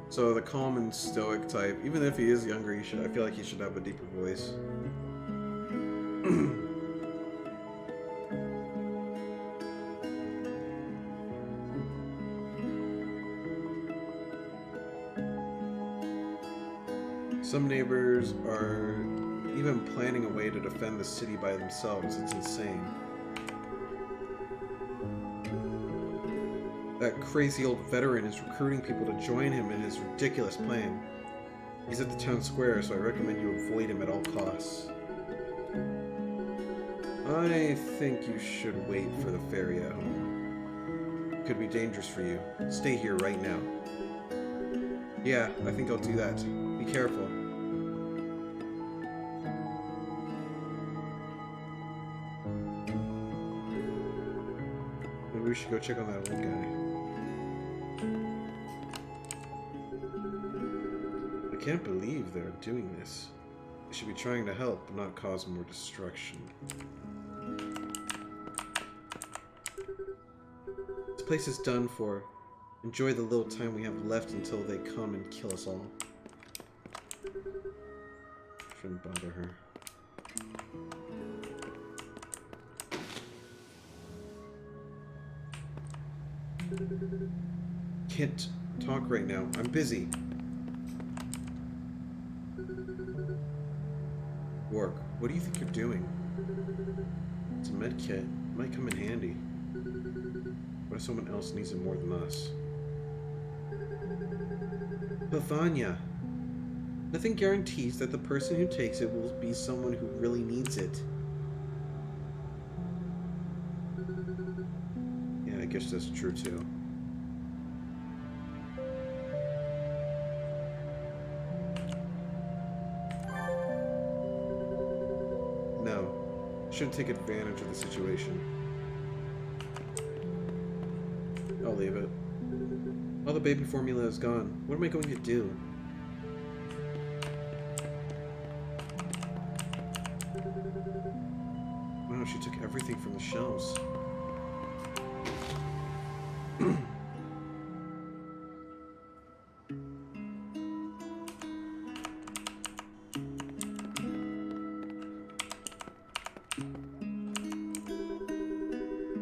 So the calm and stoic type, even if he is younger, I feel like he should have a deeper voice. Some neighbors are even planning a way to defend the city by themselves. It's insane. That crazy old veteran is recruiting people to join him in his ridiculous plan. He's at the town square, so I recommend you avoid him at all costs. I think you should wait for the ferry at home. It could be dangerous for you. Stay here right now. Yeah, I think I'll do that. Be careful. Maybe we should go check on that old guy. I can't believe they're doing this. They should be trying to help, not cause more destruction. This place is done for. Enjoy the little time we have left until they come and kill us all. Shouldn't bother her. Can't talk right now. I'm busy. Rourke, what do you think you're doing? It's a med kit. It might come in handy. What if someone else needs it more than us? But Vanya, nothing guarantees that the person who takes it will be someone who really needs it. Yeah, I guess that's true too. No, shouldn't take advantage of the situation. I'll leave it. All the baby formula is gone. What am I going to do? Wow, she took everything from the shelves.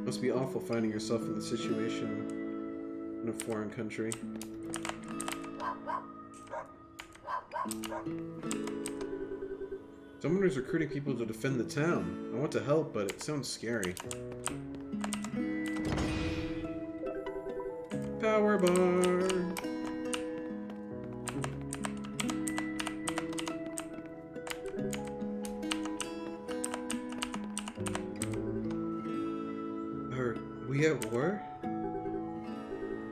Must be awful finding yourself in the situation in a foreign country. Someone is recruiting people to defend the town. I want to help, but it sounds scary. Power bar! Are we at war?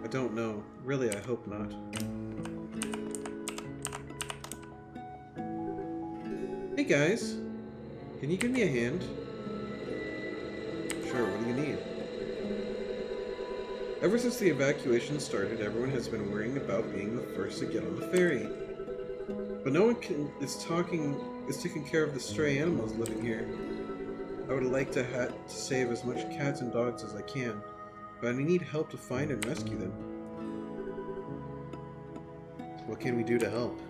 I don't know. Really, I hope not. Hey guys, can you give me a hand? Sure, what do you need? Ever since the evacuation started, everyone has been worrying about being the first to get on the ferry. But no one is taking care of the stray animals living here. I would like to save as much cats and dogs as I can, but I need help to find and rescue them. What can we do to help?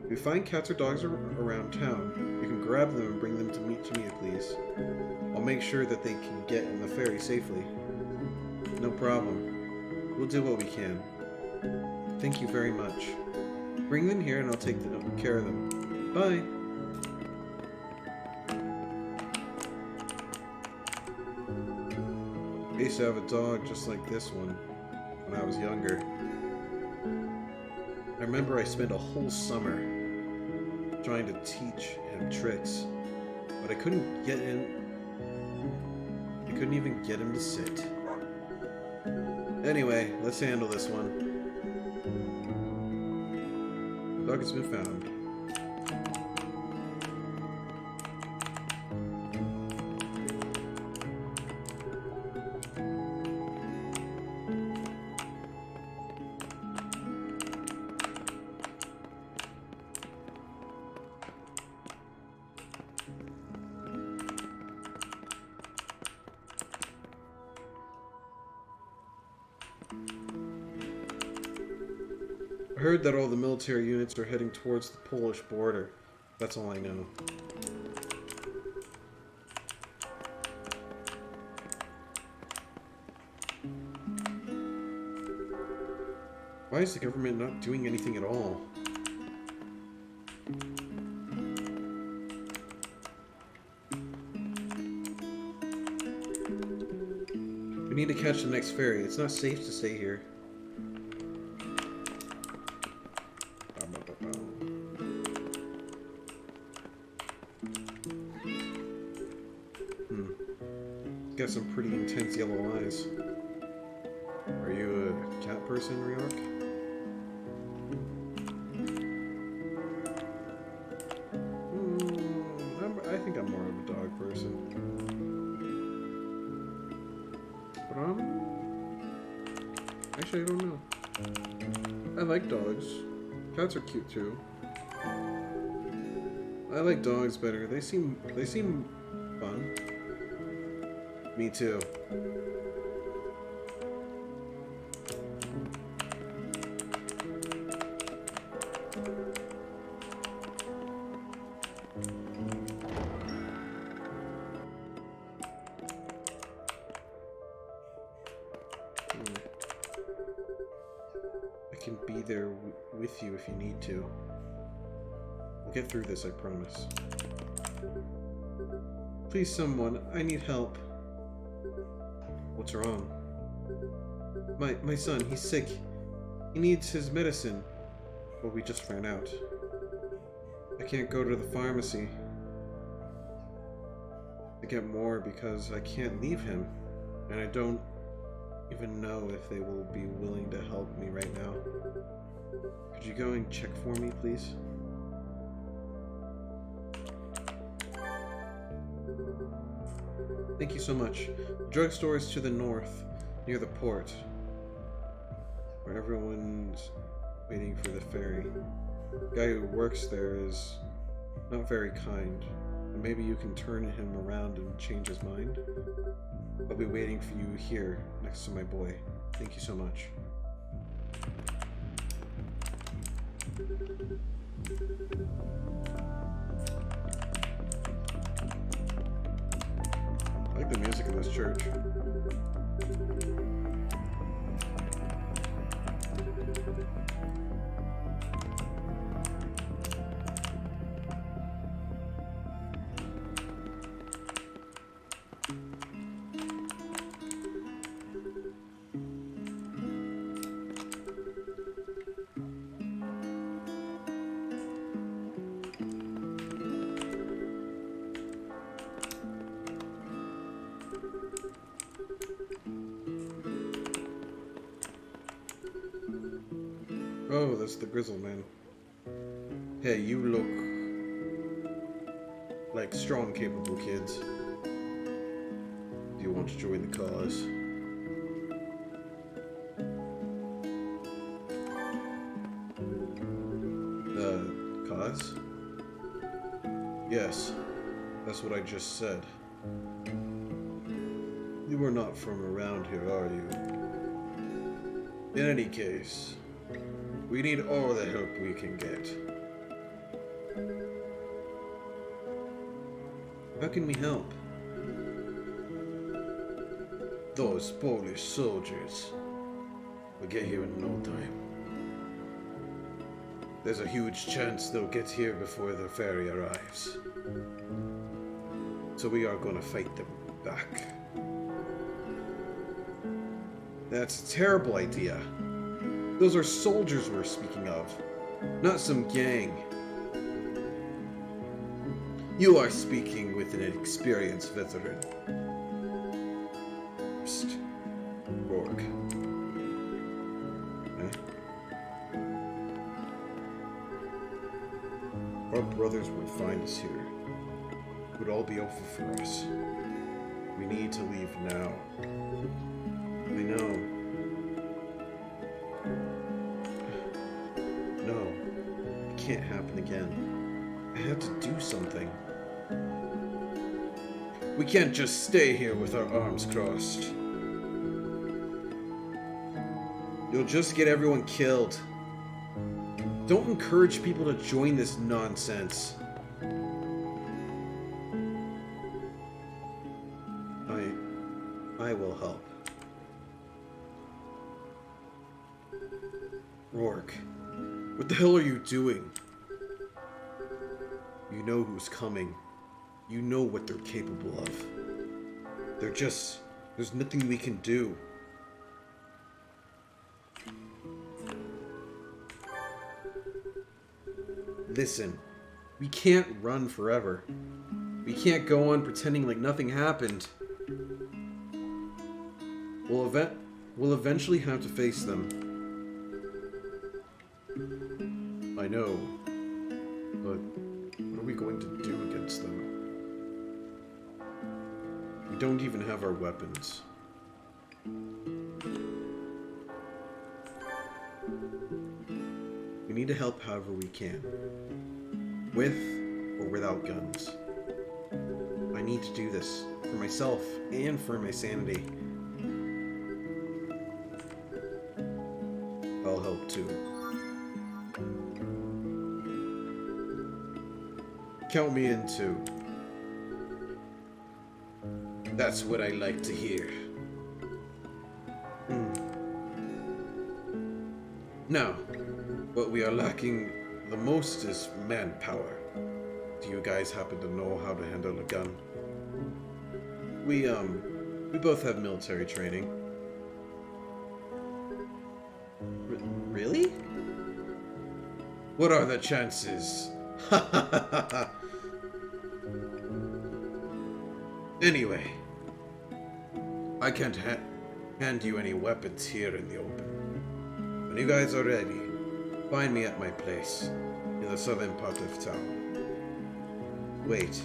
If you find cats or dogs around town, you can grab them and bring them to me, please. I'll make sure that they can get in the ferry safely. No problem. We'll do what we can. Thank you very much. Bring them here and I'll take care of them. Bye! I used to have a dog just like this one when I was younger. I remember I spent a whole summer trying to teach him tricks, but I couldn't get in. I couldn't even get him to sit. Anyway, let's handle this one. Dog has been found. I heard that all the military units are heading towards the Polish border. That's all I know. Why is the government not doing anything at all? We need to catch the next ferry. It's not safe to stay here. Got some pretty intense yellow eyes. Are you a cat person, Ryok? I think I'm more of a dog person. But actually I don't know. I like dogs. Cats are cute too. I like dogs better. They seem fun. Me too. I can be there with you if you need to. We'll get through this, I promise. Please, someone, I need help. What's wrong? My son, he's sick. He needs his medicine. But we just ran out. I can't go to the pharmacy to get more because I can't leave him. And I don't even know if they will be willing to help me right now. Could you go and check for me, please? Thank you so much. The drugstore is to the north, near the port, where everyone's waiting for the ferry. The guy who works there is not very kind. Maybe you can turn him around and change his mind? I'll be waiting for you here, next to my boy. Thank you so much. I like the music in this church. Oh, that's the Grizzle Man. Hey, you look like strong, capable kids. Do you want to join the cause? Cause? Yes, that's what I just said. You are not from around here, are you? In any case, we need all the help we can get. How can we help? Those Polish soldiers will get here in no time. There's a huge chance they'll get here before the ferry arrives. So we are gonna fight them back. That's a terrible idea. Those are soldiers we're speaking of, not some gang. You are speaking with an experienced veteran. Psst. Rourke. Huh? Our brothers would find us here. It would all be over for us. We need to leave now. I know. No, it can't happen again. I have to do something. We can't just stay here with our arms crossed. You'll just get everyone killed. Don't encourage people to join this nonsense. I will help. Rourke, what the hell are you doing? You know who's coming. You know what they're capable of. They're just There's nothing we can do. Listen, we can't run forever. We can't go on pretending like nothing happened. We'll eventually have to face them. I know, but what are we going to do against them? We don't even have our weapons. We need to help however we can. With or without guns. I need to do this for myself and for my sanity. I'll help too. Count me in too. That's what I like to hear. Now, what we are lacking the most is manpower. Do you guys happen to know how to handle a gun? We both have military training. Really? What are the chances? Anyway, I can't hand you any weapons here in the open. When you guys are ready, find me at my place in the southern part of town. Wait.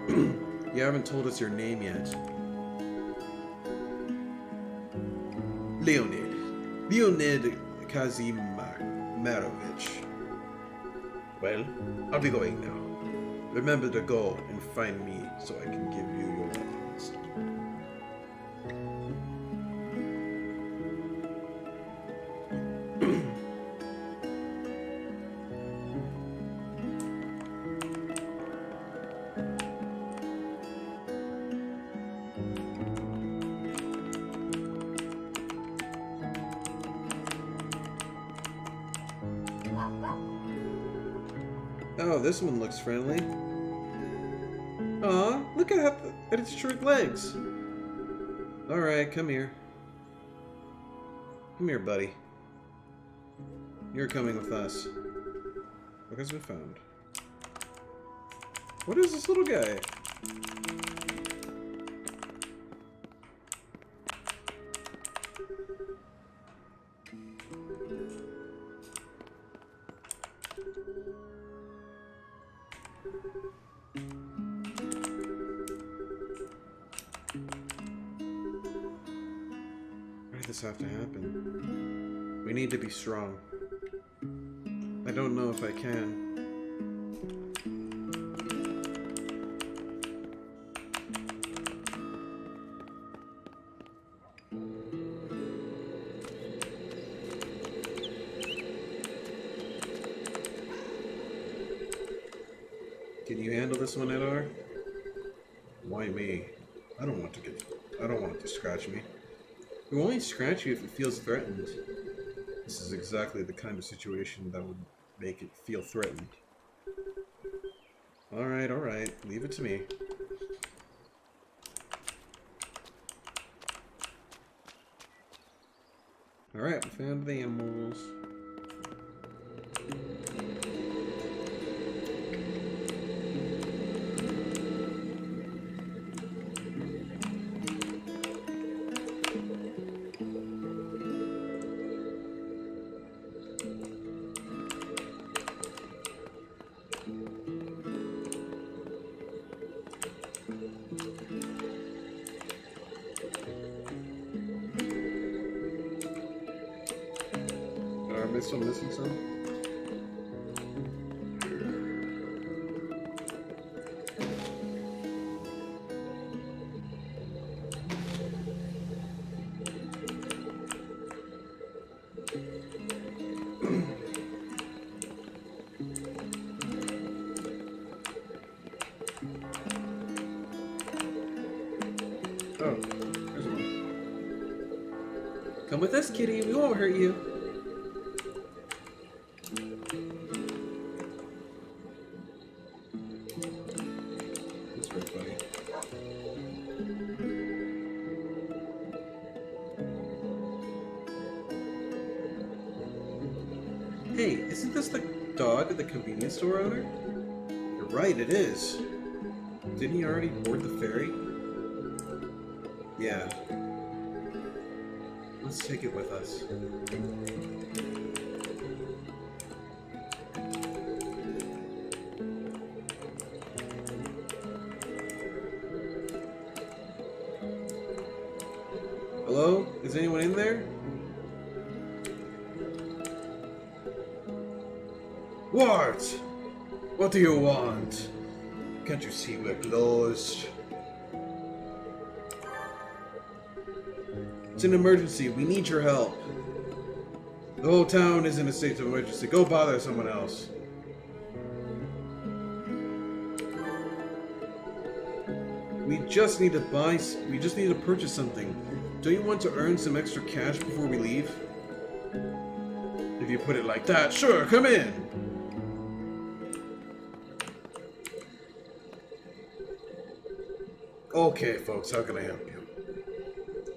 You haven't told us your name yet. Leonid Kazimierovich. Well, I'll be going now. Remember to go and find me so I can give you your weapons. Oh, this one looks friendly. Aw, look at its short legs. Alright, come here. Come here, buddy. You're coming with us. What has been found? What is this little guy? Why did this have to happen? We need to be strong. I don't know if I can. Can you handle this one, Edar? Why me? I don't want it to scratch me. It will only scratch you if it feels threatened. This is exactly the kind of situation that would make it feel threatened. Alright. Leave it to me. Alright, we found the animals. Am I still missing some? Oh, there's one. Come with us, kitty. We won't hurt you. That's very funny. Hey, isn't this the dog of the convenience store owner? You're right, it is. Didn't he already board the ferry? Yeah. Let's take it with us. Hello? Is anyone in there? What? What do you want? Can't you see we're closed? It's an emergency. We need your help. The whole town is in a state of emergency. Go bother someone else. We just need to purchase something. Don't you want to earn some extra cash before we leave? If you put it like that, sure, come in. Okay, folks, how can I help you?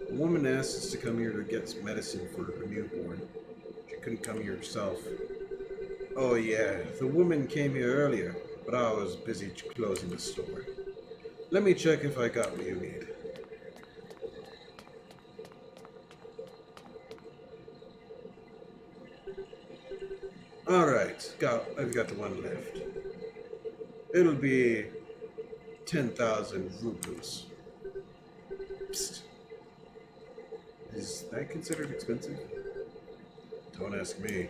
A woman asked us to come here to get some medicine for her newborn. She couldn't come here herself. Oh yeah, the woman came here earlier, but I was busy closing the store. Let me check if I got what you need. Alright, I've got the one left. It'll be 10,000 rubles. Psst. Is that considered expensive? Don't ask me.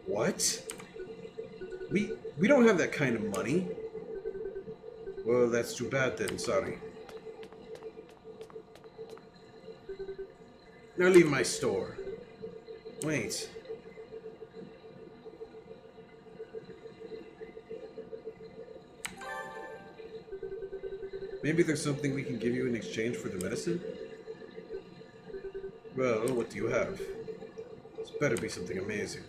What? We don't have that kind of money. Well, that's too bad then, sorry. Now leave my store. Wait. Maybe there's something we can give you in exchange for the medicine? Well, what do you have? This better be something amazing.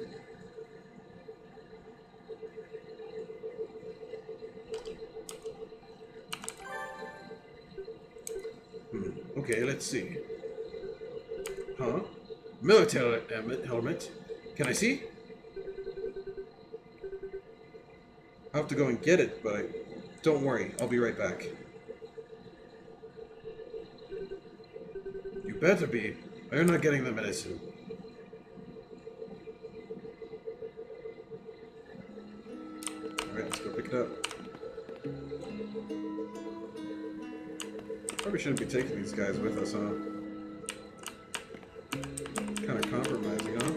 Okay, let's see. Huh? Military helmet. Can I see? I'll have to go and get it, but don't worry, I'll be right back. You better be, or you're not getting the medicine. Alright, let's go pick it up. Probably shouldn't be taking these guys with us, huh? Kind of compromising, huh?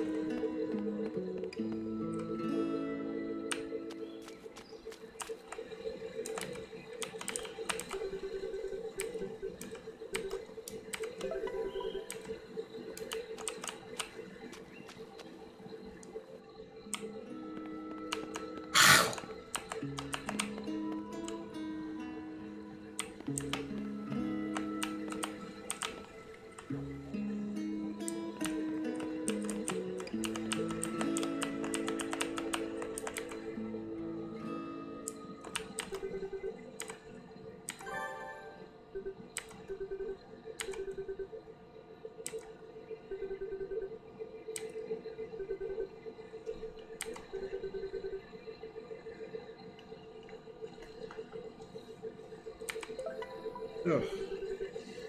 Oh.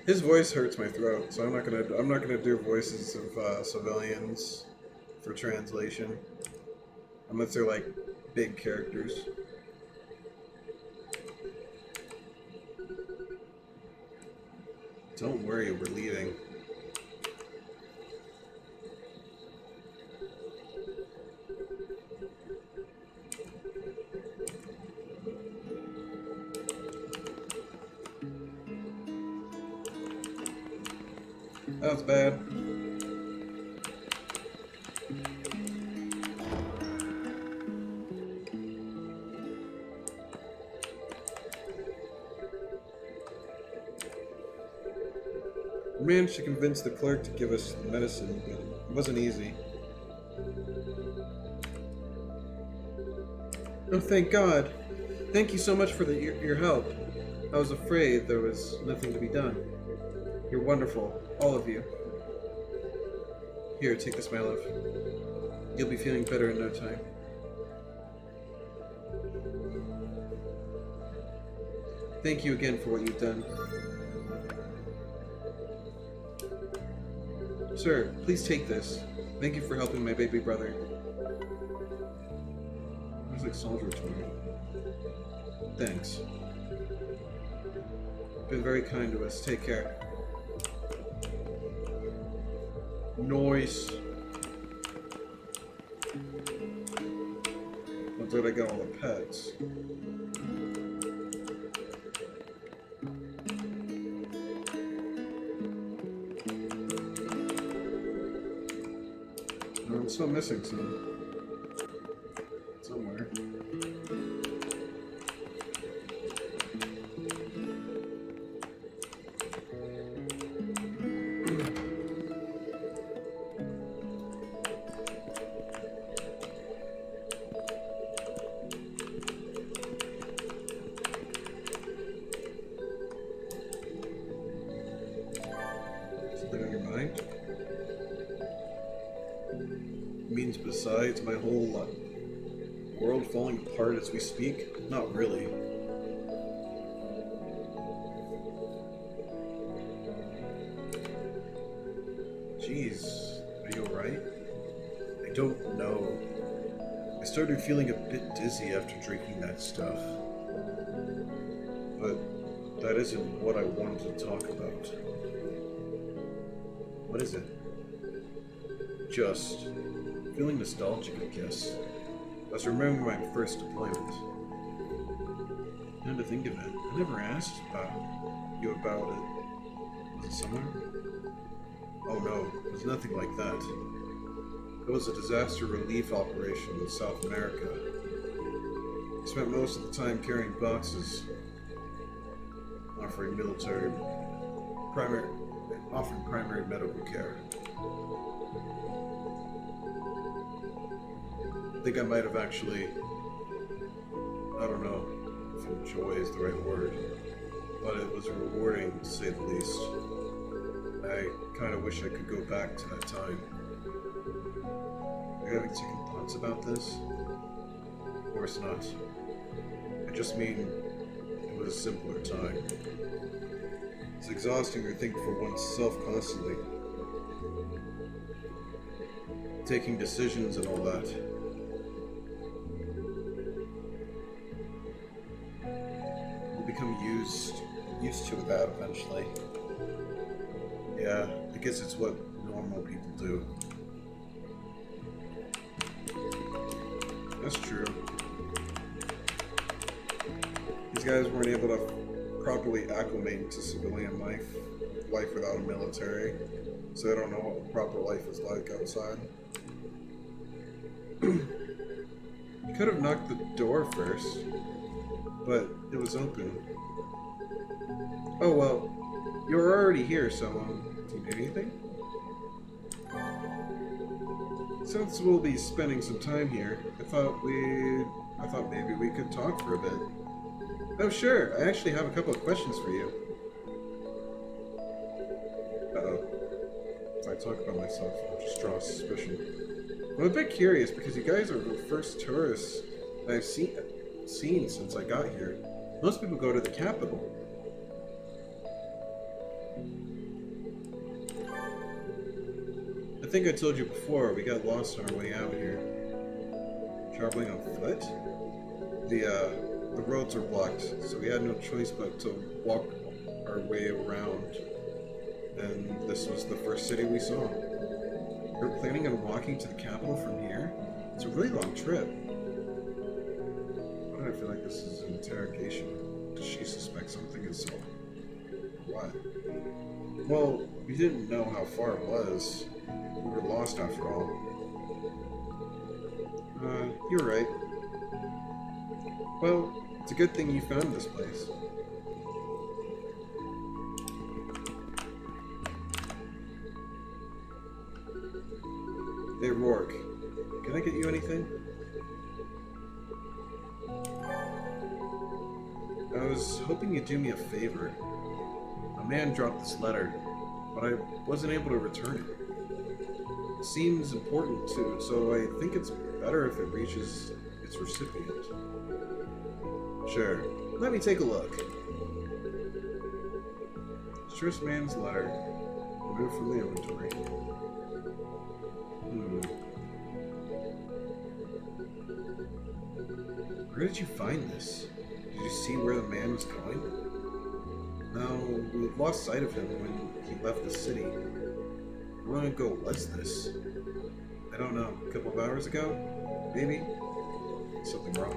His voice hurts my throat, so I'm not gonna do voices of civilians for translation, unless they're like big characters. Don't worry, we're leaving. That was bad. We managed to convince the clerk to give us the medicine, but it wasn't easy. Oh, thank God. Thank you so much for your help. I was afraid there was nothing to be done. You're wonderful, all of you. Here, take this, my love. You'll be feeling better in no time. Thank you again for what you've done. Sir, please take this. Thank you for helping my baby brother. Looks like soldier toy. Thanks. Been very kind to us. Take care. Noise. Looks like I got all the pets. I'm still missing some. Somewhere. Something on your mind? Means besides my whole world falling apart as we speak? Not really. Jeez, are you alright? I don't know. I started feeling a bit dizzy after drinking that stuff. But that isn't what I wanted to talk about. What is it? Just feeling nostalgic, I guess. I was remembering my first deployment. Now to think of it, I never asked you about it. Was it somewhere? Oh no, it was nothing like that. It was a disaster relief operation in South America. I spent most of the time carrying boxes, offering primary medical care. I think I might have actually, I don't know if enjoy is the right word, but it was rewarding to say the least. I kind of wish I could go back to that time. Are you having second thoughts about this? Of course not. I just mean, it was a simpler time. It's exhausting to think for oneself constantly. Taking decisions and all that. We'll become used to that eventually. Yeah, I guess it's what normal people do. That's true. These guys weren't able to properly acclimate to civilian life without a military, so they don't know what the proper life is like outside. You could have knocked the door first, but it was open. Oh well, you're already here, so do you need anything? Since we'll be spending some time here, I thought maybe we could talk for a bit. Oh sure, I actually have a couple of questions for you. Uh-oh. If I talk about myself, I'll just draw suspicion. I'm a bit curious because you guys are the first tourists I've seen since I got here. Most people go to the capital. I think I told you before, we got lost on our way out here. Traveling on foot? The roads are blocked, so we had no choice but to walk our way around. And this was the first city we saw. We're planning on walking to the capital from here? It's a really long trip. Why do I feel like this is an interrogation? Does she suspect something is so? What? Well, we didn't know how far it was. We were lost after all. You're right. Well, it's a good thing you found this place. Hey, Rourke. Can I get you anything? I was hoping you'd do me a favor. A man dropped this letter, but I wasn't able to return it. seems important too, so I think it's better if it reaches its recipient. Sure, let me take a look. Stress Man's letter. Remove from the inventory. Where did you find this? Did you see where the man was going? No, we lost sight of him when he left the city. How long ago was this? I don't know. A couple of hours ago? Maybe? Something wrong.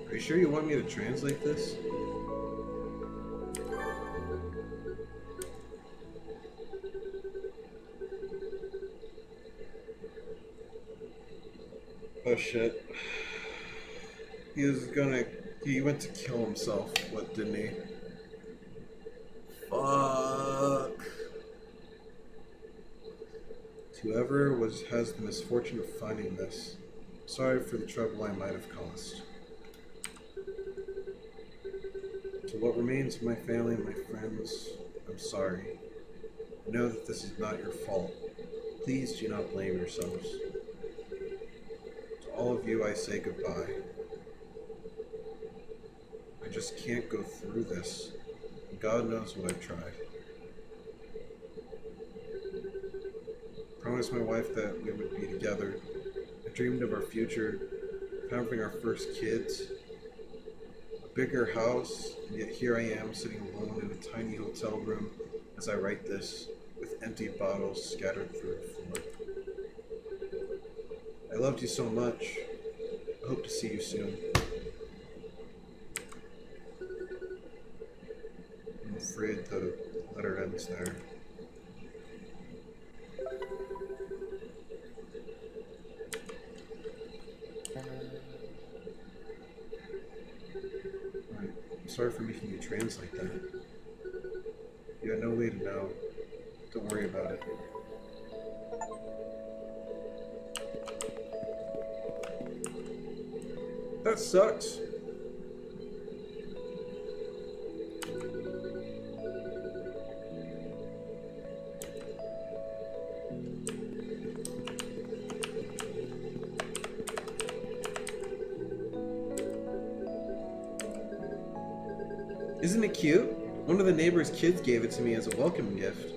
Are you sure you want me to translate this? Oh shit. He went to kill himself, what, didn't he? Fuck. Whoever has the misfortune of finding this, sorry for the trouble I might have caused. To what remains of my family and my friends, I'm sorry. I know that this is not your fault. Please do not blame yourselves. To all of you, I say goodbye. I just can't go through this. God knows what I've tried. I promised my wife that we would be together. I dreamed of our future, of having our first kids, a bigger house, and yet here I am sitting alone in a tiny hotel room as I write this, with empty bottles scattered through the floor. I loved you so much. I hope to see you soon. I'm afraid the letter ends there. Alright, I'm sorry for making you translate that. You had no way to know. Don't worry about it. That sucks. Isn't it cute? One of the neighbor's kids gave it to me as a welcome gift.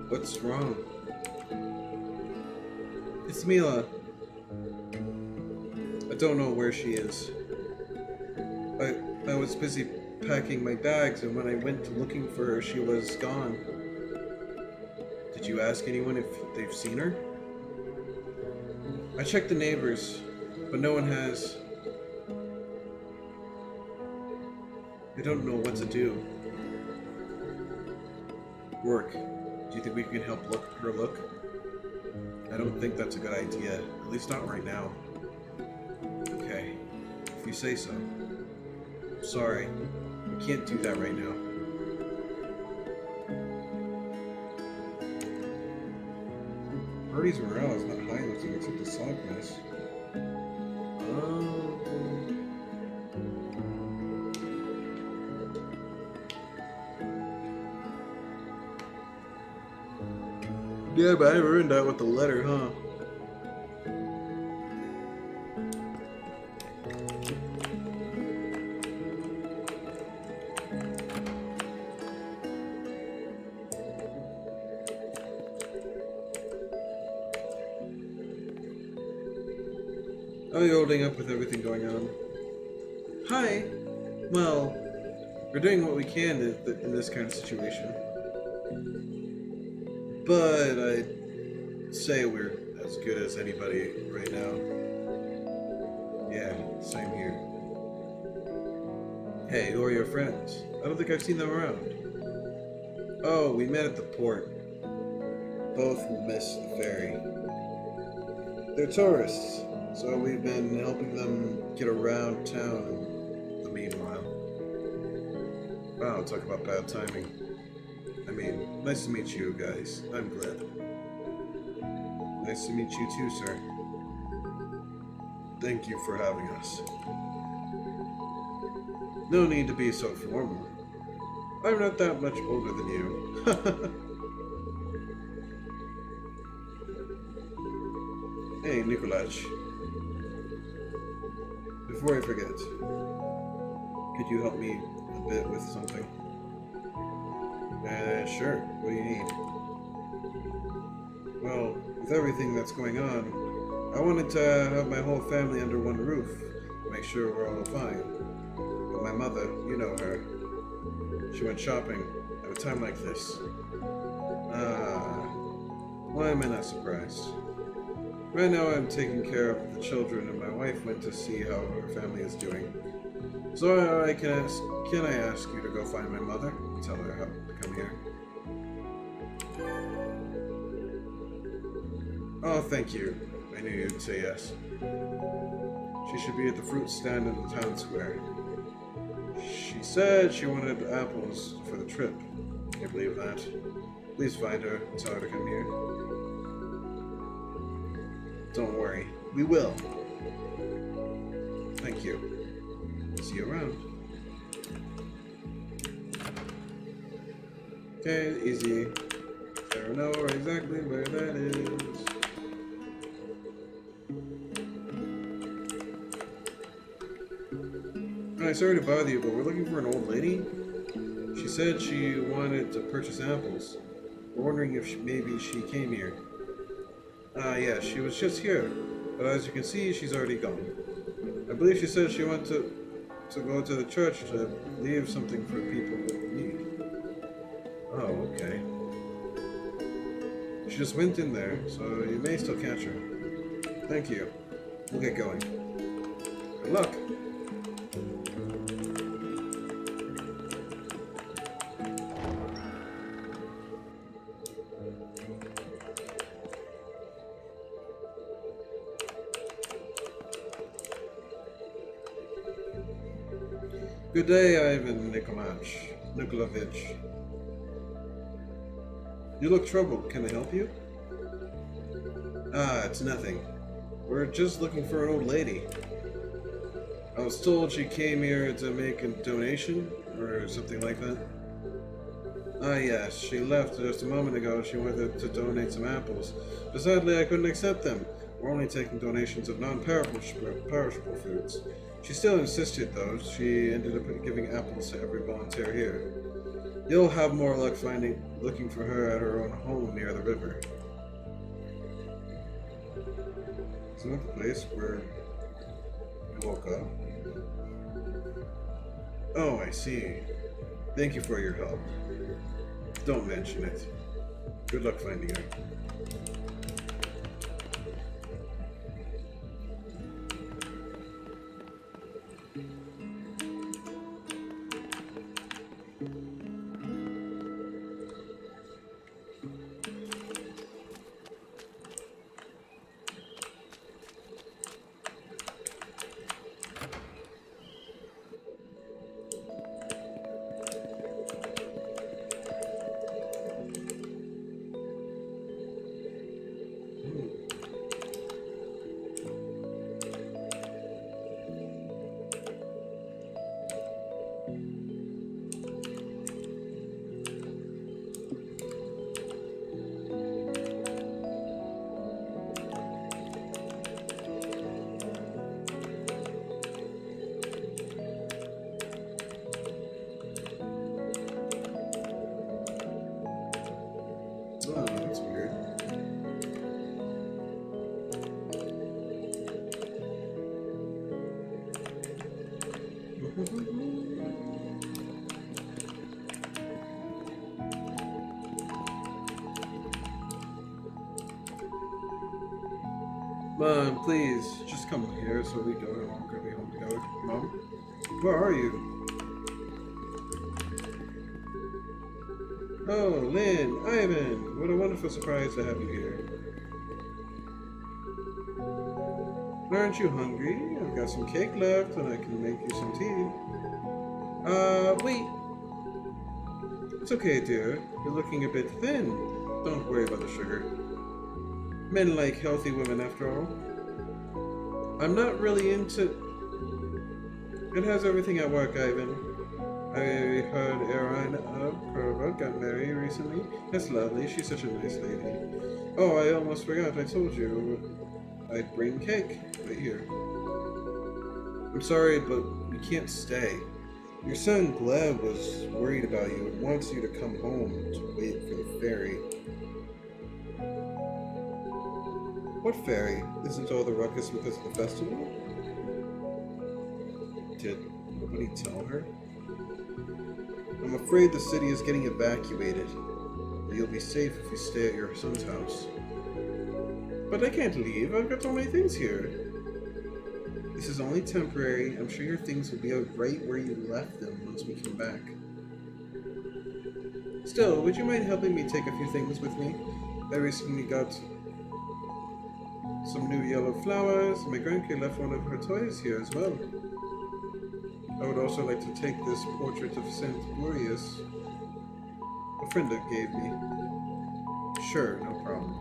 What's wrong? It's Mila. I don't know where she is. I was busy packing my bags, and when I went looking for her, she was gone. Did you ask anyone if they've seen her? I checked the neighbors, but no one has. I don't know what to do. Work. Do you think we can help her look? I don't think that's a good idea. At least not right now. Okay. If you say so. Sorry. We can't do that right now. Party's morale is not high lifting except the side quest. Yeah, but I ruined that with the letter, huh? How are you holding up with everything going on? Hi. Well, we're doing what we can in this kind of situation. But I'd say we're as good as anybody right now. Yeah, same here. Hey, who are your friends? I don't think I've seen them around. Oh, we met at the port. Both missed the ferry. They're tourists, so we've been helping them get around town in the meanwhile. Wow, talk about bad timing. I mean, nice to meet you guys. I'm glad. Nice to meet you too, sir. Thank you for having us. No need to be so formal. I'm not that much older than you. Hey, Nikolaj. Before I forget, could you help me a bit with something? Sure. What do you need? Well, with everything that's going on, I wanted to have my whole family under one roof, make sure we're all fine. But my mother, you know her, she went shopping at a time like this. Why am I not surprised? Right now I'm taking care of the children and my wife went to see how her family is doing. So can I ask you to go find my mother and tell her how to come here? Oh, thank you. I knew you'd say yes. She should be at the fruit stand in the town square. She said she wanted apples for the trip. Can you believe that? Please find her and tell her to come here. Don't worry, we will. Thank you. See you around. Okay, easy. Sarah know exactly where that is. Hi, sorry to bother you, but we're looking for an old lady. She said she wanted to purchase apples. We're wondering if maybe she came here. Yeah, she was just here, but as you can see, she's already gone. I believe she said she wanted to go to the church to leave something for people that need. Oh, okay. She just went in there, so you may still catch her. Thank you. We'll get going. Good luck. Good day, Ivan Nikolavich. You look troubled. Can I help you? It's nothing. We're just looking for an old lady. I was told she came here to make a donation, or something like that. Yes, she left just a moment ago. She wanted to donate some apples, but sadly I couldn't accept them. We're only taking donations of non-perishable foods. She still insisted, though. She ended up giving apples to every volunteer here. You'll have more luck looking for her at her own home near the river. Isn't that the place where you woke up? Oh, I see. Thank you for your help. Don't mention it. Good luck finding her. Mom, please, just come here so we go home. We're gonna be home together. Mom, where are you? Oh, Lynn, Ivan, what a wonderful surprise to have you here. Aren't you hungry? I've got some cake left and I can make you some tea. Wait. It's okay, dear. You're looking a bit thin. Don't worry about the sugar. Men like healthy women, after all. I'm not really into... It has everything at work, Ivan. I heard Erin of Perva got married recently. That's lovely. She's such a nice lady. Oh, I almost forgot. I told you I'd bring cake. Right here. I'm sorry, but you can't stay. Your son Gleb was worried about you and wants you to come home to wait for the ferry. What ferry? Isn't all the ruckus because of the festival? Did nobody tell her? I'm afraid the city is getting evacuated. But you'll be safe if you stay at your son's house. But I can't leave. I've got so many things here. This is only temporary. I'm sure your things will be right where you left them once we come back. Still, would you mind helping me take a few things with me? I recently got some new yellow flowers. My grandkid left one of her toys here as well. I would also like to take this portrait of Saint Boreas a friend gave me. Sure, no problem.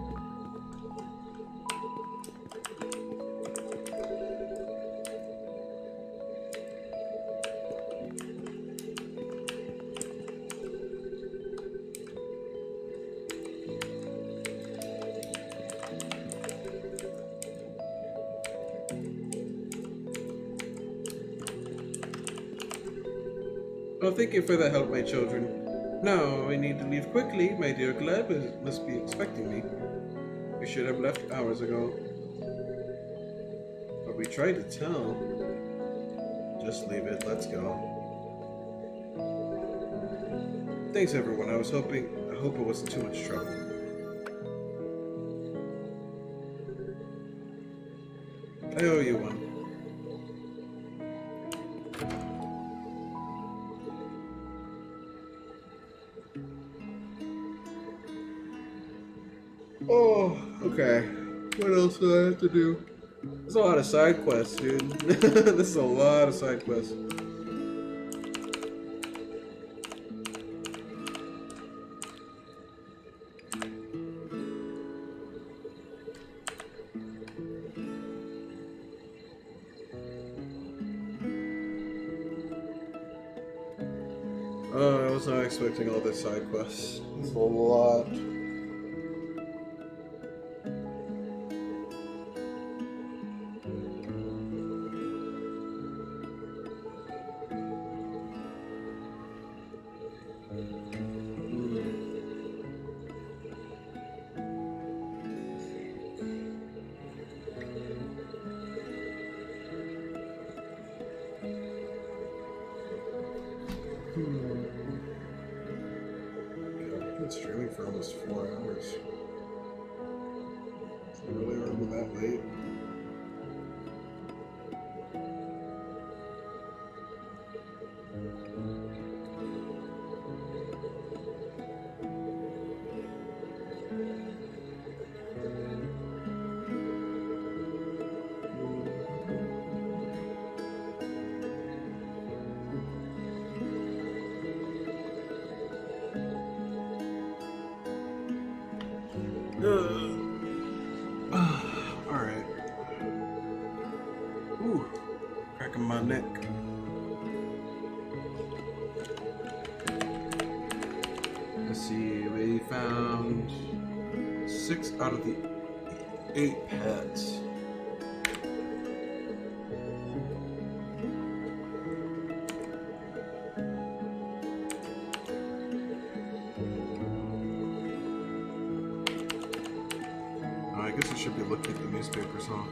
Oh, thank you for the help, my children. Now, I need to leave quickly. My dear Gleb must be expecting me. We should have left hours ago. But we tried to tell. Just leave it. Let's go. Thanks, everyone. I hope it wasn't too much trouble. I owe you one. Oh, okay. What else do I have to do? There's a lot of side quests, dude. This is a lot of side quests. I was not expecting all this side quests. It's a lot. God, I've been streaming for almost 4 hours. Is it really already that late? Alright. Ooh, cracking my neck. Let's see, we found 6 out of the 8 pets. I guess I should be looking at the newspapers, huh?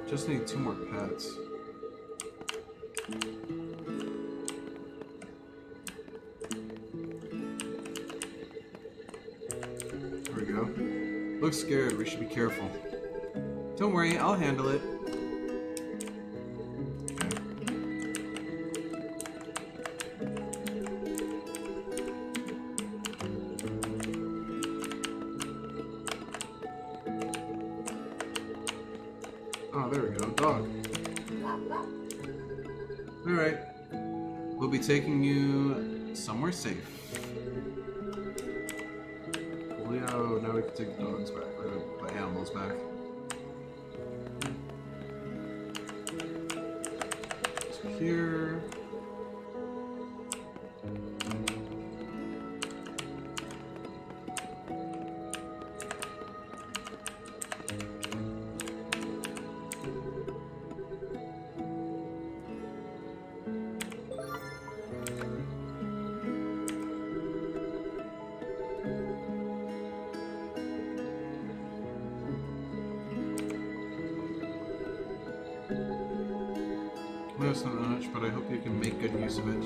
Just need 2 more pets. There we go. Looks scared. We should be careful. Don't worry, I'll handle it. Oh, there we go. Dog. Alright. We'll be taking you somewhere safe. Coolio. Now we can take the dogs back. Or the animals back. So here. No, it's not much, but I hope you can make good use of it.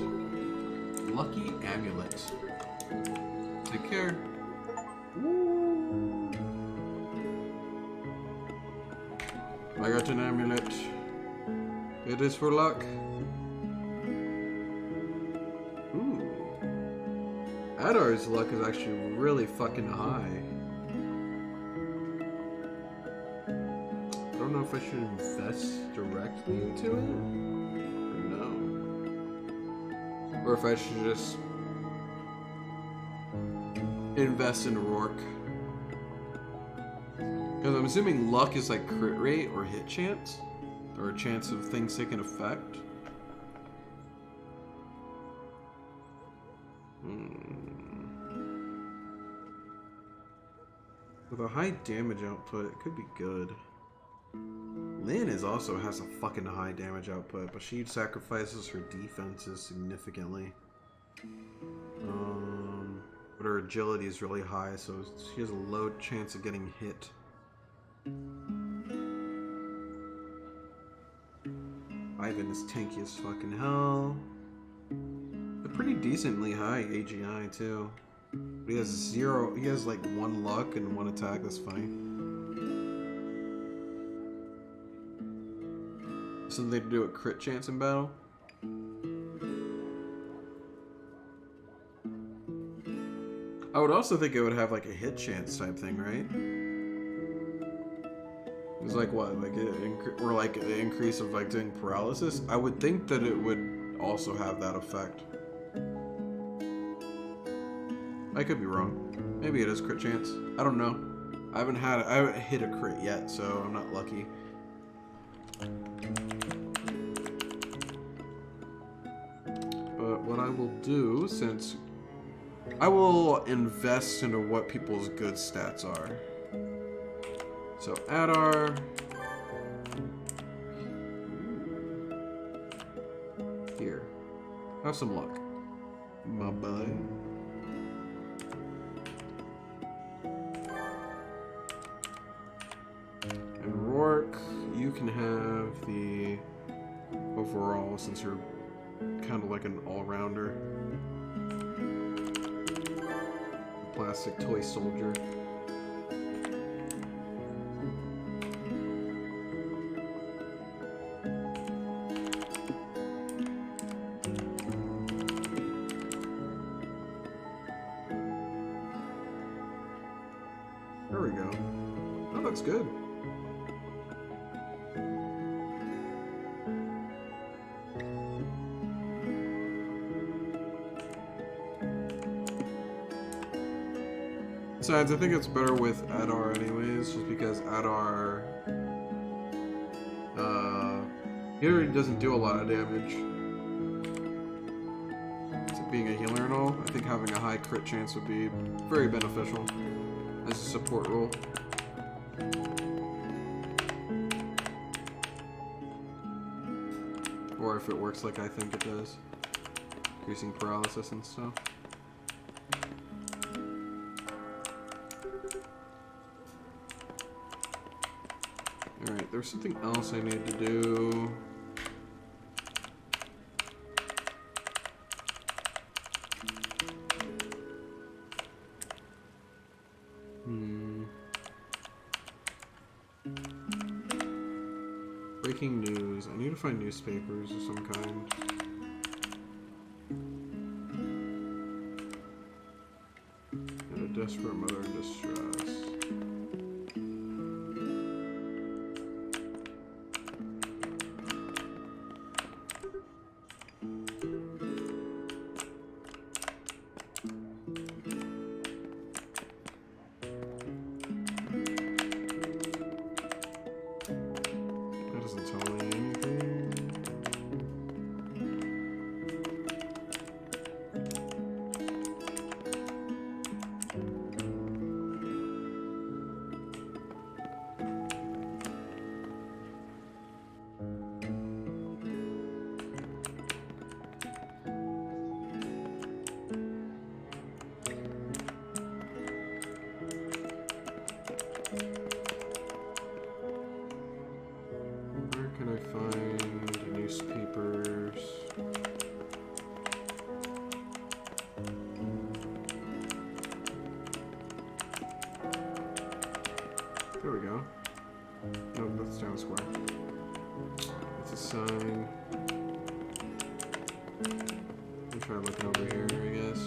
Lucky Amulet. Take care. Woo. I got an amulet. It is for luck. Ooh. Adar's luck is actually really fucking high. I don't know if I should invest directly into it. Or if I should just invest in Rourke. Because I'm assuming luck is like crit rate or hit chance. Or a chance of things taking effect. With a high damage output, it could be good. Lynn also has a fucking high damage output, but she sacrifices her defenses significantly. But her agility is really high, so she has a low chance of getting hit. Ivan is tanky as fucking hell. They're pretty decently high AGI too. But he has 0, he has like 1 luck and 1 attack, that's fine. Something to do with crit chance in battle. I would also think it would have like a hit chance type thing, right? It was like what, like or like the increase of like doing paralysis. I would think that it would also have that effect. I could be wrong. Maybe it is crit chance. I don't know. I haven't hit a crit yet, so I'm not lucky. But what I will do, since I will invest into what people's good stats are. So Adar. Here. Have some luck. Bye-bye. And Rourke, you can have the overall since you're kind of like an all-rounder. Plastic toy soldier. There we go. That looks good. Besides, I think it's better with Adar anyways, just because Adar, he already doesn't do a lot of damage. So being a healer and all, I think having a high crit chance would be very beneficial as a support role. Or if it works like I think it does, increasing paralysis and stuff. Alright, there's something else I need to do. Breaking news. I need to find newspapers of some kind. And a desperate mother in distress. That doesn't tell me anything. Where can I find newspapers? There we go. Nope, that's town square. It's a sign. I'll try looking over here, I guess.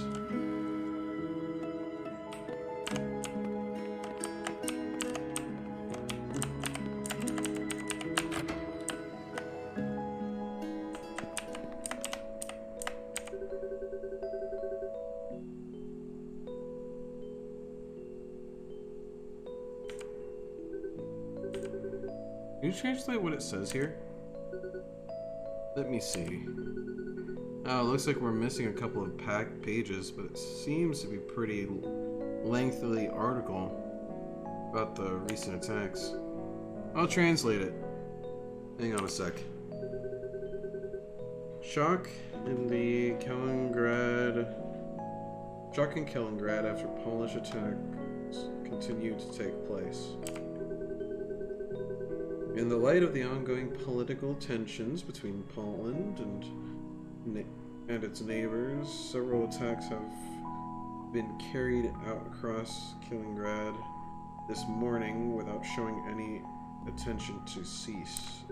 Can you translate what it says here? Let me see. Oh, it looks like we're missing a couple of pages, but it seems to be pretty lengthy article about the recent attacks. I'll translate it. Hang on a sec. Shock in Kaliningrad after Polish attacks continue to take place. In the light of the ongoing political tensions between Poland and its neighbors, several attacks have been carried out across Kaliningrad this morning without showing any intention to cease.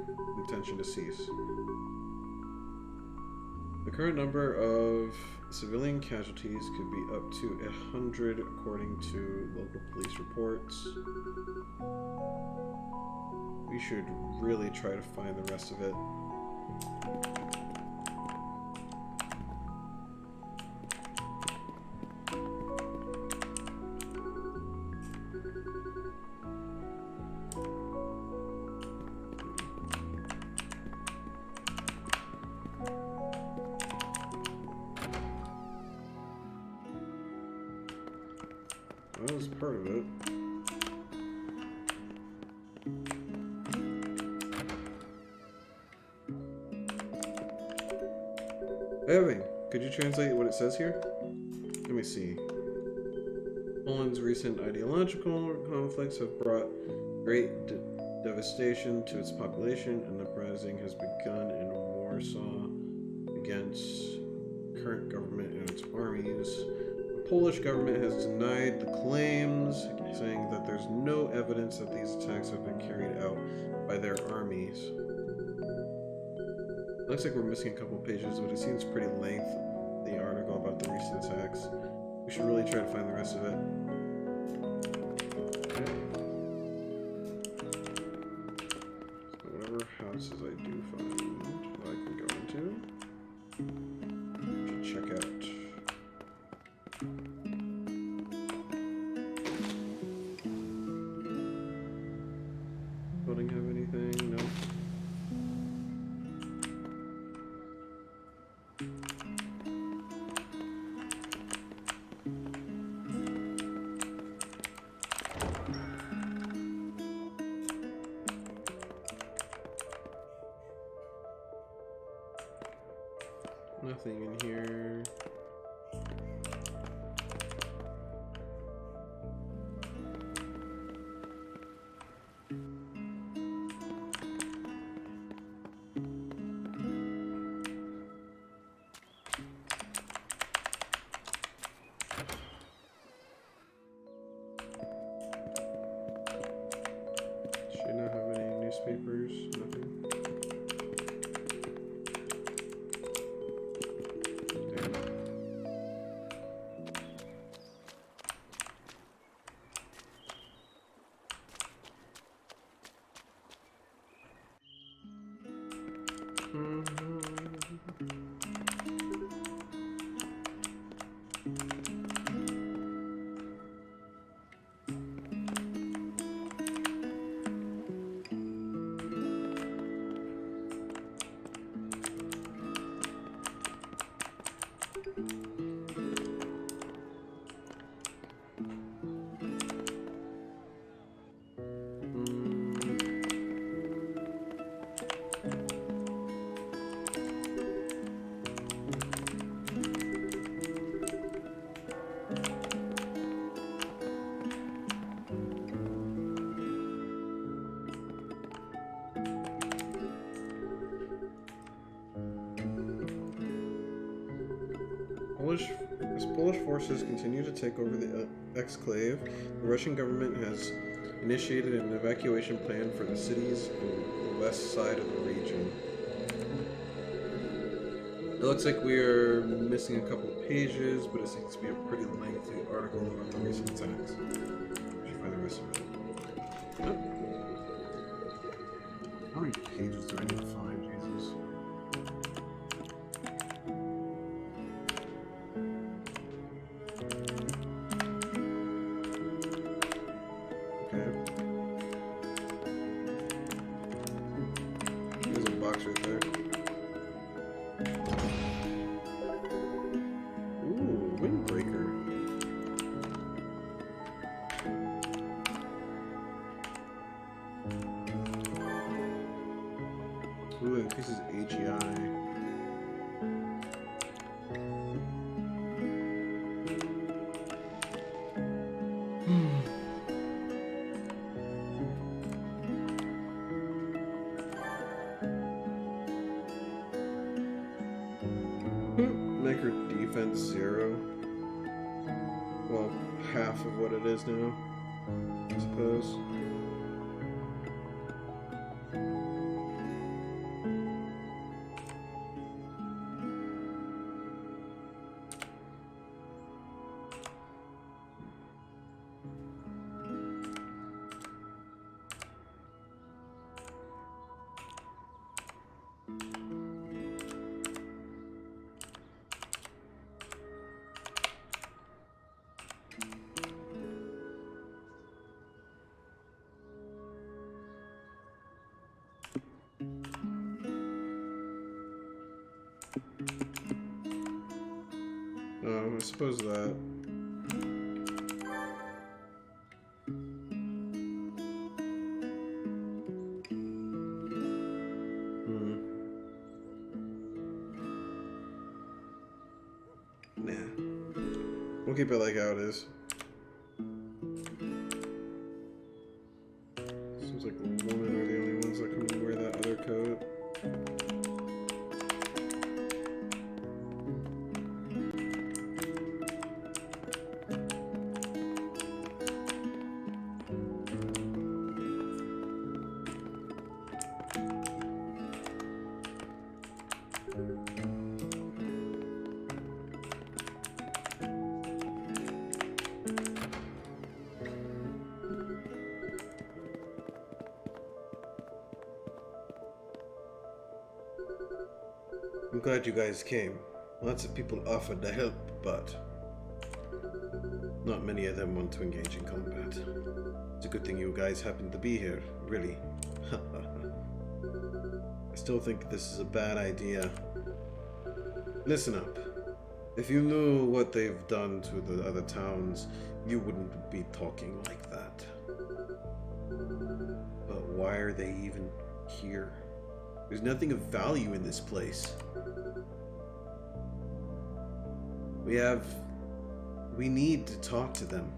The current number of civilian casualties could be up to 100 according to local police reports. We should really try to find the rest of it. That was part of it. Evan, could you translate what it says here? Let me see. Poland's recent ideological conflicts have brought great devastation to its population, and uprising has begun in Warsaw against the current government and its armies. The Polish government has denied the claims, saying that there's no evidence that these attacks have been carried out by their armies. Looks like we're missing a couple pages, but it seems pretty lengthy, the article about the recent attacks. We should really try to find the rest of it. Okay. So whatever houses I do find that I can go into, I should check out. Building have anything? No. Nothing in here. papers, nothing. Damn. As Polish forces continue to take over the exclave, the Russian government has initiated an evacuation plan for the cities on the west side of the region. It looks like we are missing a couple of pages, but it seems to be a pretty lengthy article about the recent attacks. We should find the rest of it. Oh. How many pages do I need to find, Jesus? There's a box right there. Ooh, windbreaker. Ooh, increases AGI. Make her defense 0. Well, half of what it is now, I suppose. I suppose that. Nah. We'll keep it like how it is. Seems like the women are the only ones that can wear that other coat. I'm glad you guys came. Lots of people offered to help, but not many of them want to engage in combat. It's a good thing you guys happen to be here, really. I still think this is a bad idea. Listen up. If you knew what they've done to the other towns, you wouldn't be talking like that. But why are they even here? There's nothing of value in this place. We need to talk to them.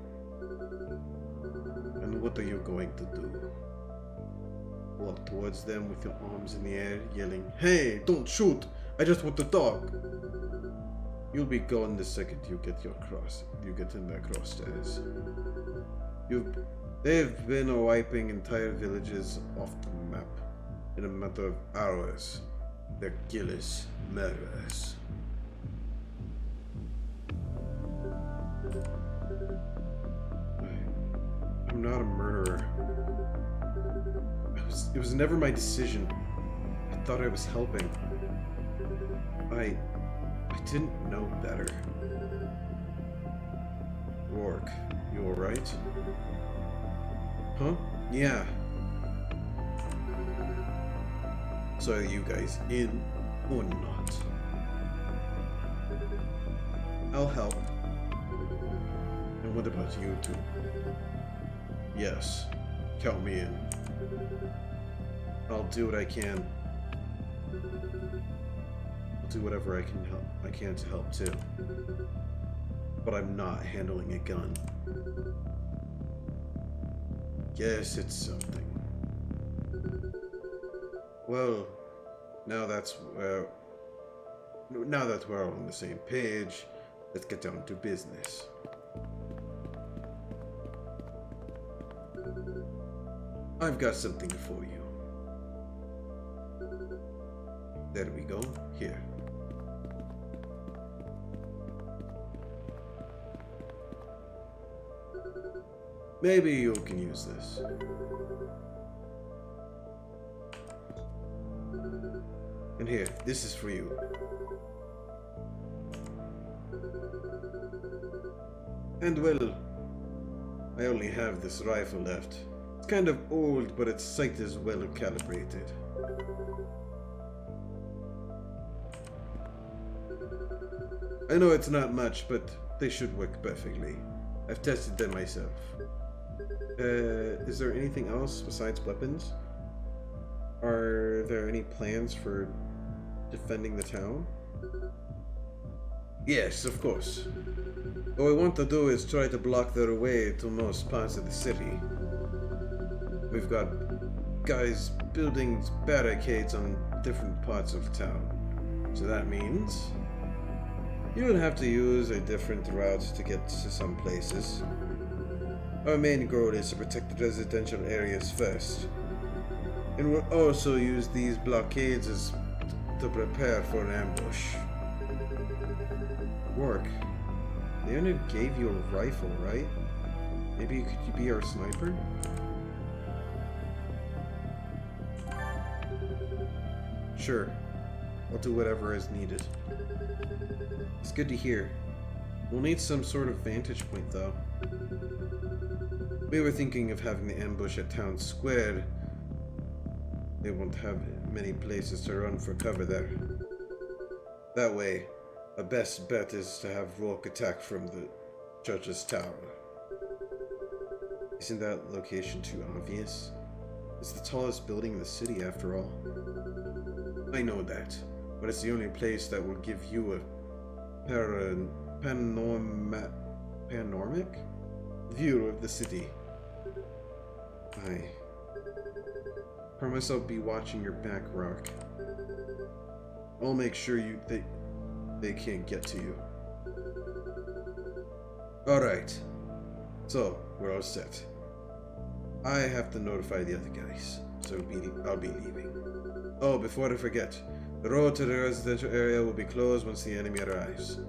And what are you going to do? Walk towards them with your arms in the air, yelling, "Hey, don't shoot! I just want to talk!" You'll be gone the second you get in the crosshairs. They've been wiping entire villages off the map. In a matter of hours, they're Gillis murderers. I'm not a murderer. It was never my decision. I thought I was helping. I didn't know better. Rourke, you alright? Huh? Yeah. So are you guys in or not? I'll help. And what about you two? Yes, count me in. I'll do what I can. I'll do whatever I can to help too. But I'm not handling a gun. Guess it's something. Well, now that we're all on the same page, let's get down to business. I've got something for you. There we go. Here. Maybe you can use this. And here, this is for you. And well, I only have this rifle left. It's kind of old, but its sight is well calibrated. I know it's not much, but they should work perfectly. I've tested them myself. Is there anything else besides weapons? Are there any plans for defending the town? Yes, of course. What we want to do is try to block their way to most parts of the city. We've got guys building barricades on different parts of town. So that means you will have to use a different route to get to some places. Our main goal is to protect the residential areas first. And we'll also use these blockades as to prepare for an ambush. Rourke, they only gave you a rifle, right? Maybe could you be our sniper? Sure. I'll do whatever is needed. It's good to hear. We'll need some sort of vantage point, though. We were thinking of having the ambush at Town Square. They won't have many places to run for cover there. That way, our best bet is to have Rourke attack from the Judge's Tower. Isn't that location too obvious? It's the tallest building in the city, after all. I know that, but it's the only place that will give you a panoramic view of the city. I promise I'll be watching your back, Rourke. I'll make sure they can't get to you. Alright, so we're all set. I have to notify the other guys, so I'll be leaving. Oh, before I forget, the road to the residential area will be closed once the enemy arrives.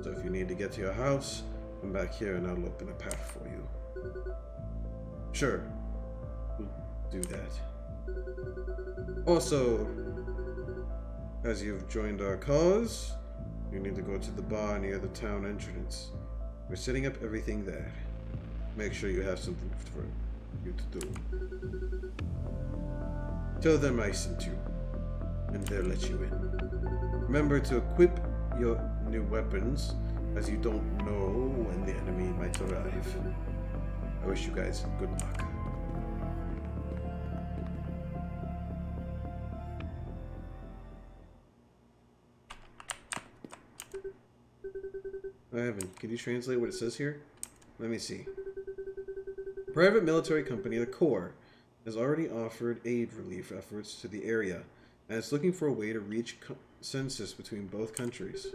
So if you need to get to your house, come back here and I'll open a path for you. Sure, we'll do that. Also, as you've joined our cause, you need to go to the bar near the town entrance. We're setting up everything there. Make sure you have something for you to do. Tell them I sent you, and they'll let you in. Remember to equip your new weapons, as you don't know when the enemy might arrive. I wish you guys good luck. Can you translate what it says here? Let me see. Private military company, the Corps, has already offered aid relief efforts to the area, and is looking for a way to reach consensus between both countries.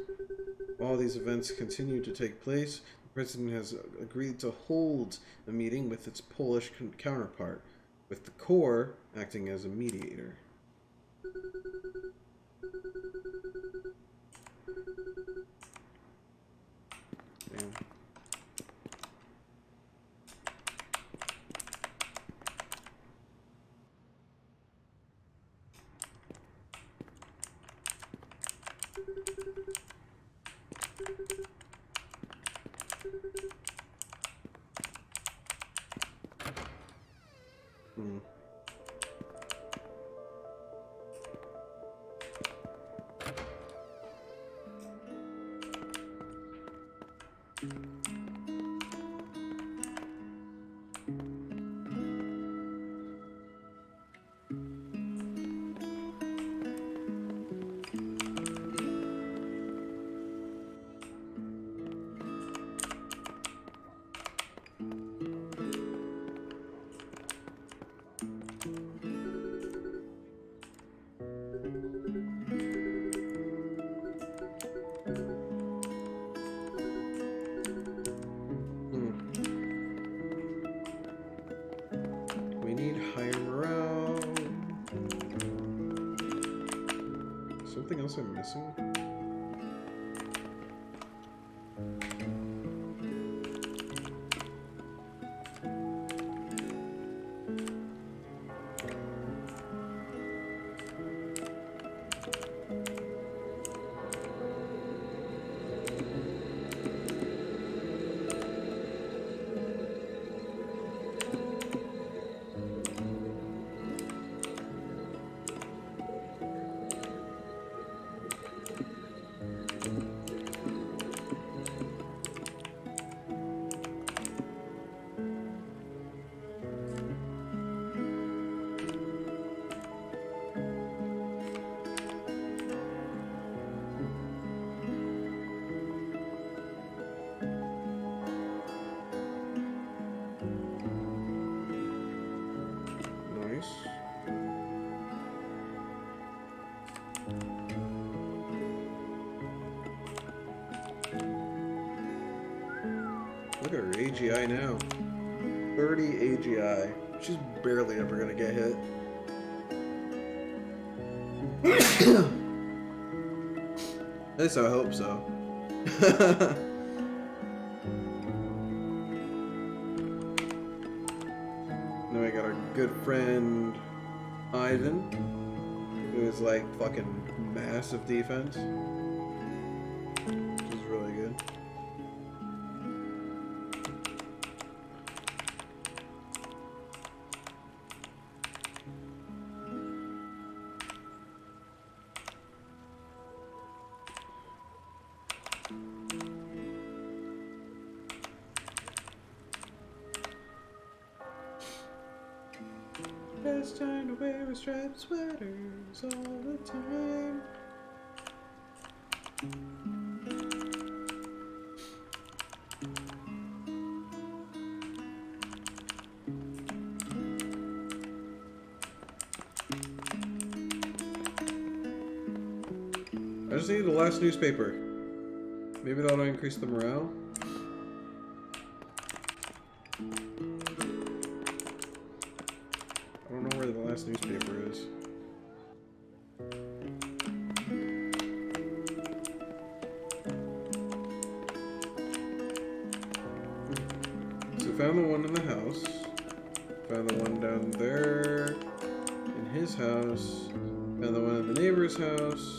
While these events continue to take place, the President has agreed to hold a meeting with its Polish counterpart, with the Corps acting as a mediator. Damn. Hmm. We need higher morale. Something else I'm missing? Nice. Look at her AGI now. 30 AGI. She's barely ever gonna get hit. At least I hope so. Then we got our good friend Ivan, who is like fucking massive defense. Which is really good. Best time to wear a striped sweaters all the time. I just need the last newspaper. Maybe that'll increase the morale. I don't know where the last newspaper is. So found the one in the house. Found the one down there in his house. Found the one in the neighbor's house.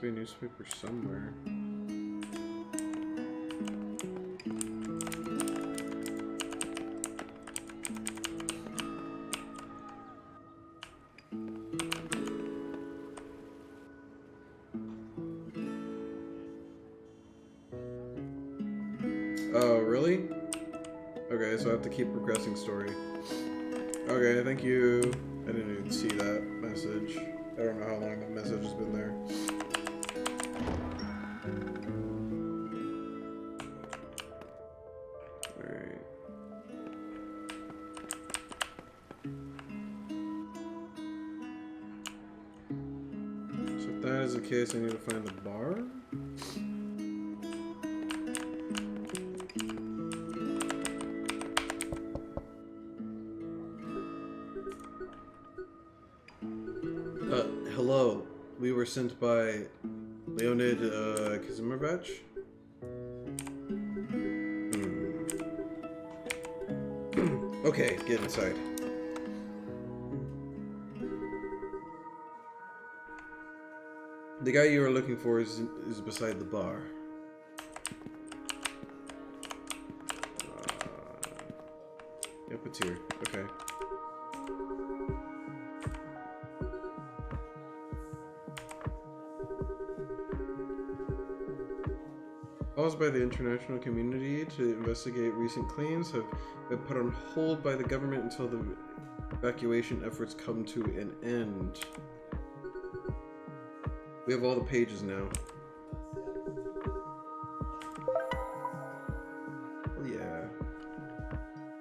be a newspaper somewhere. Oh, really? Okay, so I have to keep progressing story. Okay, thank you. I didn't even see that message. I don't know how long that message has been there. Alright. So if that is the case, I need to find the bar? Hello. We were sent by Leonid Kazimierz? Okay, get inside. The guy you are looking for is beside the bar. Yep, it's here. Okay. Calls by the international community to investigate recent claims have been put on hold by the government until the evacuation efforts come to an end. We have all the pages now. Oh yeah.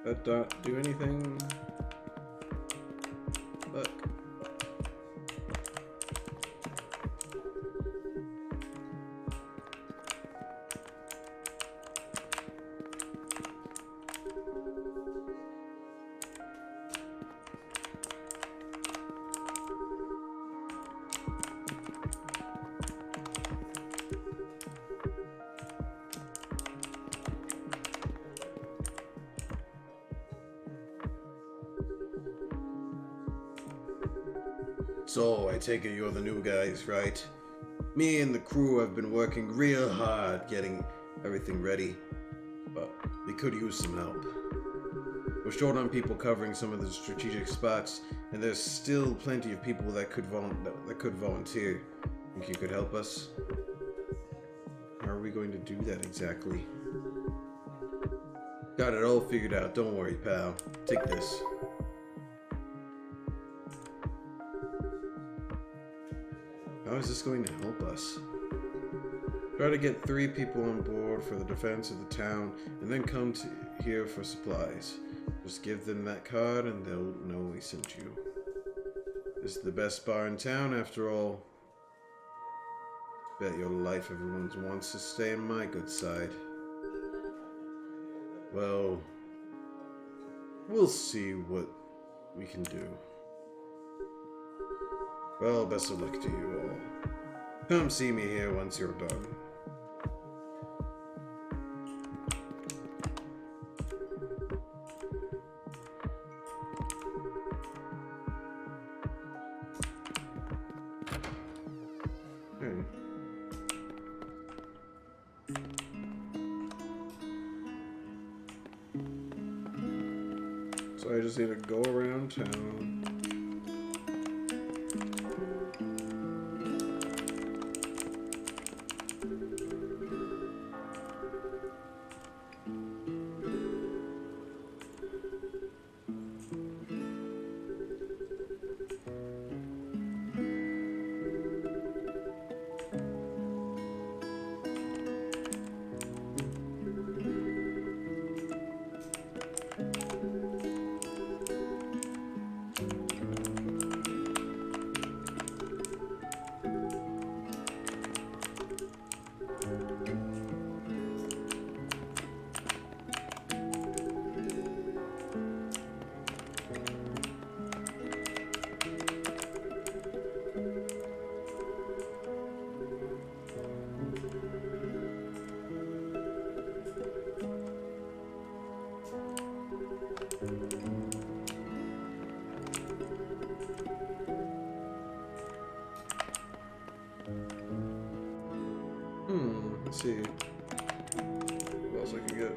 That dot do anything? Look. So, I take it you're the new guys, right? Me and the crew have been working real hard getting everything ready, but we could use some help. We're short on people covering some of the strategic spots, and there's still plenty of people that could volunteer. Think you could help us? How are we going to do that exactly? Got it all figured out, don't worry, pal. Take this. How is this going to help us? Try to get 3 people on board for the defense of the town, and then come here for supplies. Just give them that card and they'll know we sent you. This is the best bar in town, after all. Bet your life everyone wants to stay on my good side. Well, we'll see what we can do. Well, best of luck to you all. Come see me here once you're done. Okay. So I just need to go around town. see what else I can get.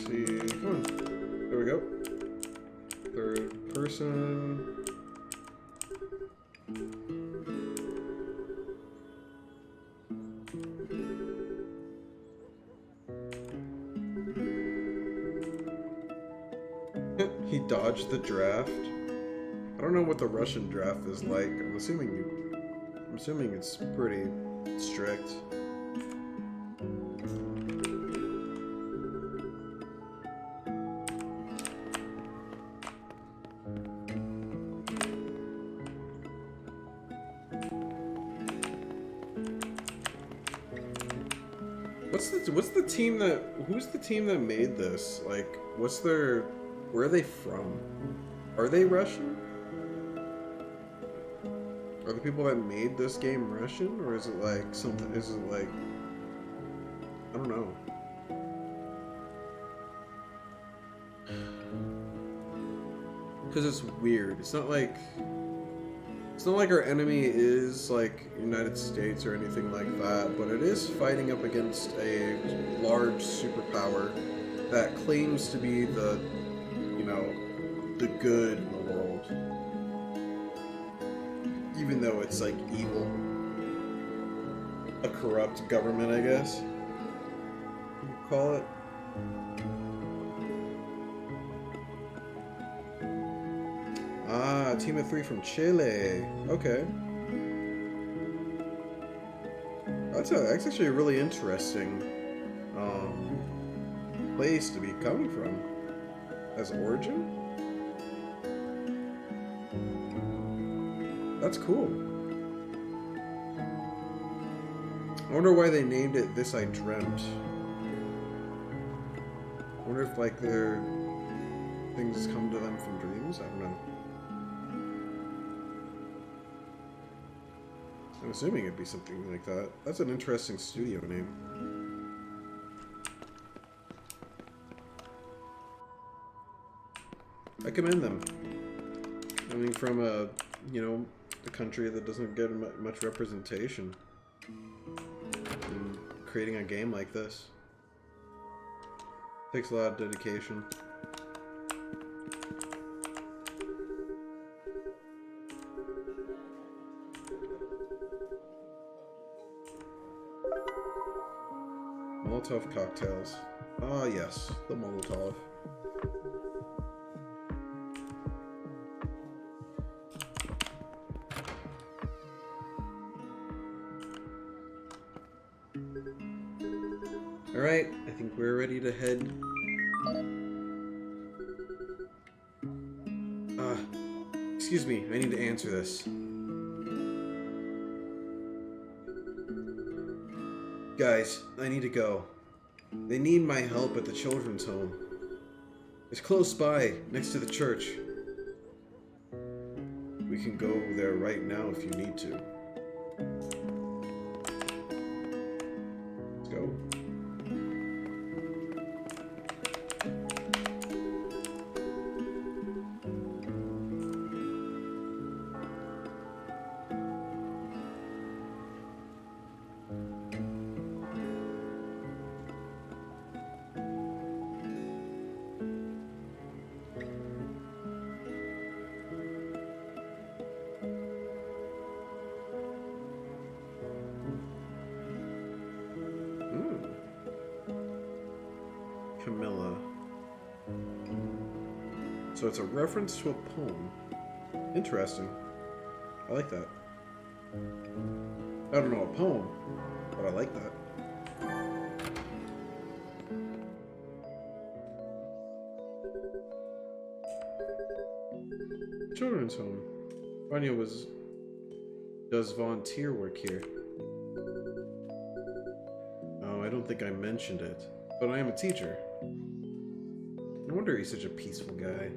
See, come on. There we go. Third person. He dodged the draft. I don't know what the Russian draft is like. I'm assuming it's pretty strict. What's the team that who's the team that made this? Like, where are they from? Are they Russian? Are the people that made this game Russian, or is it like something? Is it like, I don't know. Because it's weird. It's not like our enemy is like United States or anything like that, but it is fighting up against a large superpower that claims to be the, you know, the good in the world. Even though it's like evil. A corrupt government, I guess. You call it. Ah, team of 3 from Chile. Okay. That's actually a really interesting place to be coming from as origin. That's cool. I wonder why they named it This I Dreamt. I wonder if like their things come to them from dreams. I don't know. I'm assuming it'd be something like that. That's an interesting studio name. I commend them. Coming from a, you know, a country that doesn't get much representation. And creating a game like this. Takes a lot of dedication. Molotov cocktails. Ah, yes, the Molotov. Alright, I think we're ready to head. Excuse me, I need to answer this. Guys, I need to go. They need my help at the children's home. It's close by, next to the church. We can go there right now if you need to. Let's go. Camilla. So it's a reference to a poem. Interesting. I like that. I don't know a poem, but I like that. Children's home. Vanya does volunteer work here. Oh, I don't think I mentioned it, but I am a teacher. No wonder he's such a peaceful guy.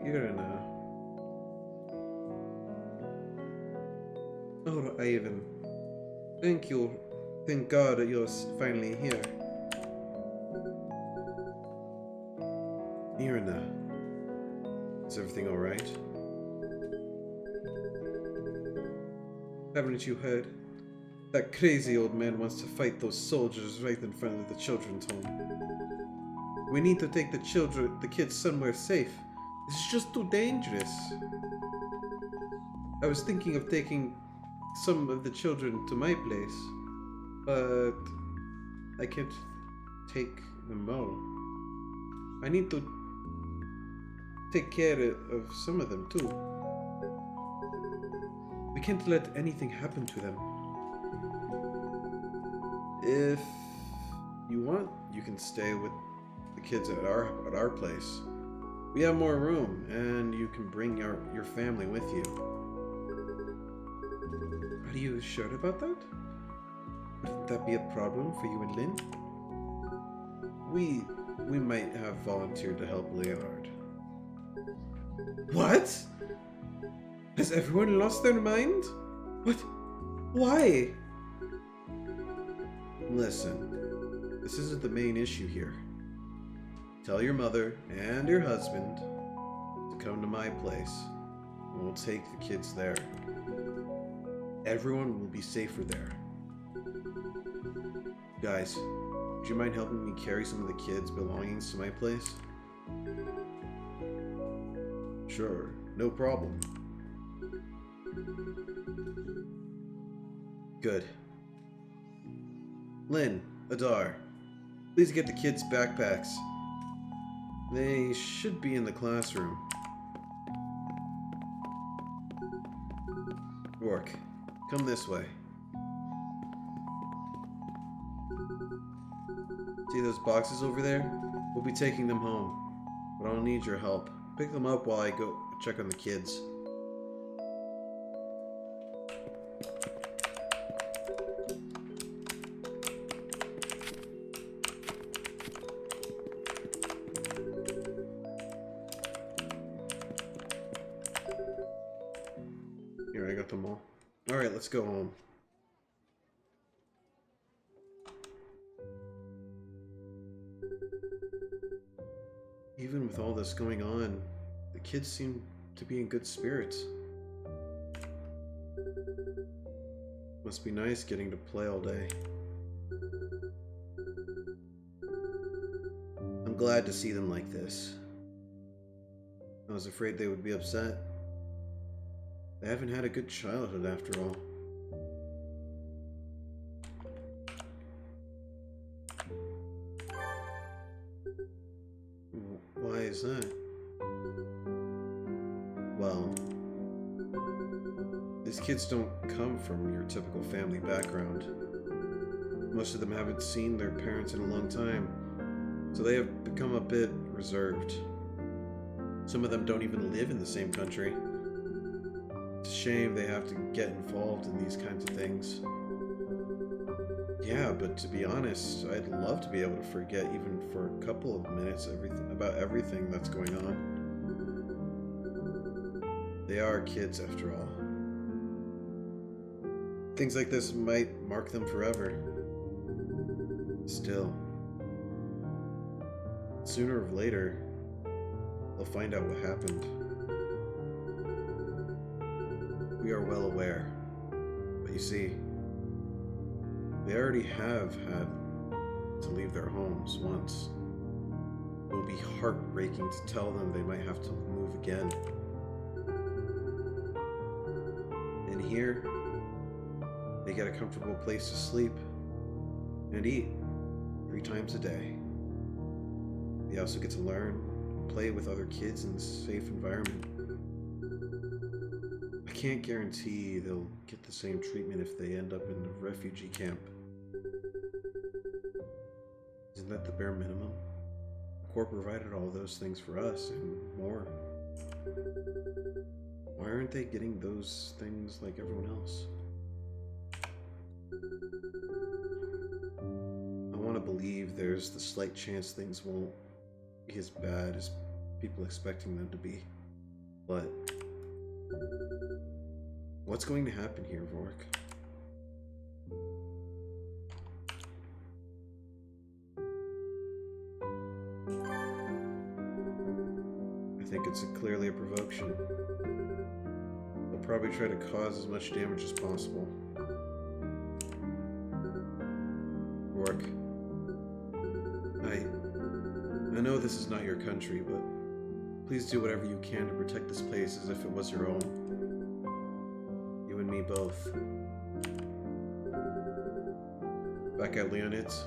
Irina. Oh, Ivan. Thank you. Thank God that you're finally here. Irina. Is everything alright? Haven't you heard? That crazy old man wants to fight those soldiers right in front of the children's home. We need to take the kids somewhere safe. This is just too dangerous. I was thinking of taking some of the children to my place, but I can't take them all. I need to take care of some of them too. We can't let anything happen to them. If you want, you can stay with the kids at our place. We have more room, and you can bring your family with you. Are you sure about that? Wouldn't that be a problem for you and Lynn? We might have volunteered to help Leonard. What? Has everyone lost their mind? What? Why? Listen, this isn't the main issue here. Tell your mother and your husband to come to my place, and we'll take the kids there. Everyone will be safer there. Guys, would you mind helping me carry some of the kids' belongings to my place? Sure, no problem. Good. Lynn, Adar, please get the kids' backpacks. They should be in the classroom. Rourke, come this way. See those boxes over there? We'll be taking them home, but I'll need your help. Pick them up while I go check on the kids. Here, I got them all. Alright, let's go home. Even with all this going on, the kids seem to be in good spirits. Must be nice getting to play all day. I'm glad to see them like this. I was afraid they would be upset. They haven't had a good childhood after all. Why is that? Well, these kids don't come from your typical family background. Most of them haven't seen their parents in a long time, so they have become a bit reserved. Some of them don't even live in the same country. It's a shame they have to get involved in these kinds of things. Yeah, but to be honest, I'd love to be able to forget even for a couple of minutes about everything that's going on. They are kids after all. Things like this might mark them forever. Still, sooner or later, they'll find out what happened. We are well aware, but you see, they already have had to leave their homes once. It will be heartbreaking to tell them they might have to move again. And here, they get a comfortable place to sleep and eat 3 times a day. They also get to learn and play with other kids in a safe environment. I can't guarantee they'll get the same treatment if they end up in a refugee camp. Isn't that the bare minimum? The Corps provided all those things for us and more. Why aren't they getting those things like everyone else? I want to believe there's the slight chance things won't be as bad as people expecting them to be. But what's going to happen here, Vork? I think it's clearly a provocation. They'll probably try to cause as much damage as possible. Vork, I know this is not your country, but please do whatever you can to protect this place as if it was your own. You and me both. Back at Leonid's,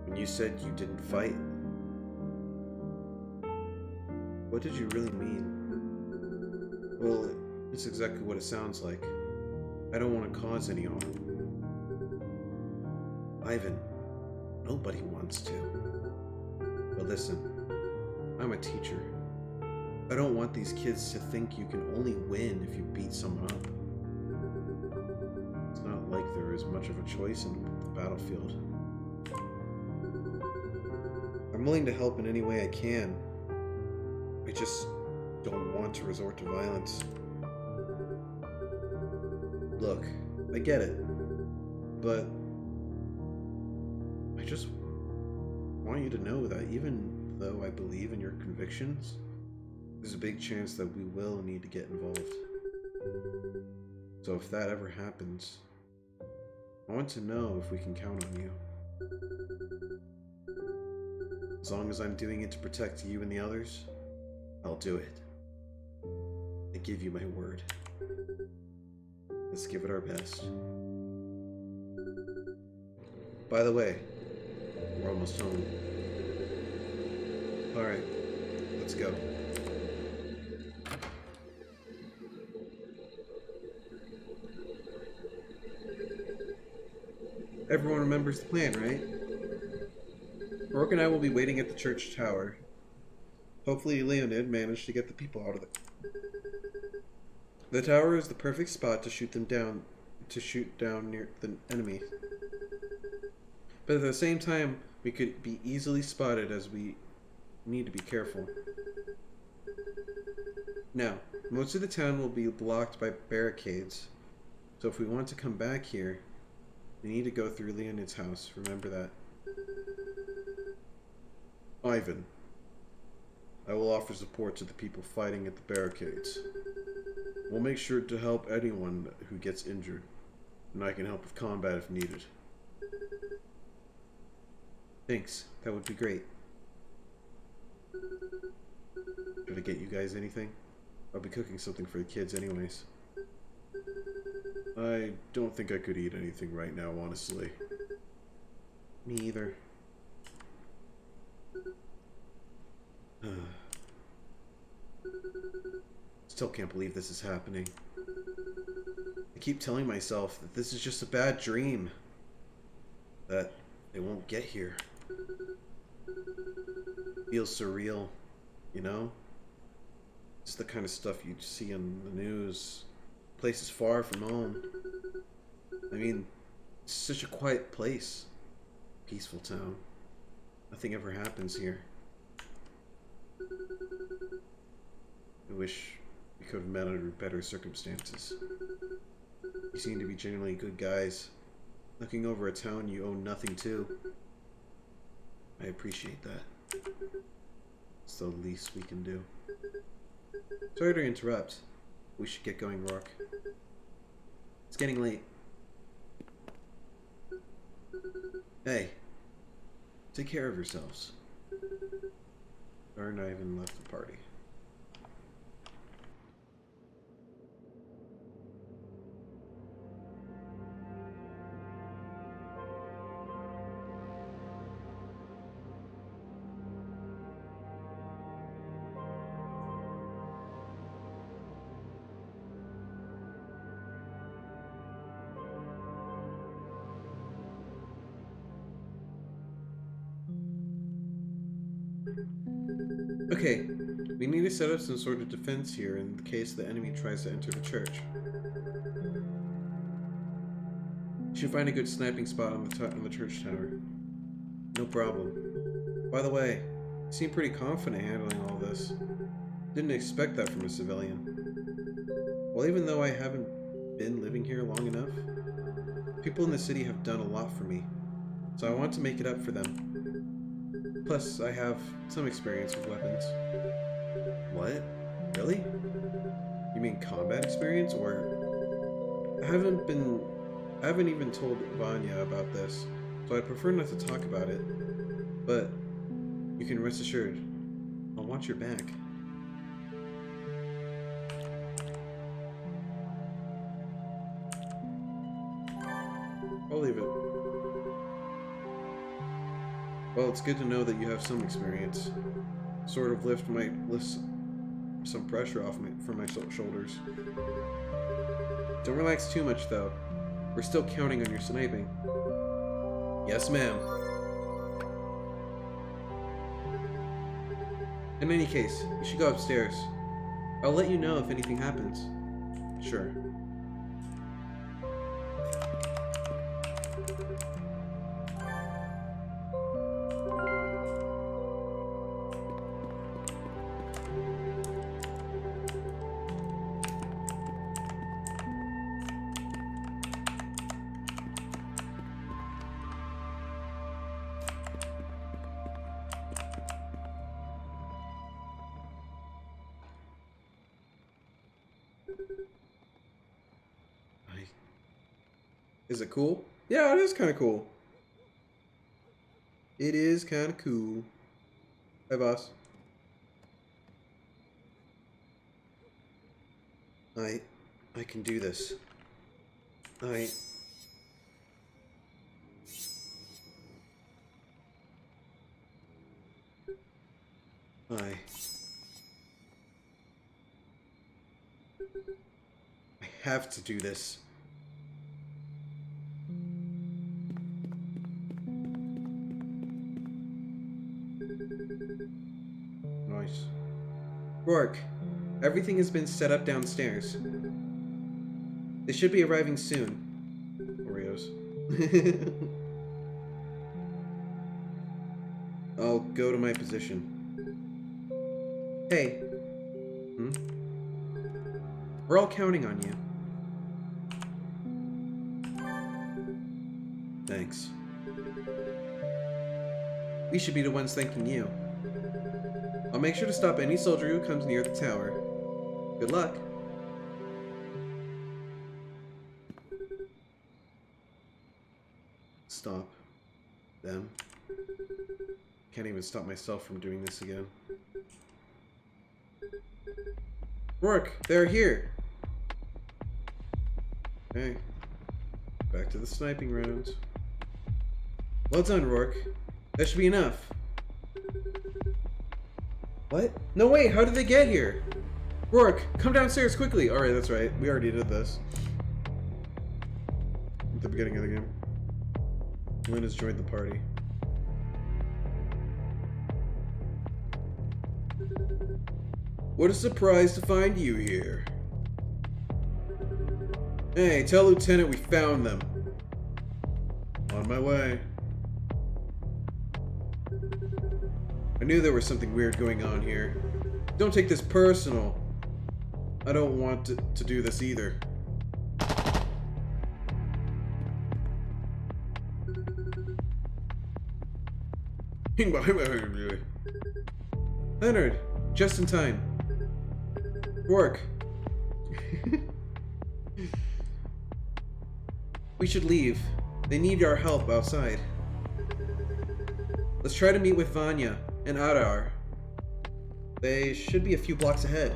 when you said you didn't fight, what did you really mean? Well, it's exactly what it sounds like. I don't want to cause any harm. Ivan, nobody wants to. But listen, I'm a teacher. I don't want these kids to think you can only win if you beat someone up. It's not like there is much of a choice in the battlefield. I'm willing to help in any way I can. I just don't want to resort to violence. Look, I get it, but I just want you to know that even though I believe in your convictions, there's a big chance that we will need to get involved. So if that ever happens, I want to know if we can count on you. As long as I'm doing it to protect you and the others, I'll do it. I give you my word. Let's give it our best. By the way, we're almost home. Alright, let's go. Everyone remembers the plan, right? Rourke and I will be waiting at the church tower. Hopefully Leonid managed to get the people out of it. The tower is the perfect spot to shoot down near the enemy. But at the same time, we could be easily spotted as we need to be careful. Now, most of the town will be blocked by barricades, so if we want to come back here, we need to go through Leonid's house. Remember that. Ivan, I will offer support to the people fighting at the barricades. We'll make sure to help anyone who gets injured, and I can help with combat if needed. Thanks, that would be great. Should I get you guys anything? I'll be cooking something for the kids anyways. I don't think I could eat anything right now, honestly. Me either. Still can't believe this is happening. I keep telling myself that this is just a bad dream. That they won't get here. Feels surreal, you know? It's the kind of stuff you'd see on the news. Places far from home. I mean, it's such a quiet place. Peaceful town. Nothing ever happens here. I wish we could have met under better circumstances. You seem to be genuinely good guys. Looking over a town you owe nothing to. I appreciate that. It's the least we can do. Sorry to interrupt. We should get going, Rourke. It's getting late. Hey, take care of yourselves. Dar and Ivan left the party. Okay, we need to set up some sort of defense here in the case the enemy tries to enter the church. Should find a good sniping spot on the church tower. No problem. By the way, you seem pretty confident handling all this. Didn't expect that from a civilian. Well, even though I haven't been living here long enough, people in the city have done a lot for me, so I want to make it up for them. Plus, I have some experience with weapons. What? Really? You mean combat experience, or... I haven't even told Vanya about this, so I prefer not to talk about it. But you can rest assured, I'll watch your back. I'll leave it. Well, it's good to know that you have some experience. Sort of lift some pressure off from my shoulders. Don't relax too much, though. We're still counting on your sniping. Yes, ma'am. In any case, you should go upstairs. I'll let you know if anything happens. Sure. Is it cool? Yeah, it is kind of cool. It is kind of cool. Hi, boss. I can do this. I have to do this. Nice. Rourke, everything has been set up downstairs. They should be arriving soon. Oreos. I'll go to my position. Hey. We're all counting on you. Thanks. We should be the ones thanking you. I'll make sure to stop any soldier who comes near the tower. Good luck. Stop. Them. Can't even stop myself from doing this again. Rourke, they're here! Okay. Back to the sniping rounds. Well done, Rourke. That should be enough. What? No, wait, how did they get here? Rourke, come downstairs quickly! Alright, that's right. We already did this. At the beginning of the game. Lynn has joined the party. What a surprise to find you here. Hey, tell Lieutenant we found them. On my way. I knew there was something weird going on here. Don't take this personal. I don't want to do this either. Leonard, just in time. Rourke. We should leave. They need our help outside. Let's try to meet with Vanya and Adar. They should be a few blocks ahead.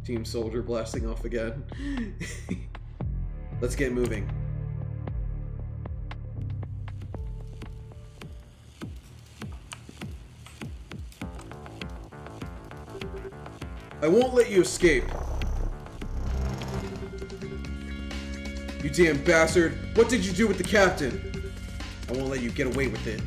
Team Soldier blasting off again. Let's get moving. I won't let you escape. You damn bastard! What did you do with the captain? I won't let you get away with it.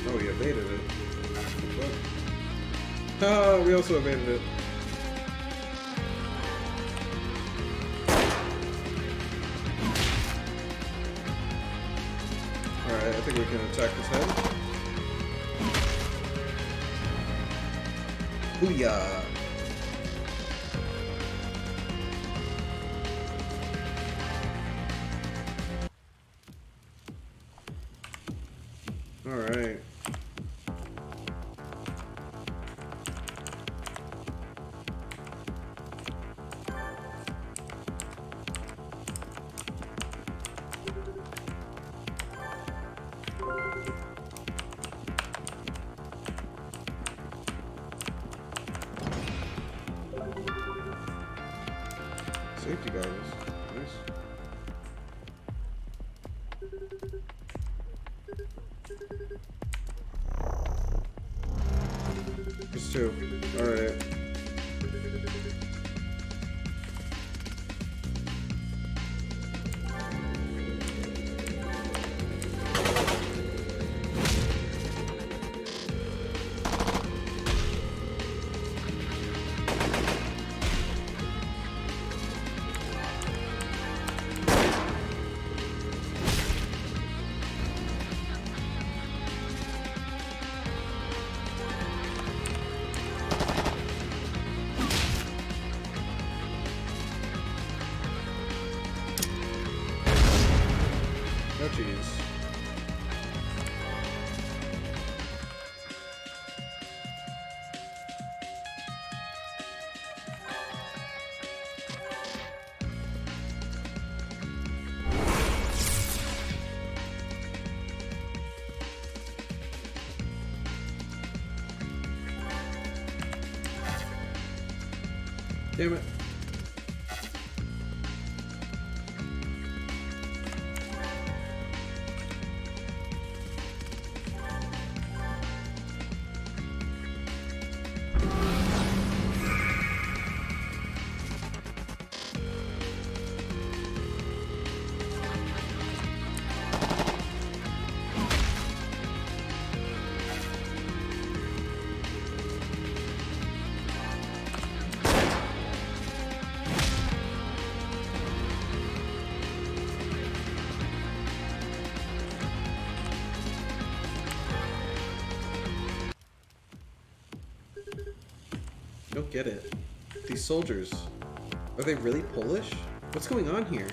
Oh, we evaded it. Oh, we also evaded it. Alright, I think we can attack his head. Booyah! Alright. Safety goggles. Nice. Just two. Alright. Oh, jeez. Damn it. I don't get it. These soldiers, are they really Polish? What's going on here?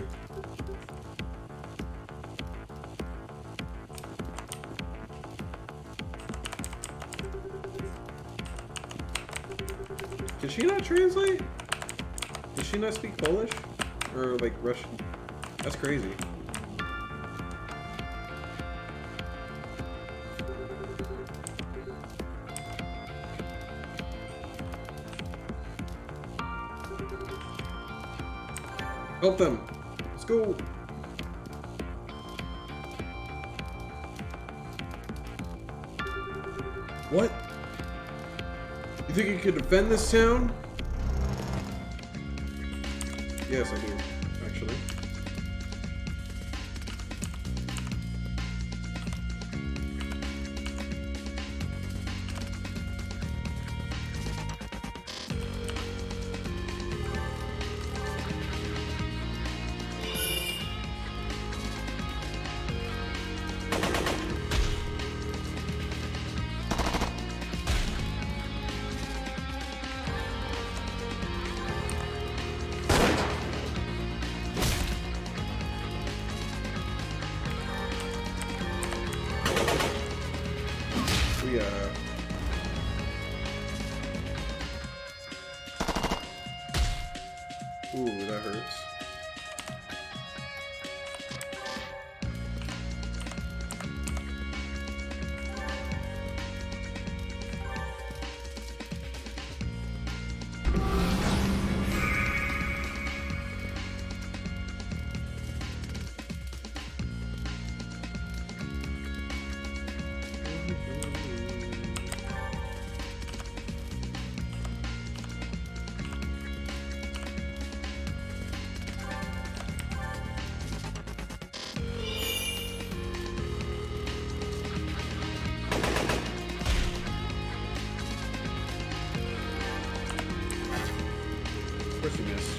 Can she not translate? Does she not speak Polish? Or like Russian? That's crazy. Help them! Let's go! What? You think you could defend this town? Yes, I do, actually. Ooh, that hurts. Of course you missed.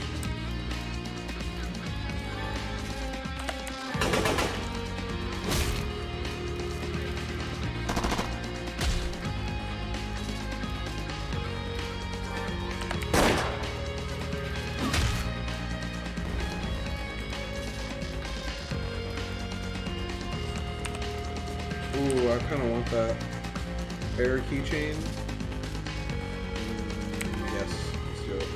Ooh, I kind of want that bear keychain. Yes, let's do it.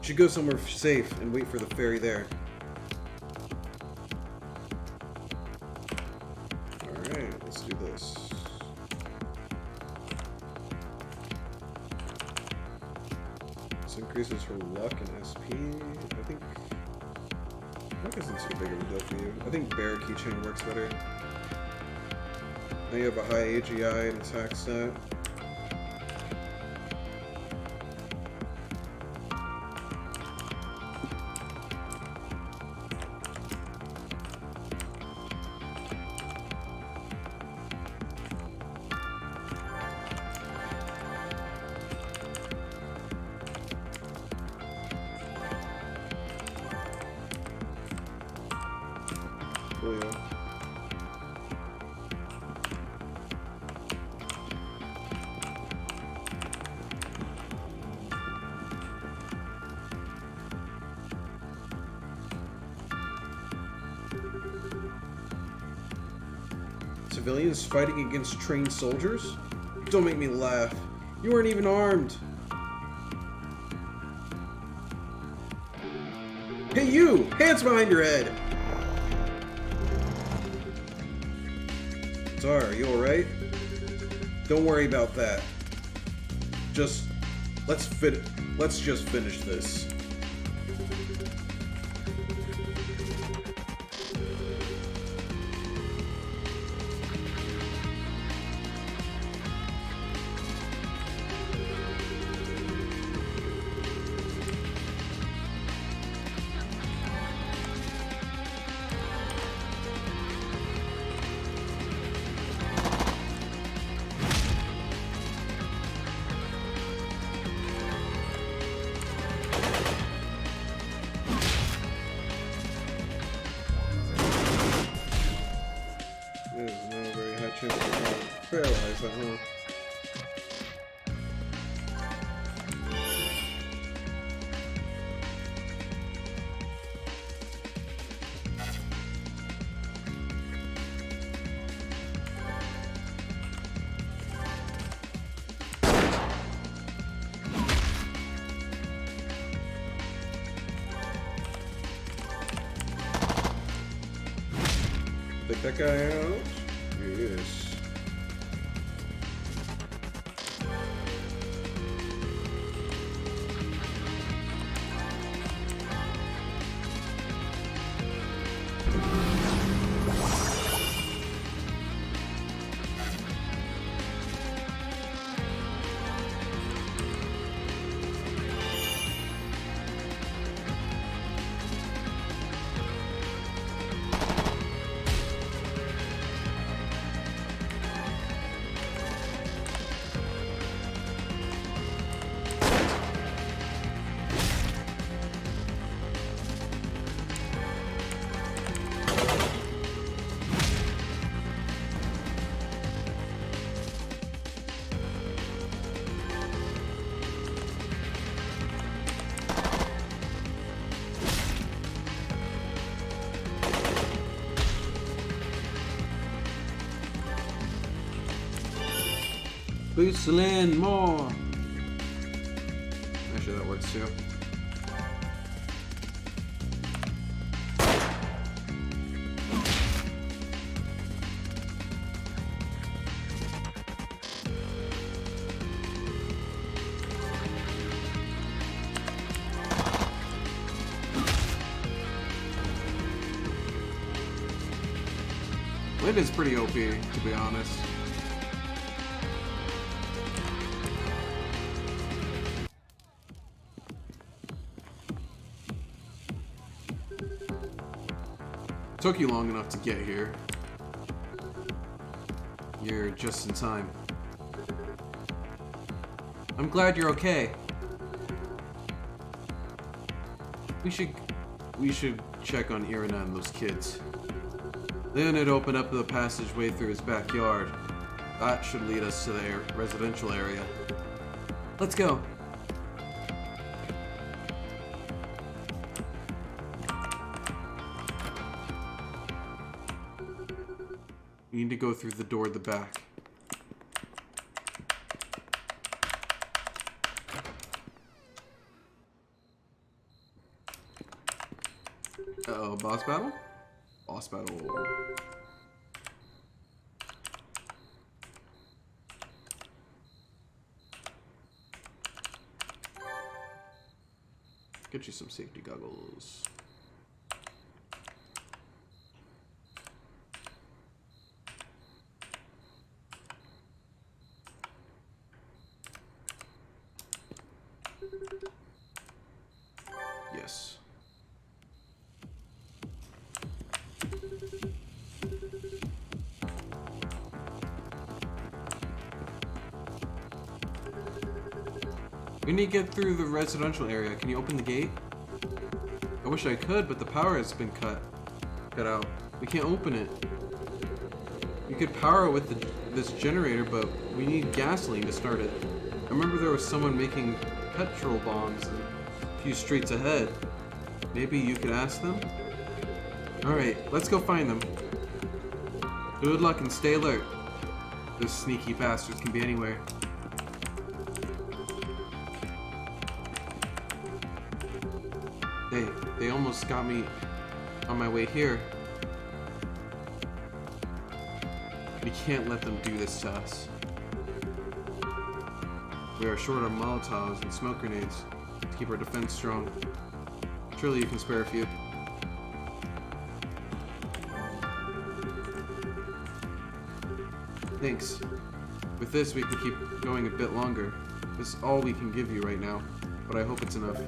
Should go somewhere safe and wait for the ferry there. Alright, let's do this. This increases her luck and SP. I think luck isn't so big of a deal for you. I think bear keychain works better. Now you have a high AGI and attack stat. Oh yeah. Civilians fighting against trained soldiers? Don't make me laugh. You weren't even armed. Hey you! Hands behind your head! Are you alright? Don't worry about that. Let's just finish this. There's no very high chance of paralyze that, huh? Take that guy out. Yes. Boost Lynn, more! Actually, that works too. Lynn is pretty OP, to be honest. Took you long enough to get here. You're just in time. I'm glad you're okay. We should check on Irina and those kids. Then it opened up the passageway through his backyard. That should lead us to the residential area. Let's go. You need to go through the door at the back. Uh-oh, boss battle? Boss battle. Get you some safety goggles. Yes. We need to get through the residential area. Can you open the gate? I wish I could, but the power has been cut out. We can't open it. We could power it with this generator, but we need gasoline to start it. I remember there was someone making petrol bombs a few streets ahead. Maybe you could ask them? Alright, let's go find them. Good luck and stay alert. Those sneaky bastards can be anywhere. They almost got me on my way here. We can't let them do this to us. We are short on Molotovs and smoke grenades to keep our defense strong. Surely you can spare a few. Thanks. With this, we can keep going a bit longer. This is all we can give you right now, but I hope it's enough.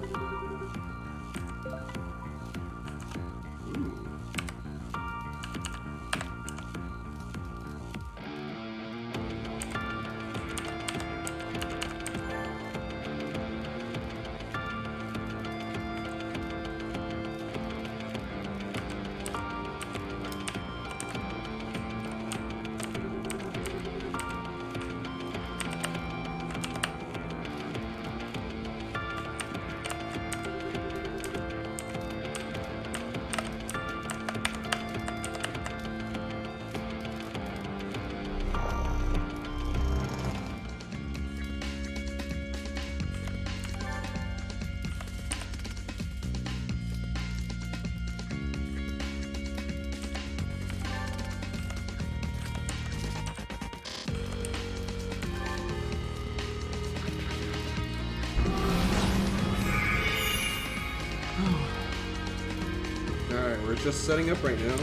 Alright, we're just setting up right now. I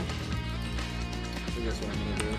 think that's what I'm gonna do.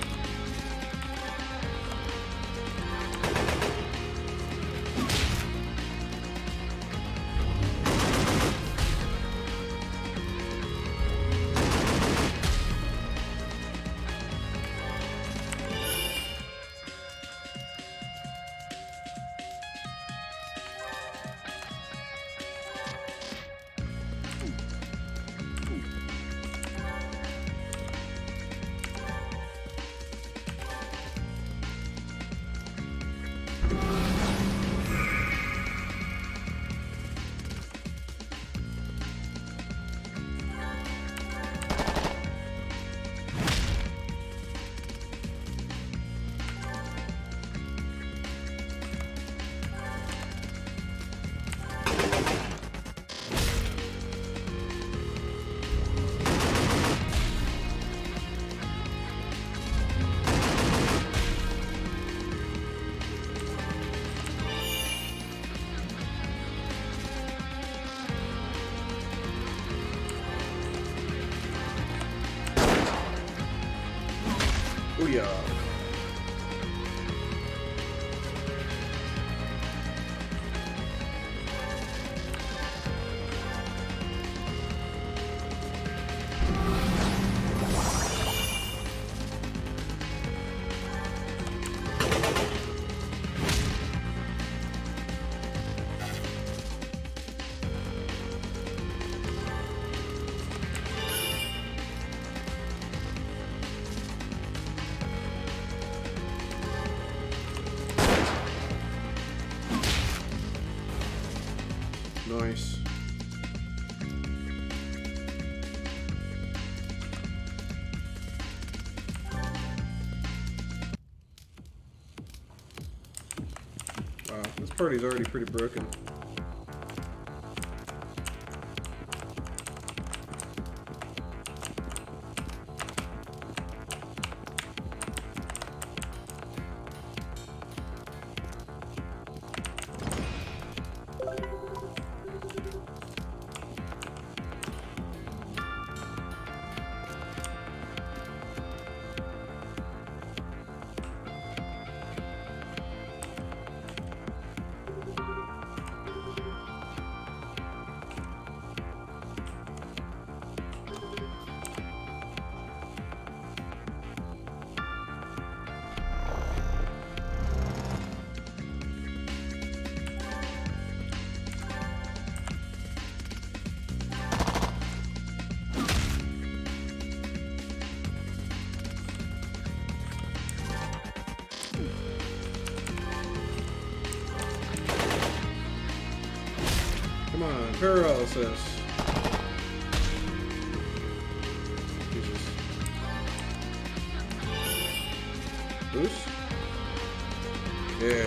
Booyah. Nice. Wow, this party's already pretty broken. Come on, paralysis. Jesus. Boost? Yeah.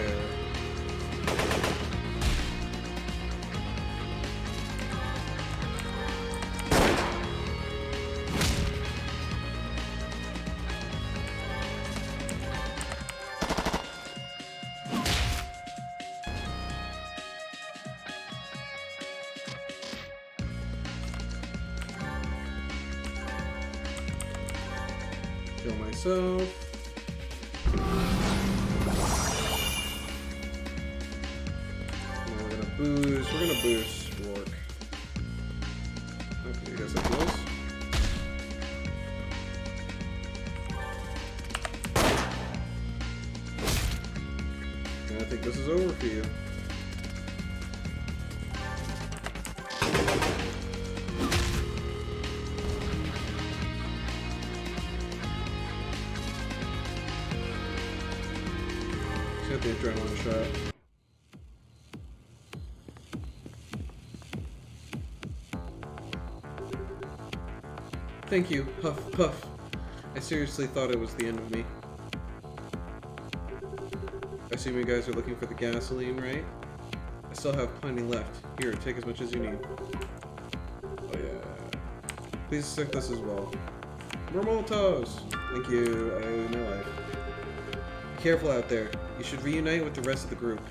Kill myself. And we're gonna boost. We're gonna boost Rourke. Okay, you guys have heals? And I think this is over for you. Get the adrenaline shot. Thank you, Puff Puff. I seriously thought it was the end of me. I assume you guys are looking for the gasoline, right? I still have plenty left. Here, take as much as you need. Oh yeah. Please accept this as well. More Molotovs! Thank you, I owe my life. Be careful out there. You should reunite with the rest of the group.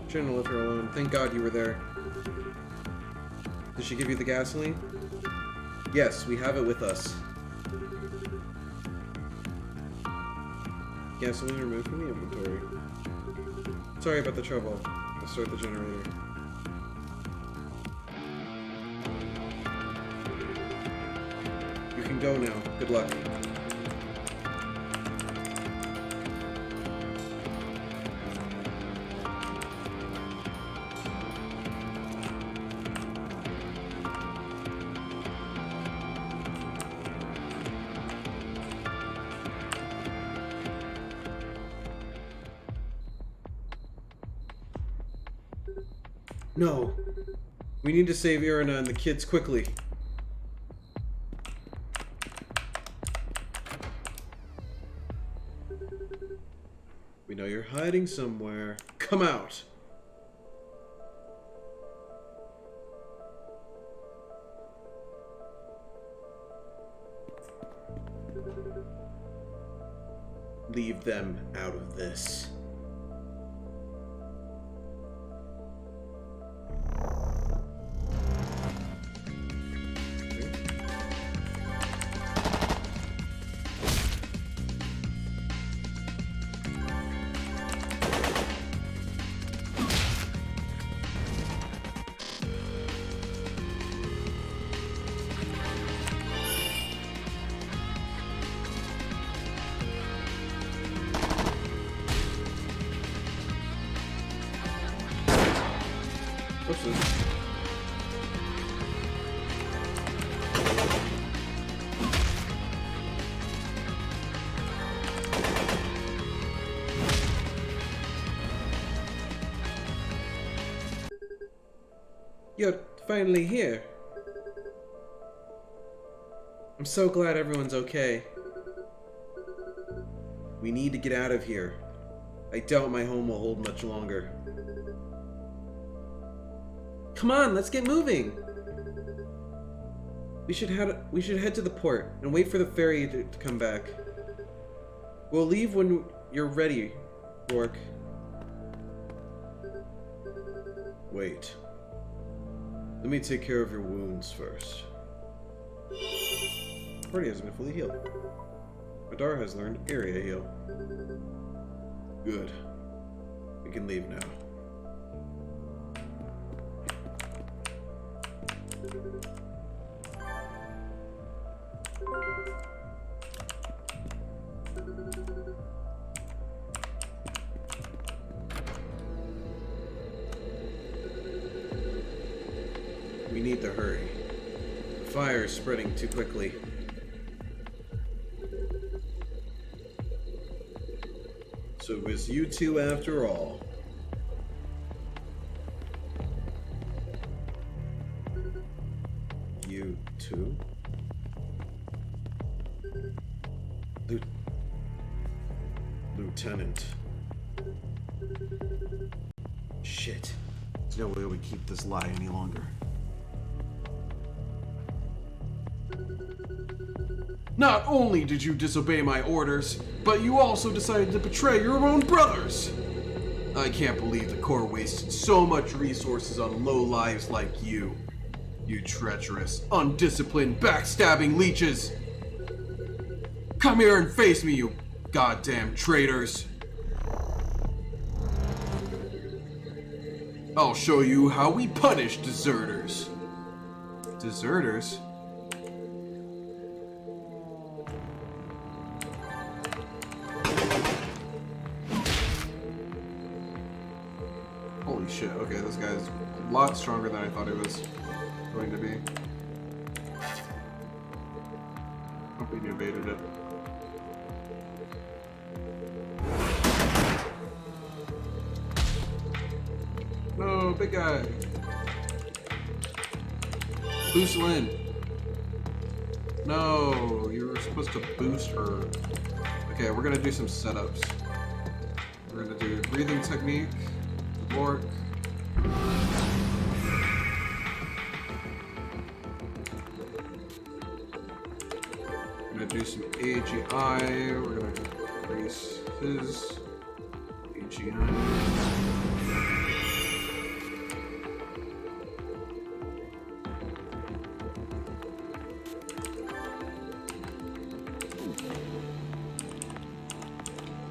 Shouldn't have left her alone. Thank God you were there. Did she give you the gasoline? Yes, we have it with us. Gasoline removed from the inventory. Sorry about the trouble. I'll start the generator. You can go now. Good luck. No. We need to save Irina and the kids quickly. We know you're hiding somewhere. Come out! Leave them out of this. You're finally here. I'm so glad everyone's okay. We need to get out of here. I doubt my home will hold much longer. Come on, let's get moving! We should head to the port and wait for the ferry to come back. We'll leave when you're ready, Rourke. Wait. Let me take care of your wounds first. The party has been fully healed. Madar has learned area heal. Good. We can leave now. We need to hurry. The fire is spreading too quickly. So it was you two after all. You two? Lieutenant. Shit. There's no way we keep this lie any longer. Not only did you disobey my orders, but you also decided to betray your own brothers! I can't believe the Corps wasted so much resources on lowlives like you. You treacherous, undisciplined, backstabbing leeches! Come here and face me, you goddamn traitors! I'll show you how we punish deserters. Deserters? Holy shit, okay, this guy's a lot stronger than I thought he was going to be. Hope he evaded it. No, big guy. Boost Lynn. No, you were supposed to boost her. Okay, we're gonna do some setups. We're gonna do breathing technique. Rourke. We're gonna do some AGI. We're gonna increase his AGI.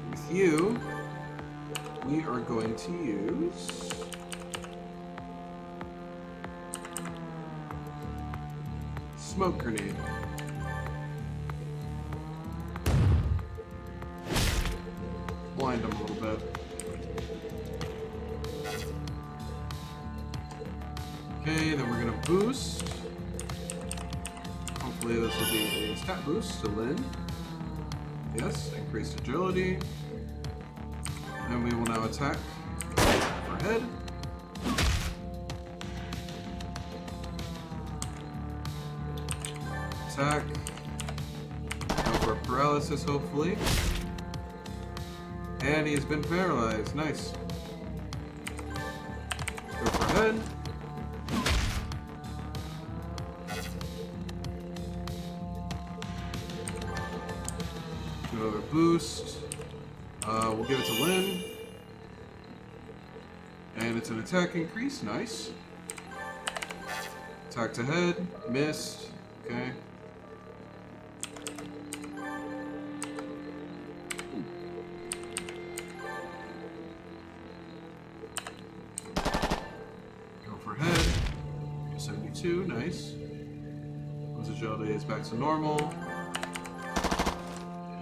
With you, we are going to use smoke grenade. Blind him a little bit. Okay, then we're gonna boost. Hopefully this will be a stat boost to Lynn. Yes, increased agility. And we will now attack our head. Attack. Go for paralysis, hopefully. And he has been paralyzed. Nice. Go for head. Another boost. We'll give it to Lynn. And it's an attack increase. Nice. Attack to head. Missed. Okay. Go for head. 72. Nice. Once agility is back to normal.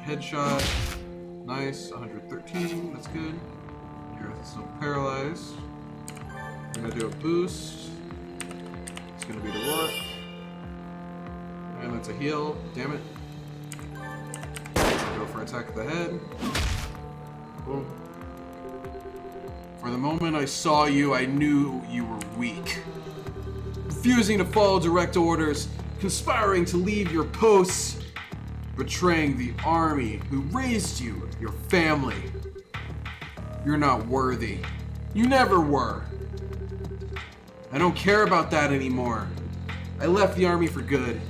Headshot. Nice. 113. That's good. You're still paralyzed. I'm gonna do a boost. It's gonna be the Rourke. And that's a heal. Damn it. Go for attack of the head. Boom. For the moment I saw you, I knew you were weak. Refusing to follow direct orders, conspiring to leave your posts, betraying the army who raised you, your family. You're not worthy. You never were. I don't care about that anymore. I left the army for good.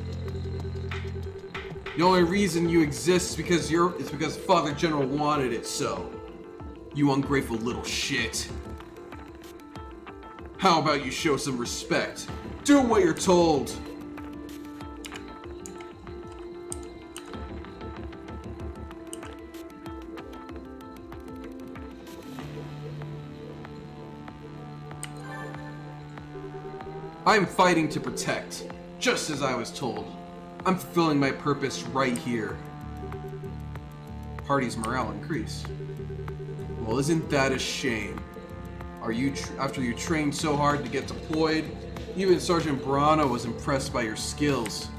The only reason you exist is because Father General wanted it so. You ungrateful little shit. How about you show some respect? Do what you're told. I'm fighting to protect, just as I was told. I'm fulfilling my purpose right here. Party's morale increased. Well, isn't that a shame? Are you after you trained so hard to get deployed? Even Sergeant Brana was impressed by your skills.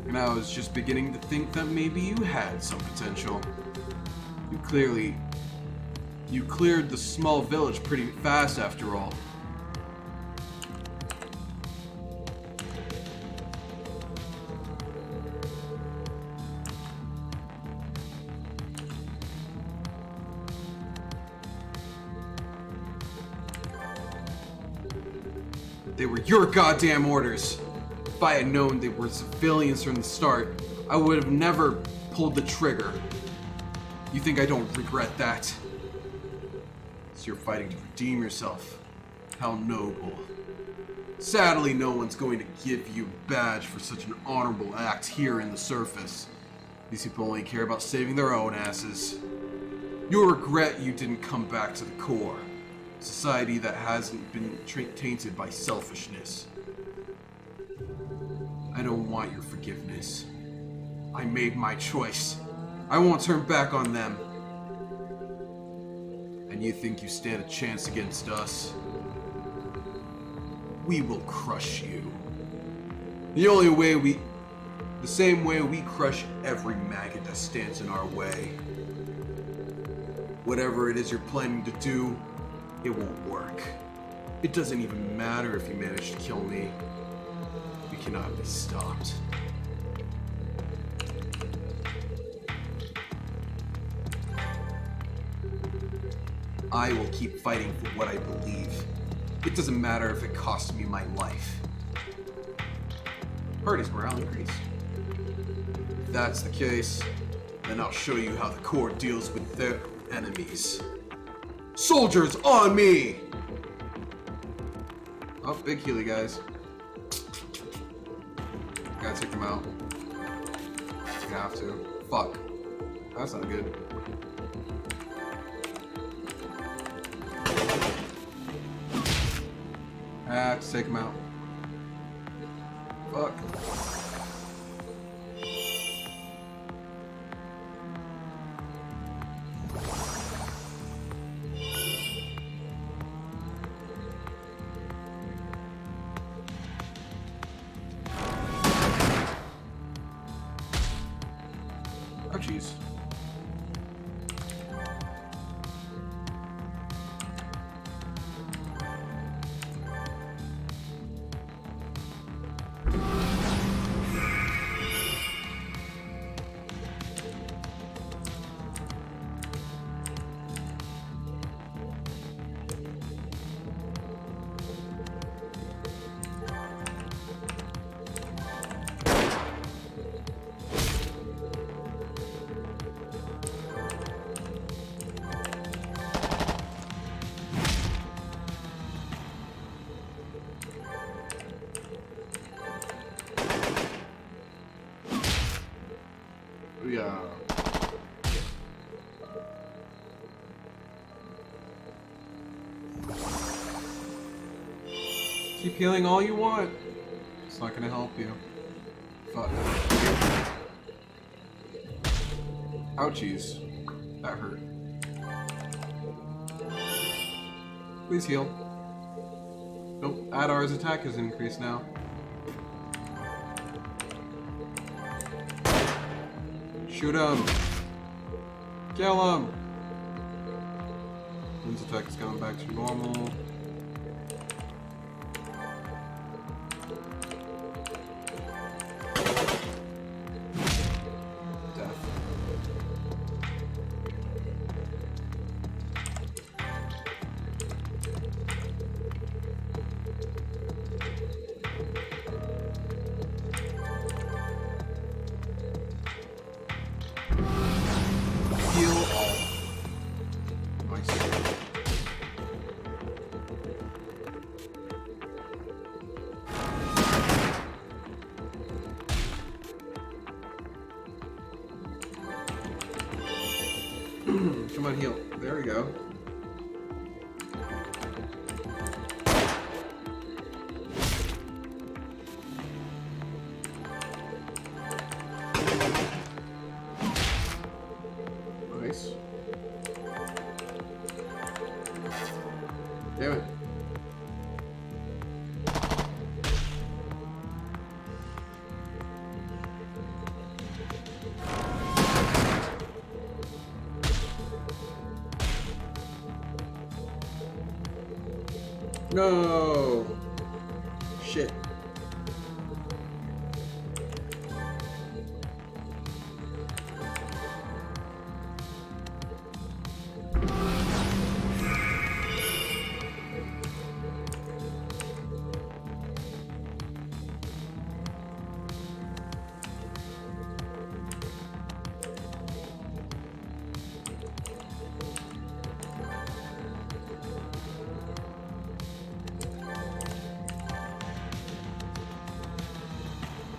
And I was just beginning to think that maybe you had some potential. You cleared the small village pretty fast after all. They were your goddamn orders. If I had known they were civilians from the start, I would have never pulled the trigger. You think I don't regret that? So you're fighting to redeem yourself. How noble. Sadly, no one's going to give you a badge for such an honorable act here in the surface. These people only care about saving their own asses. You'll regret you didn't come back to the Corps. Society that hasn't been tainted by selfishness. I don't want your forgiveness. I made my choice. I won't turn back on them. And you think you stand a chance against us? We will crush you. The same way we crush every maggot that stands in our way. Whatever it is you're planning to do, it won't work. It doesn't even matter if you manage to kill me. We cannot be stopped. I will keep fighting for what I believe. It doesn't matter if it costs me my life. Party's morale increased. If that's the case, then I'll show you how the Corps deals with their enemies. Soldiers on me! Oh, big Healy, guys. Gotta take them out. You have to. Fuck. That's not good. I have to take them out. Fuck. Oh, jeez. Yeah. Keep healing all you want. It's not gonna help you. Fuck. Ouchies. That hurt. Please heal. Nope, Adar's attack is increased now. Shoot him! Kill him! His attack is going back to normal. Death. Heal all. Nice. Come on, heal. There we go. Nice. Damn it. No. Shit.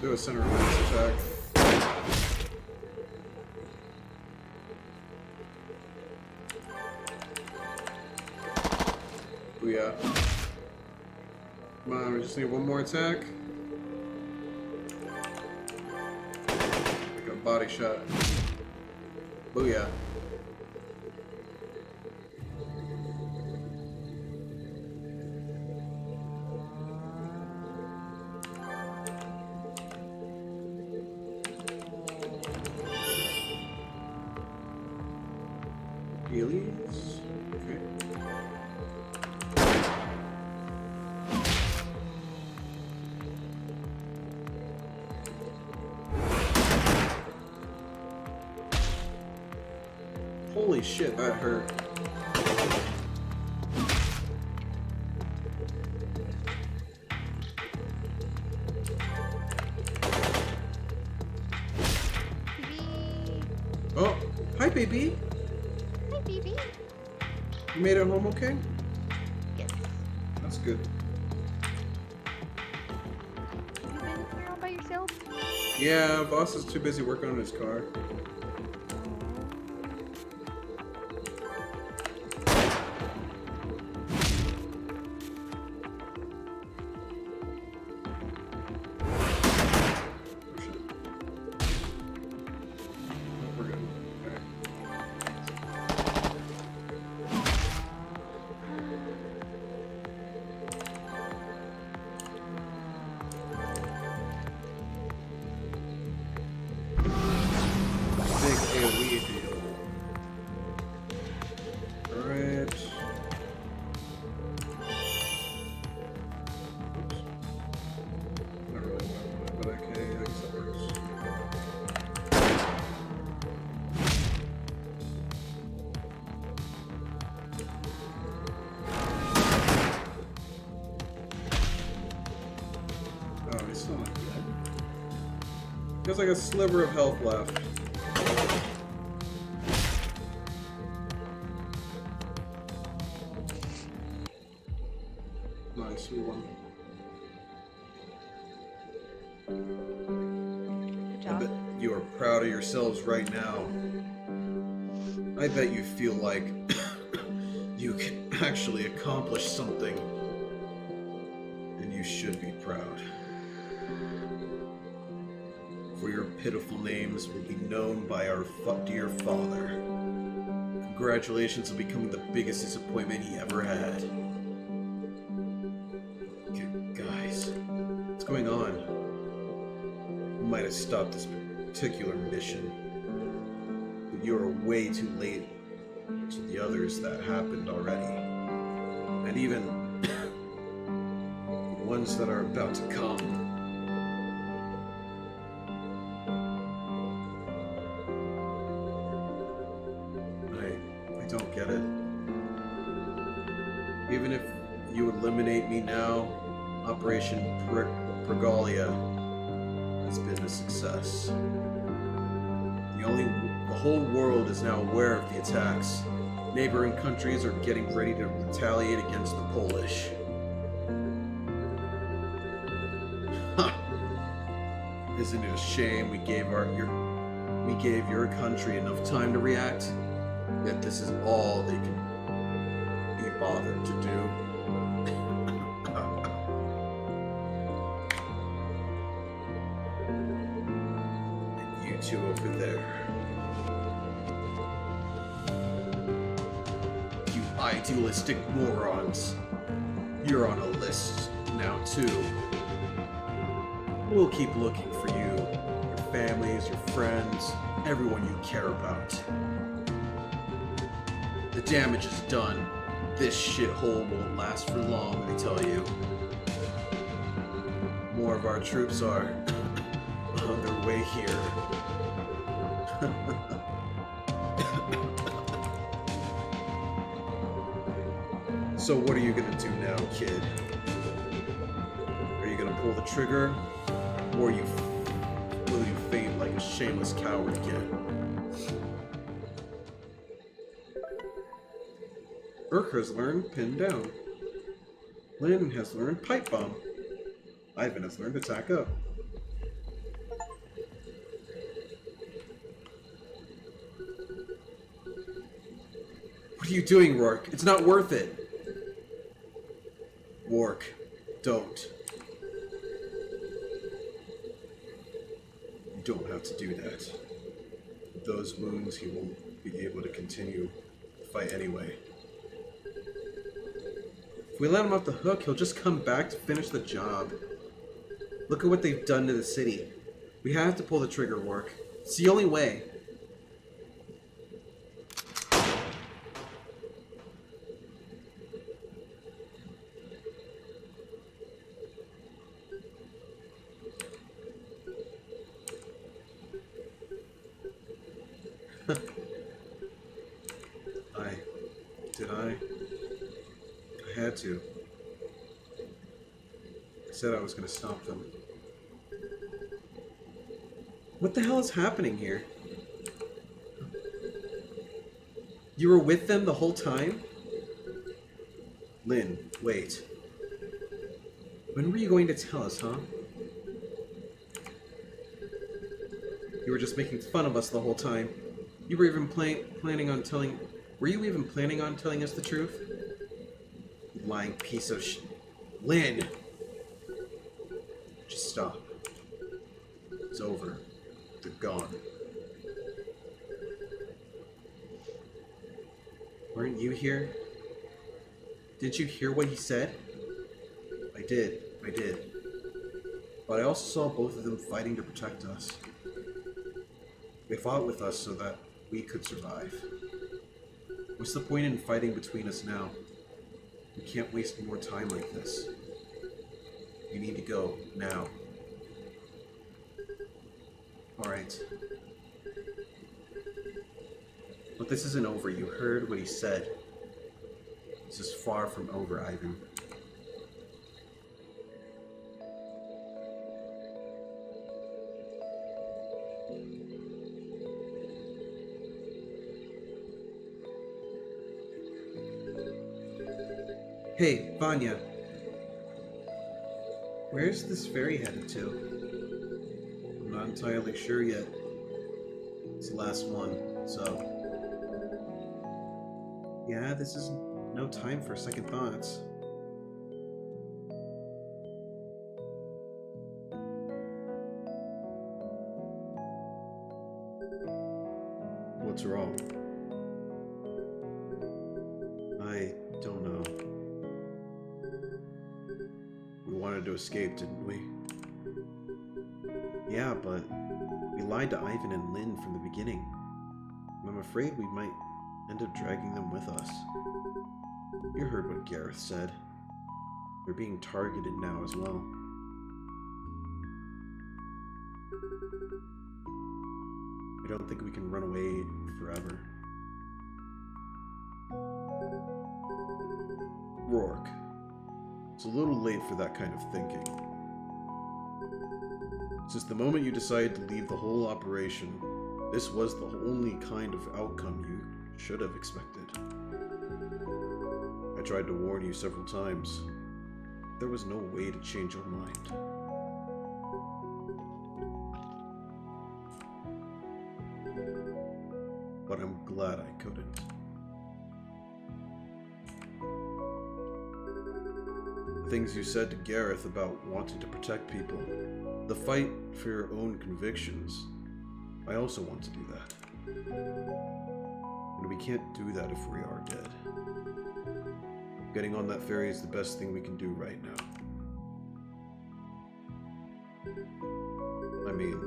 Do a center mass attack. Booyah. Come on, we just need one more attack. Like a body shot. Booyah. Healies? Okay. Holy shit, that hurt. Baby. Oh, hi, baby. Hi, baby. You made it home okay? Yes. That's good. Have you been here all by yourself? Yeah, boss is too busy working on his car. We're good. Okay. Big AoE deal. Alright. Oops. Not really what I wanted, but okay, I guess that works. Oh, he's still not dead. He has like a sliver of health left. Nice, we won. Good job. you are proud of yourselves right now. I bet you feel like you can actually accomplish something. And you should be proud. For your pitiful names will be known by our dear father. Congratulations on becoming the biggest disappointment he ever had. Guys, what's going on? We might have stopped this particular mission, but you are way too late to the others that happened already. And even the ones that are about to come. I don't get it. Even if you eliminate me now, Operation Pregalia has been a success. The whole world is now aware of the attacks. Neighboring countries are getting ready to retaliate against the Polish. Isn't it a shame we gave your country enough time to react? Yet this is all they can be bothered to do. And you two over there. You idealistic morons. You're on a list now too. We'll keep looking for you, your families, your friends, everyone you care about. The damage is done. This shithole won't last for long, I tell you. More of our troops are on their way here. So what are you gonna do now, kid? Are you gonna pull the trigger? Or will you faint like a shameless coward again? Urk has learned Pin Down. Lynn has learned Pipe Bomb. Ivan has learned Attack Up. What are you doing, Rourke? It's not worth it. Rourke, don't. You don't have to do that. With those wounds, he won't be able to continue the fight anyway. If we let him off the hook, he'll just come back to finish the job. Look at what they've done to the city. We have to pull the trigger, Rourke. It's the only way. I had to. I said I was going to stop them. What the hell is happening here? You were with them the whole time? Lynn, wait. When were you going to tell us, huh? You were just making fun of us the whole time. You were even planning on telling... Were you even planning on telling us the truth? You lying piece of Lynn! Just stop. It's over. They're gone. Weren't you here? Didn't you hear what he said? I did. But I also saw both of them fighting to protect us. They fought with us so that we could survive. What's the point in fighting between us now? We can't waste more time like this. We need to go, now. Alright. But this isn't over. You heard what he said. This is far from over, Ivan. Hey, Vanya. Where's this ferry headed to? I'm not entirely sure yet. It's the last one, so... Yeah, this is no time for second thoughts. What's wrong? I don't know. We wanted to escape, didn't we? Yeah, but we lied to Ivan and Lynn from the beginning. And I'm afraid we might end up dragging them with us. You heard what Gareth said. They're being targeted now as well. I don't think we can run away forever. Rourke, it's a little late for that kind of thinking. Since the moment you decided to leave the whole operation, this was the only kind of outcome you should have expected. I tried to warn you several times. There was no way to change your mind. But I'm glad I couldn't. The things you said to Gareth about wanting to protect people, the fight for your own convictions, I also want to do that. And we can't do that if we are dead. Getting on that ferry is the best thing we can do right now. I mean,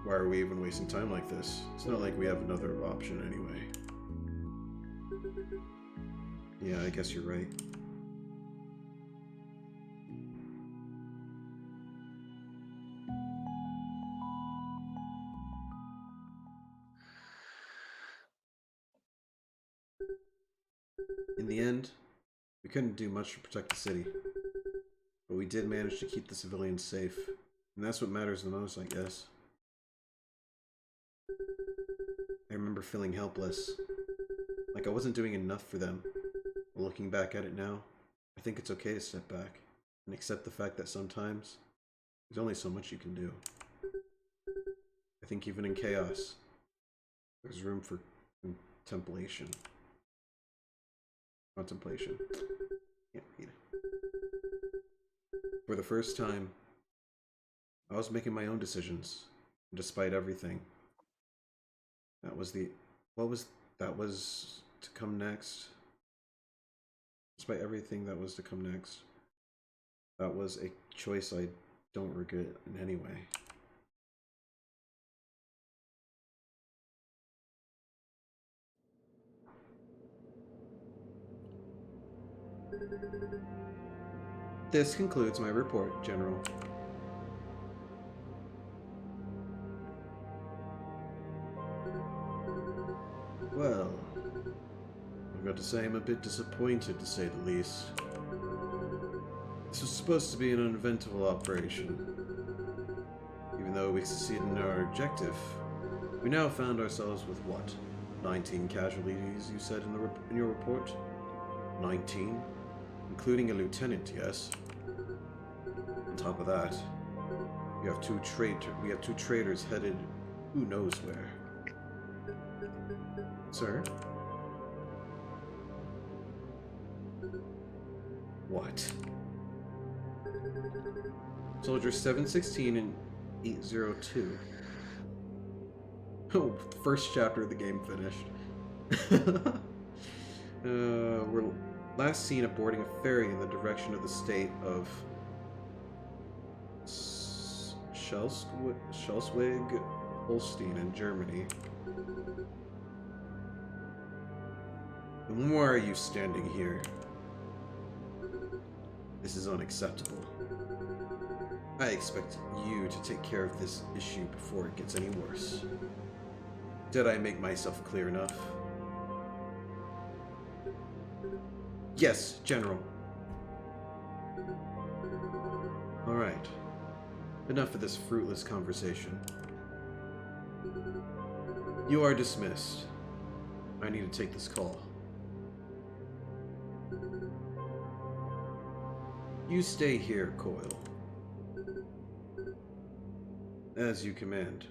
why are we even wasting time like this? It's not like we have another option anyway. Yeah, I guess you're right. In the end, we couldn't do much to protect the city. But we did manage to keep the civilians safe. And that's what matters the most, I guess. I remember feeling helpless. Like I wasn't doing enough for them. But looking back at it now, I think it's okay to step back and accept the fact that sometimes there's only so much you can do. I think even in chaos, there's room for contemplation. Contemplation. Can't read. For the first time, I was making my own decisions, despite everything. That was to come next. Despite everything that was to come next. That was a choice I don't regret in any way. This concludes my report, General. Well, I've got to say I'm a bit disappointed, to say the least. This was supposed to be an uneventful operation. Even though we succeeded in our objective, we now found ourselves with what? 19 casualties, you said in your report? 19? Including a lieutenant, yes? On top of that, we have two traitors headed who knows where. Sir? What? Soldier 716 and 802. Oh, first chapter of the game finished. We're last seen aboarding a ferry in the direction of the state of Schleswig-Holstein in Germany. And why are you standing here? This is unacceptable. I expect you to take care of this issue before it gets any worse. Did I make myself clear enough? Yes, General. Alright. Enough of this fruitless conversation. You are dismissed. I need to take this call. You stay here, Coyle. As you command,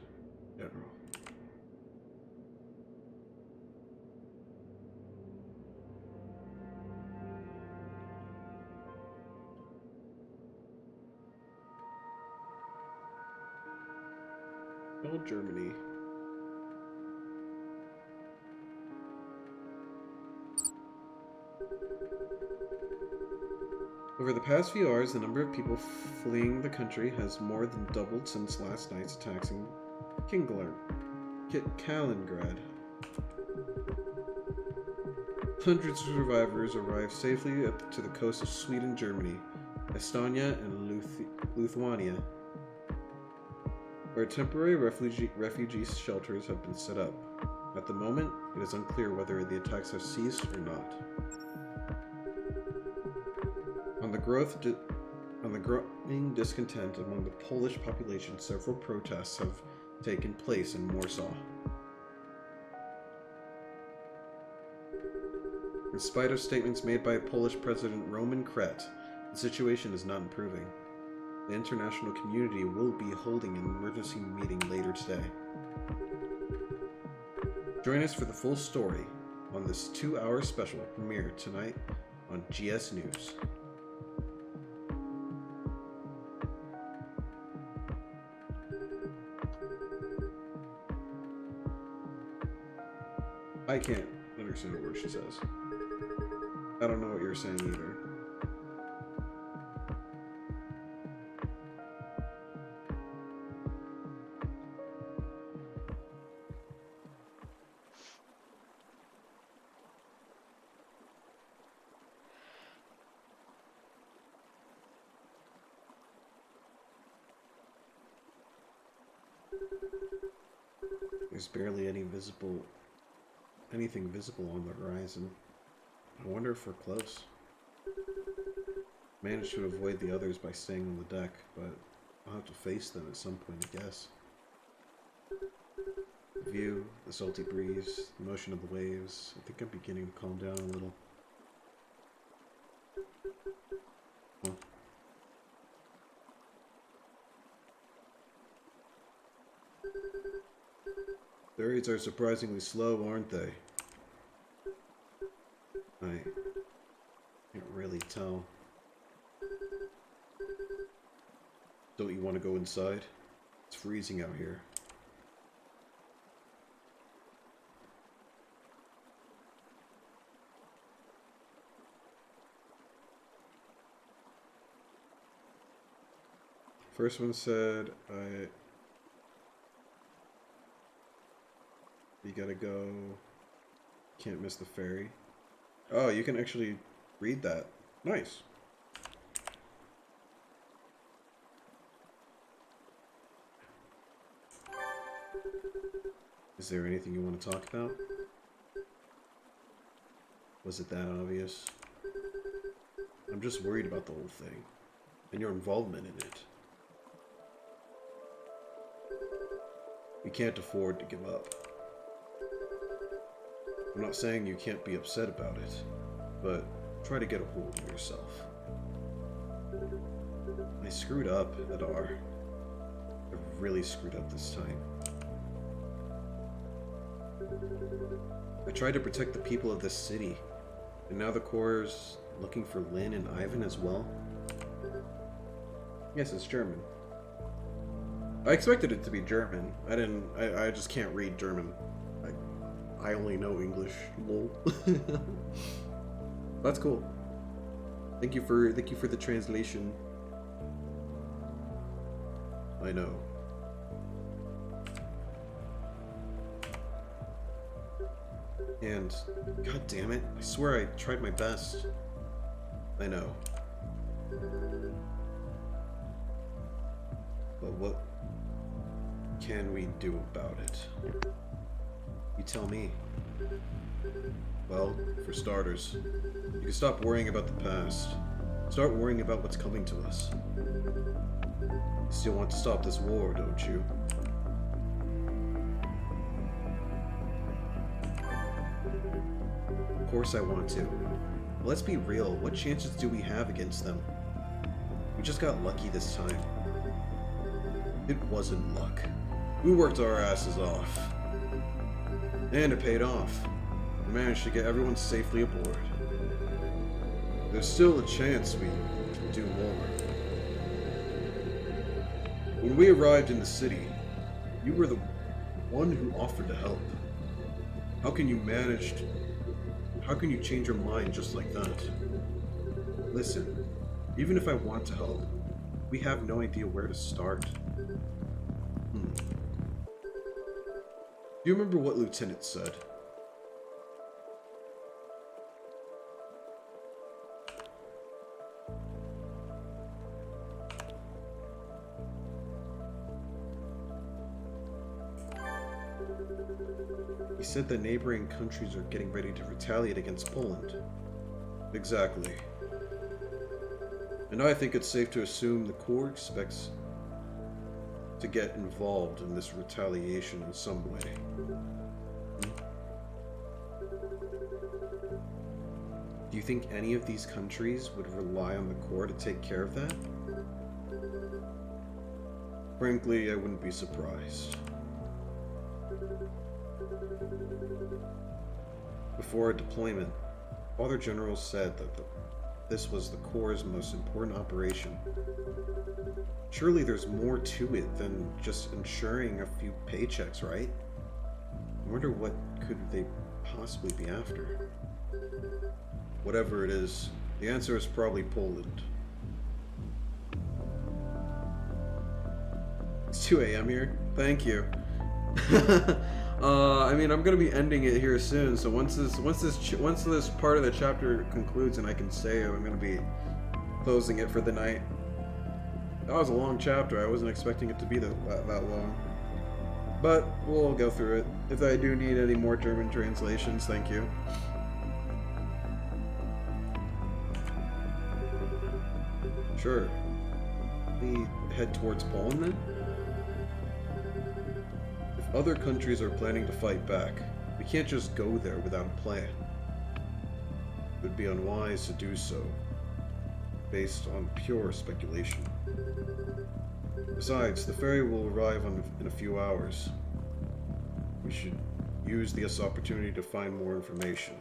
Oh, Germany. Over the past few hours, the number of people fleeing the country has more than doubled since last night's attacks in Kaliningrad. Hundreds of survivors arrived safely to the coast of Sweden, Germany, Estonia, and Lithuania, where temporary refugee shelters have been set up. At the moment, it is unclear whether the attacks have ceased or not. On the growing discontent among the Polish population, several protests have taken place in Warsaw. In spite of statements made by Polish President Roman Kret, the situation is not improving. The international community will be holding an emergency meeting later today. Join us for the full story on this 2-hour special premiere tonight on GS News. I can't understand a word she says. I don't know what you're saying either. There's barely anything visible on the horizon. I wonder if we're close. Managed to avoid the others by staying on the deck, but I'll have to face them at some point, I guess. The view, the salty breeze, the motion of the waves. I think I'm beginning to calm down a little. Huh. The raids are surprisingly slow, aren't they? I can't really tell. Don't you want to go inside? It's freezing out here. First one said, you gotta go, can't miss the ferry. Oh, you can actually read that. Nice. Is there anything you want to talk about? Was it that obvious? I'm just worried about the whole thing, and your involvement in it. We can't afford to give up. I'm not saying you can't be upset about it, but try to get a hold of yourself. I screwed up, Adar. I really screwed up this time. I tried to protect the people of this city, and now the Corps' looking for Lynn and Ivan as well? Yes, it's German. I expected it to be German. I just can't read German. I only know English. Lol. That's cool. Thank you for the translation. I know. And god damn it, I swear I tried my best. I know. But what can we do about it? You tell me. Well, for starters, you can stop worrying about the past. Start worrying about what's coming to us. You still want to stop this war, don't you? Of course I want to. But let's be real, what chances do we have against them? We just got lucky this time. It wasn't luck. We worked our asses off. And it paid off. We managed to get everyone safely aboard. There's still a chance we can do more. When we arrived in the city, You were the one who offered to help. How can you how can you change your mind just like that? Listen, even if I want to help, we have no idea where to start. Do you remember what Lieutenant said? He said that neighboring countries are getting ready to retaliate against Poland. Exactly. And I think it's safe to assume the Corps expects to get involved in this retaliation in some way. Do you think any of these countries would rely on the Corps to take care of that? Frankly, I wouldn't be surprised. Before our deployment, Father General said that this was the Corps' most important operation. Surely there's more to it than just ensuring a few paychecks, right? I wonder what could they possibly be after? Whatever it is, the answer is probably Poland. It's 2 a.m. here. Thank you. I mean, I'm gonna be ending it here soon. So once this part of the chapter concludes and I can save, I'm gonna be closing it for the night. That was a long chapter. I wasn't expecting it to be that long. But we'll go through it. If I do need any more German translations, thank you. Sure. We head towards Poland then? If other countries are planning to fight back, we can't just go there without a plan. It would be unwise to do so, based on pure speculation. Besides, the ferry will arrive in a few hours. We should use this opportunity to find more information.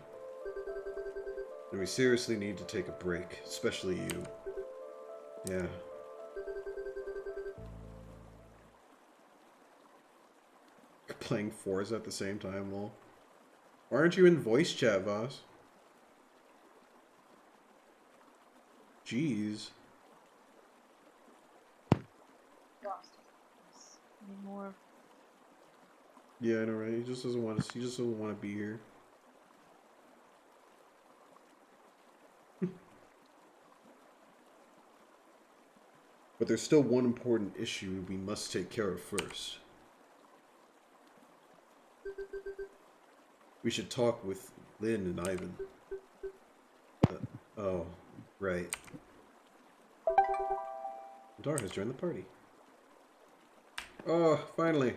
And we seriously need to take a break, especially you. Yeah. You're playing Forza at the same time, lol. Why aren't you in voice chat, Voss? Jeez. Anymore. Yeah, I know, right? He just doesn't want to. He just doesn't want to be here. But there's still one important issue we must take care of first. We should talk with Lynn and Ivan. Oh, right. Dar has joined the party. Oh, finally.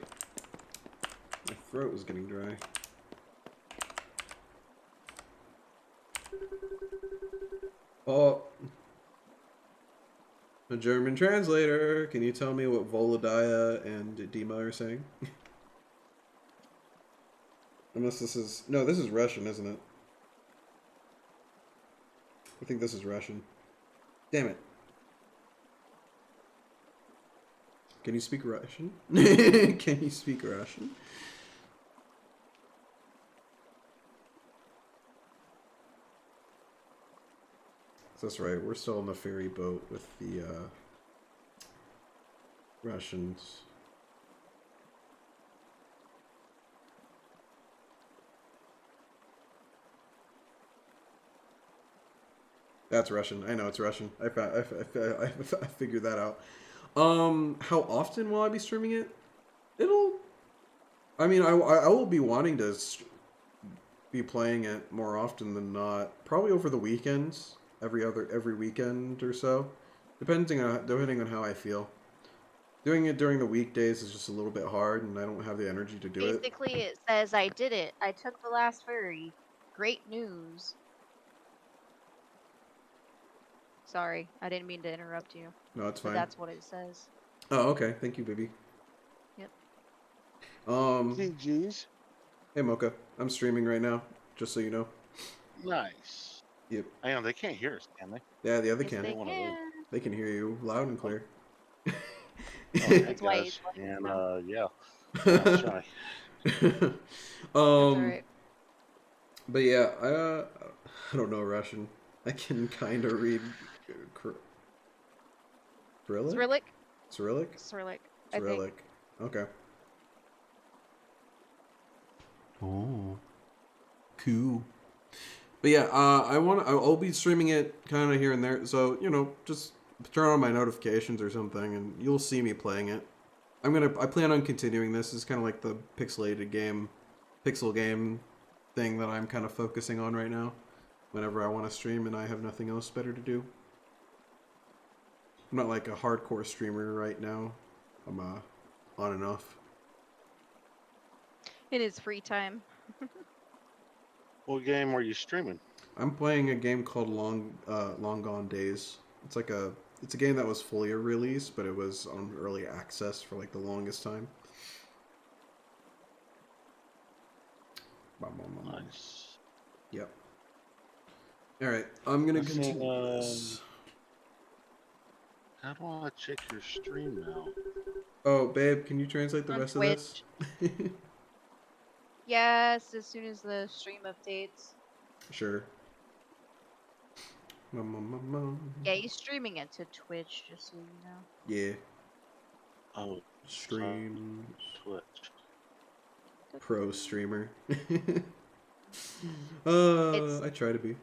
My throat was getting dry. Oh. A German translator. Can you tell me what Volodya and Dima are saying? Unless this is... No, this is Russian, isn't it? I think this is Russian. Damn it. Can you speak Russian? Can you speak Russian? That's right, we're still on the ferry boat with the Russians. That's Russian. I know it's Russian. I figured that out. How often will I be streaming it? I mean, I will be wanting to be playing it more often than not. Probably over the weekends. Every weekend or so, depending on how I feel. Doing it during the weekdays is just a little bit hard, and I don't have the energy to do it. Basically, it says I did it. I took the last ferry. Great news. Sorry, I didn't mean to interrupt you. No, it's But fine. that's what it says. Oh, okay. Thank you, baby. Yep. Hey, G's. Hey, Mocha. I'm streaming right now, just so you know. Nice. Yep. I know they can't hear us, can they? Yeah, the other Yes, can. they One of those. can. They can hear you loud and clear. Oh, hey, That's why guys. it's like And no. yeah, Ah, shy. That's um, alright. but yeah, I don't know Russian. I can kind of read Cyrillic? Cyrillic? Cyrillic? Cyrillic, I think. Cyrillic. Okay. Oh, cool. But yeah, I'll be streaming it kind of here and there. So you know, just turn on my notifications or something, and you'll see me playing it. I plan on continuing this. It's kind of like the pixel game thing that I'm kind of focusing on right now. Whenever I want to stream and I have nothing else better to do. I'm not like a hardcore streamer right now. I'm on and off. In his free time. What game were you streaming? I'm playing a game called Long Gone Days. It's a game that was fully released, but it was on early access for like the longest time. Nice. Yep. All right, I'm gonna Let's see, continue this. How do I check your stream now? Oh, babe, can you translate the On rest of this? Yes, as soon as the stream updates. Sure. Yeah, he's streaming it to Twitch, just so you know. Yeah. Oh, Stream. Twitch. Pro streamer. I try to be.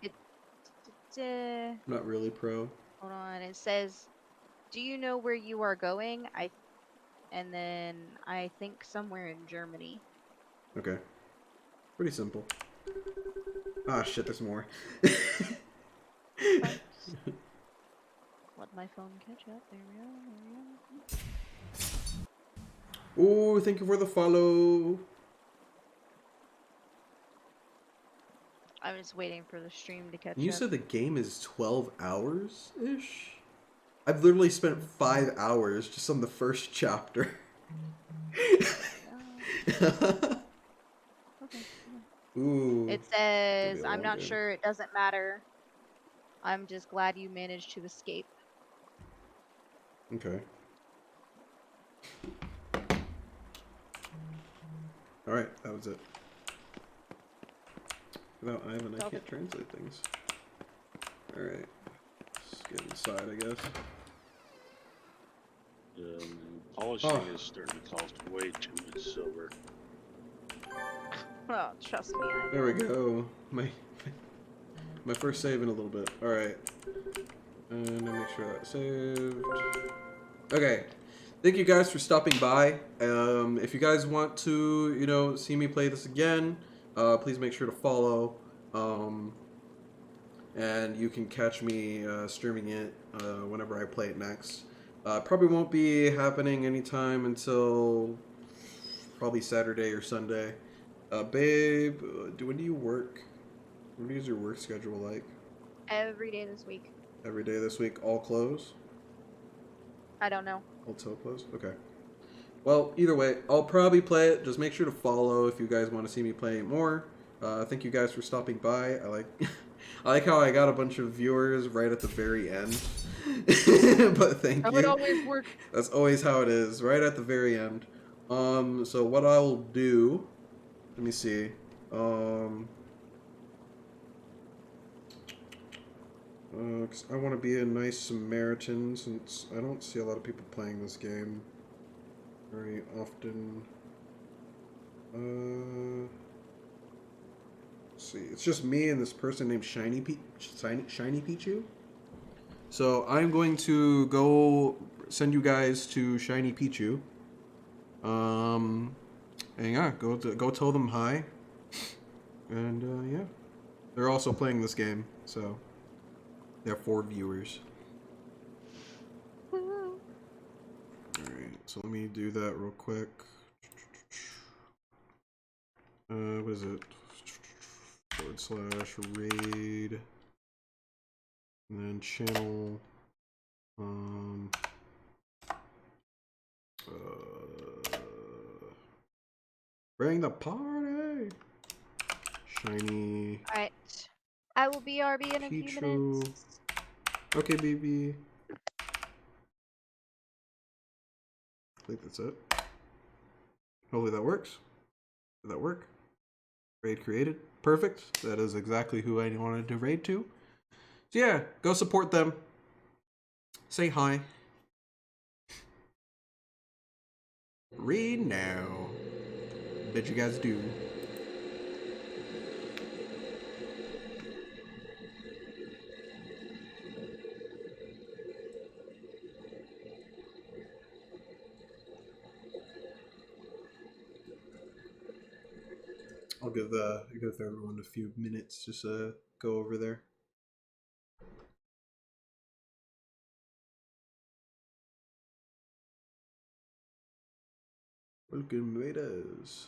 Not really pro. Hold on, it says, "Do you know where you are going?" And then I think somewhere in Germany. Okay. Pretty simple. Ah, shit, there's more. Let my phone catch up. There we go. Oh, thank you for the follow. I'm just waiting for the stream to catch You up. said the game is 12 hours-ish? I've literally spent 5 hours just on the first chapter. Okay. Ooh. It says, a "I'm long not game. sure. It doesn't matter. I'm just glad you managed to escape." Okay. Alright, that was it. Without Ivan, I can't translate things. Alright. Let's get inside, I guess. Polishing is starting to cost way too much silver. Oh, trust me. There we go. My first save in a little bit. Alright. And I'll make sure that's saved. Okay. Thank you guys for stopping by. If you guys want to, you know, see me play this again, please make sure to follow. And you can catch me streaming it whenever I play it next. Probably won't be happening anytime until probably Saturday or Sunday. Babe, when do you work? What is your work schedule like? Every day this week. Every day this week, all close? I don't know. All till close? Okay. Well, either way, I'll probably play it. Just make sure to follow if you guys want to see me play it more. Thank you guys for stopping by. I like how I got a bunch of viewers right at the very end. But thank That you. would always work. That's always how it is, right at the very end. So what I'll do, let me see. 'Cause I want to be a nice Samaritan since I don't see a lot of people playing this game very often. Let's see, it's just me and this person named Shiny Pichu. So I'm going to go send you guys to Shiny Pichu. And yeah, go tell them hi. And yeah, they're also playing this game, so they have 4 viewers. Woo. Alright, so let me do that real quick. What is it? /raid. And then channel. Bring the party! Shiny. Alright. I will BRB in a few Pichu. minutes. Okay, baby. I think that's it. Hopefully that works. Did that work? Raid created. Perfect. That is exactly who I wanted to raid to. So yeah, go support them. Say hi. Read now. Bet you guys do. I'll give everyone a few minutes just go over there. Welcome, raiders.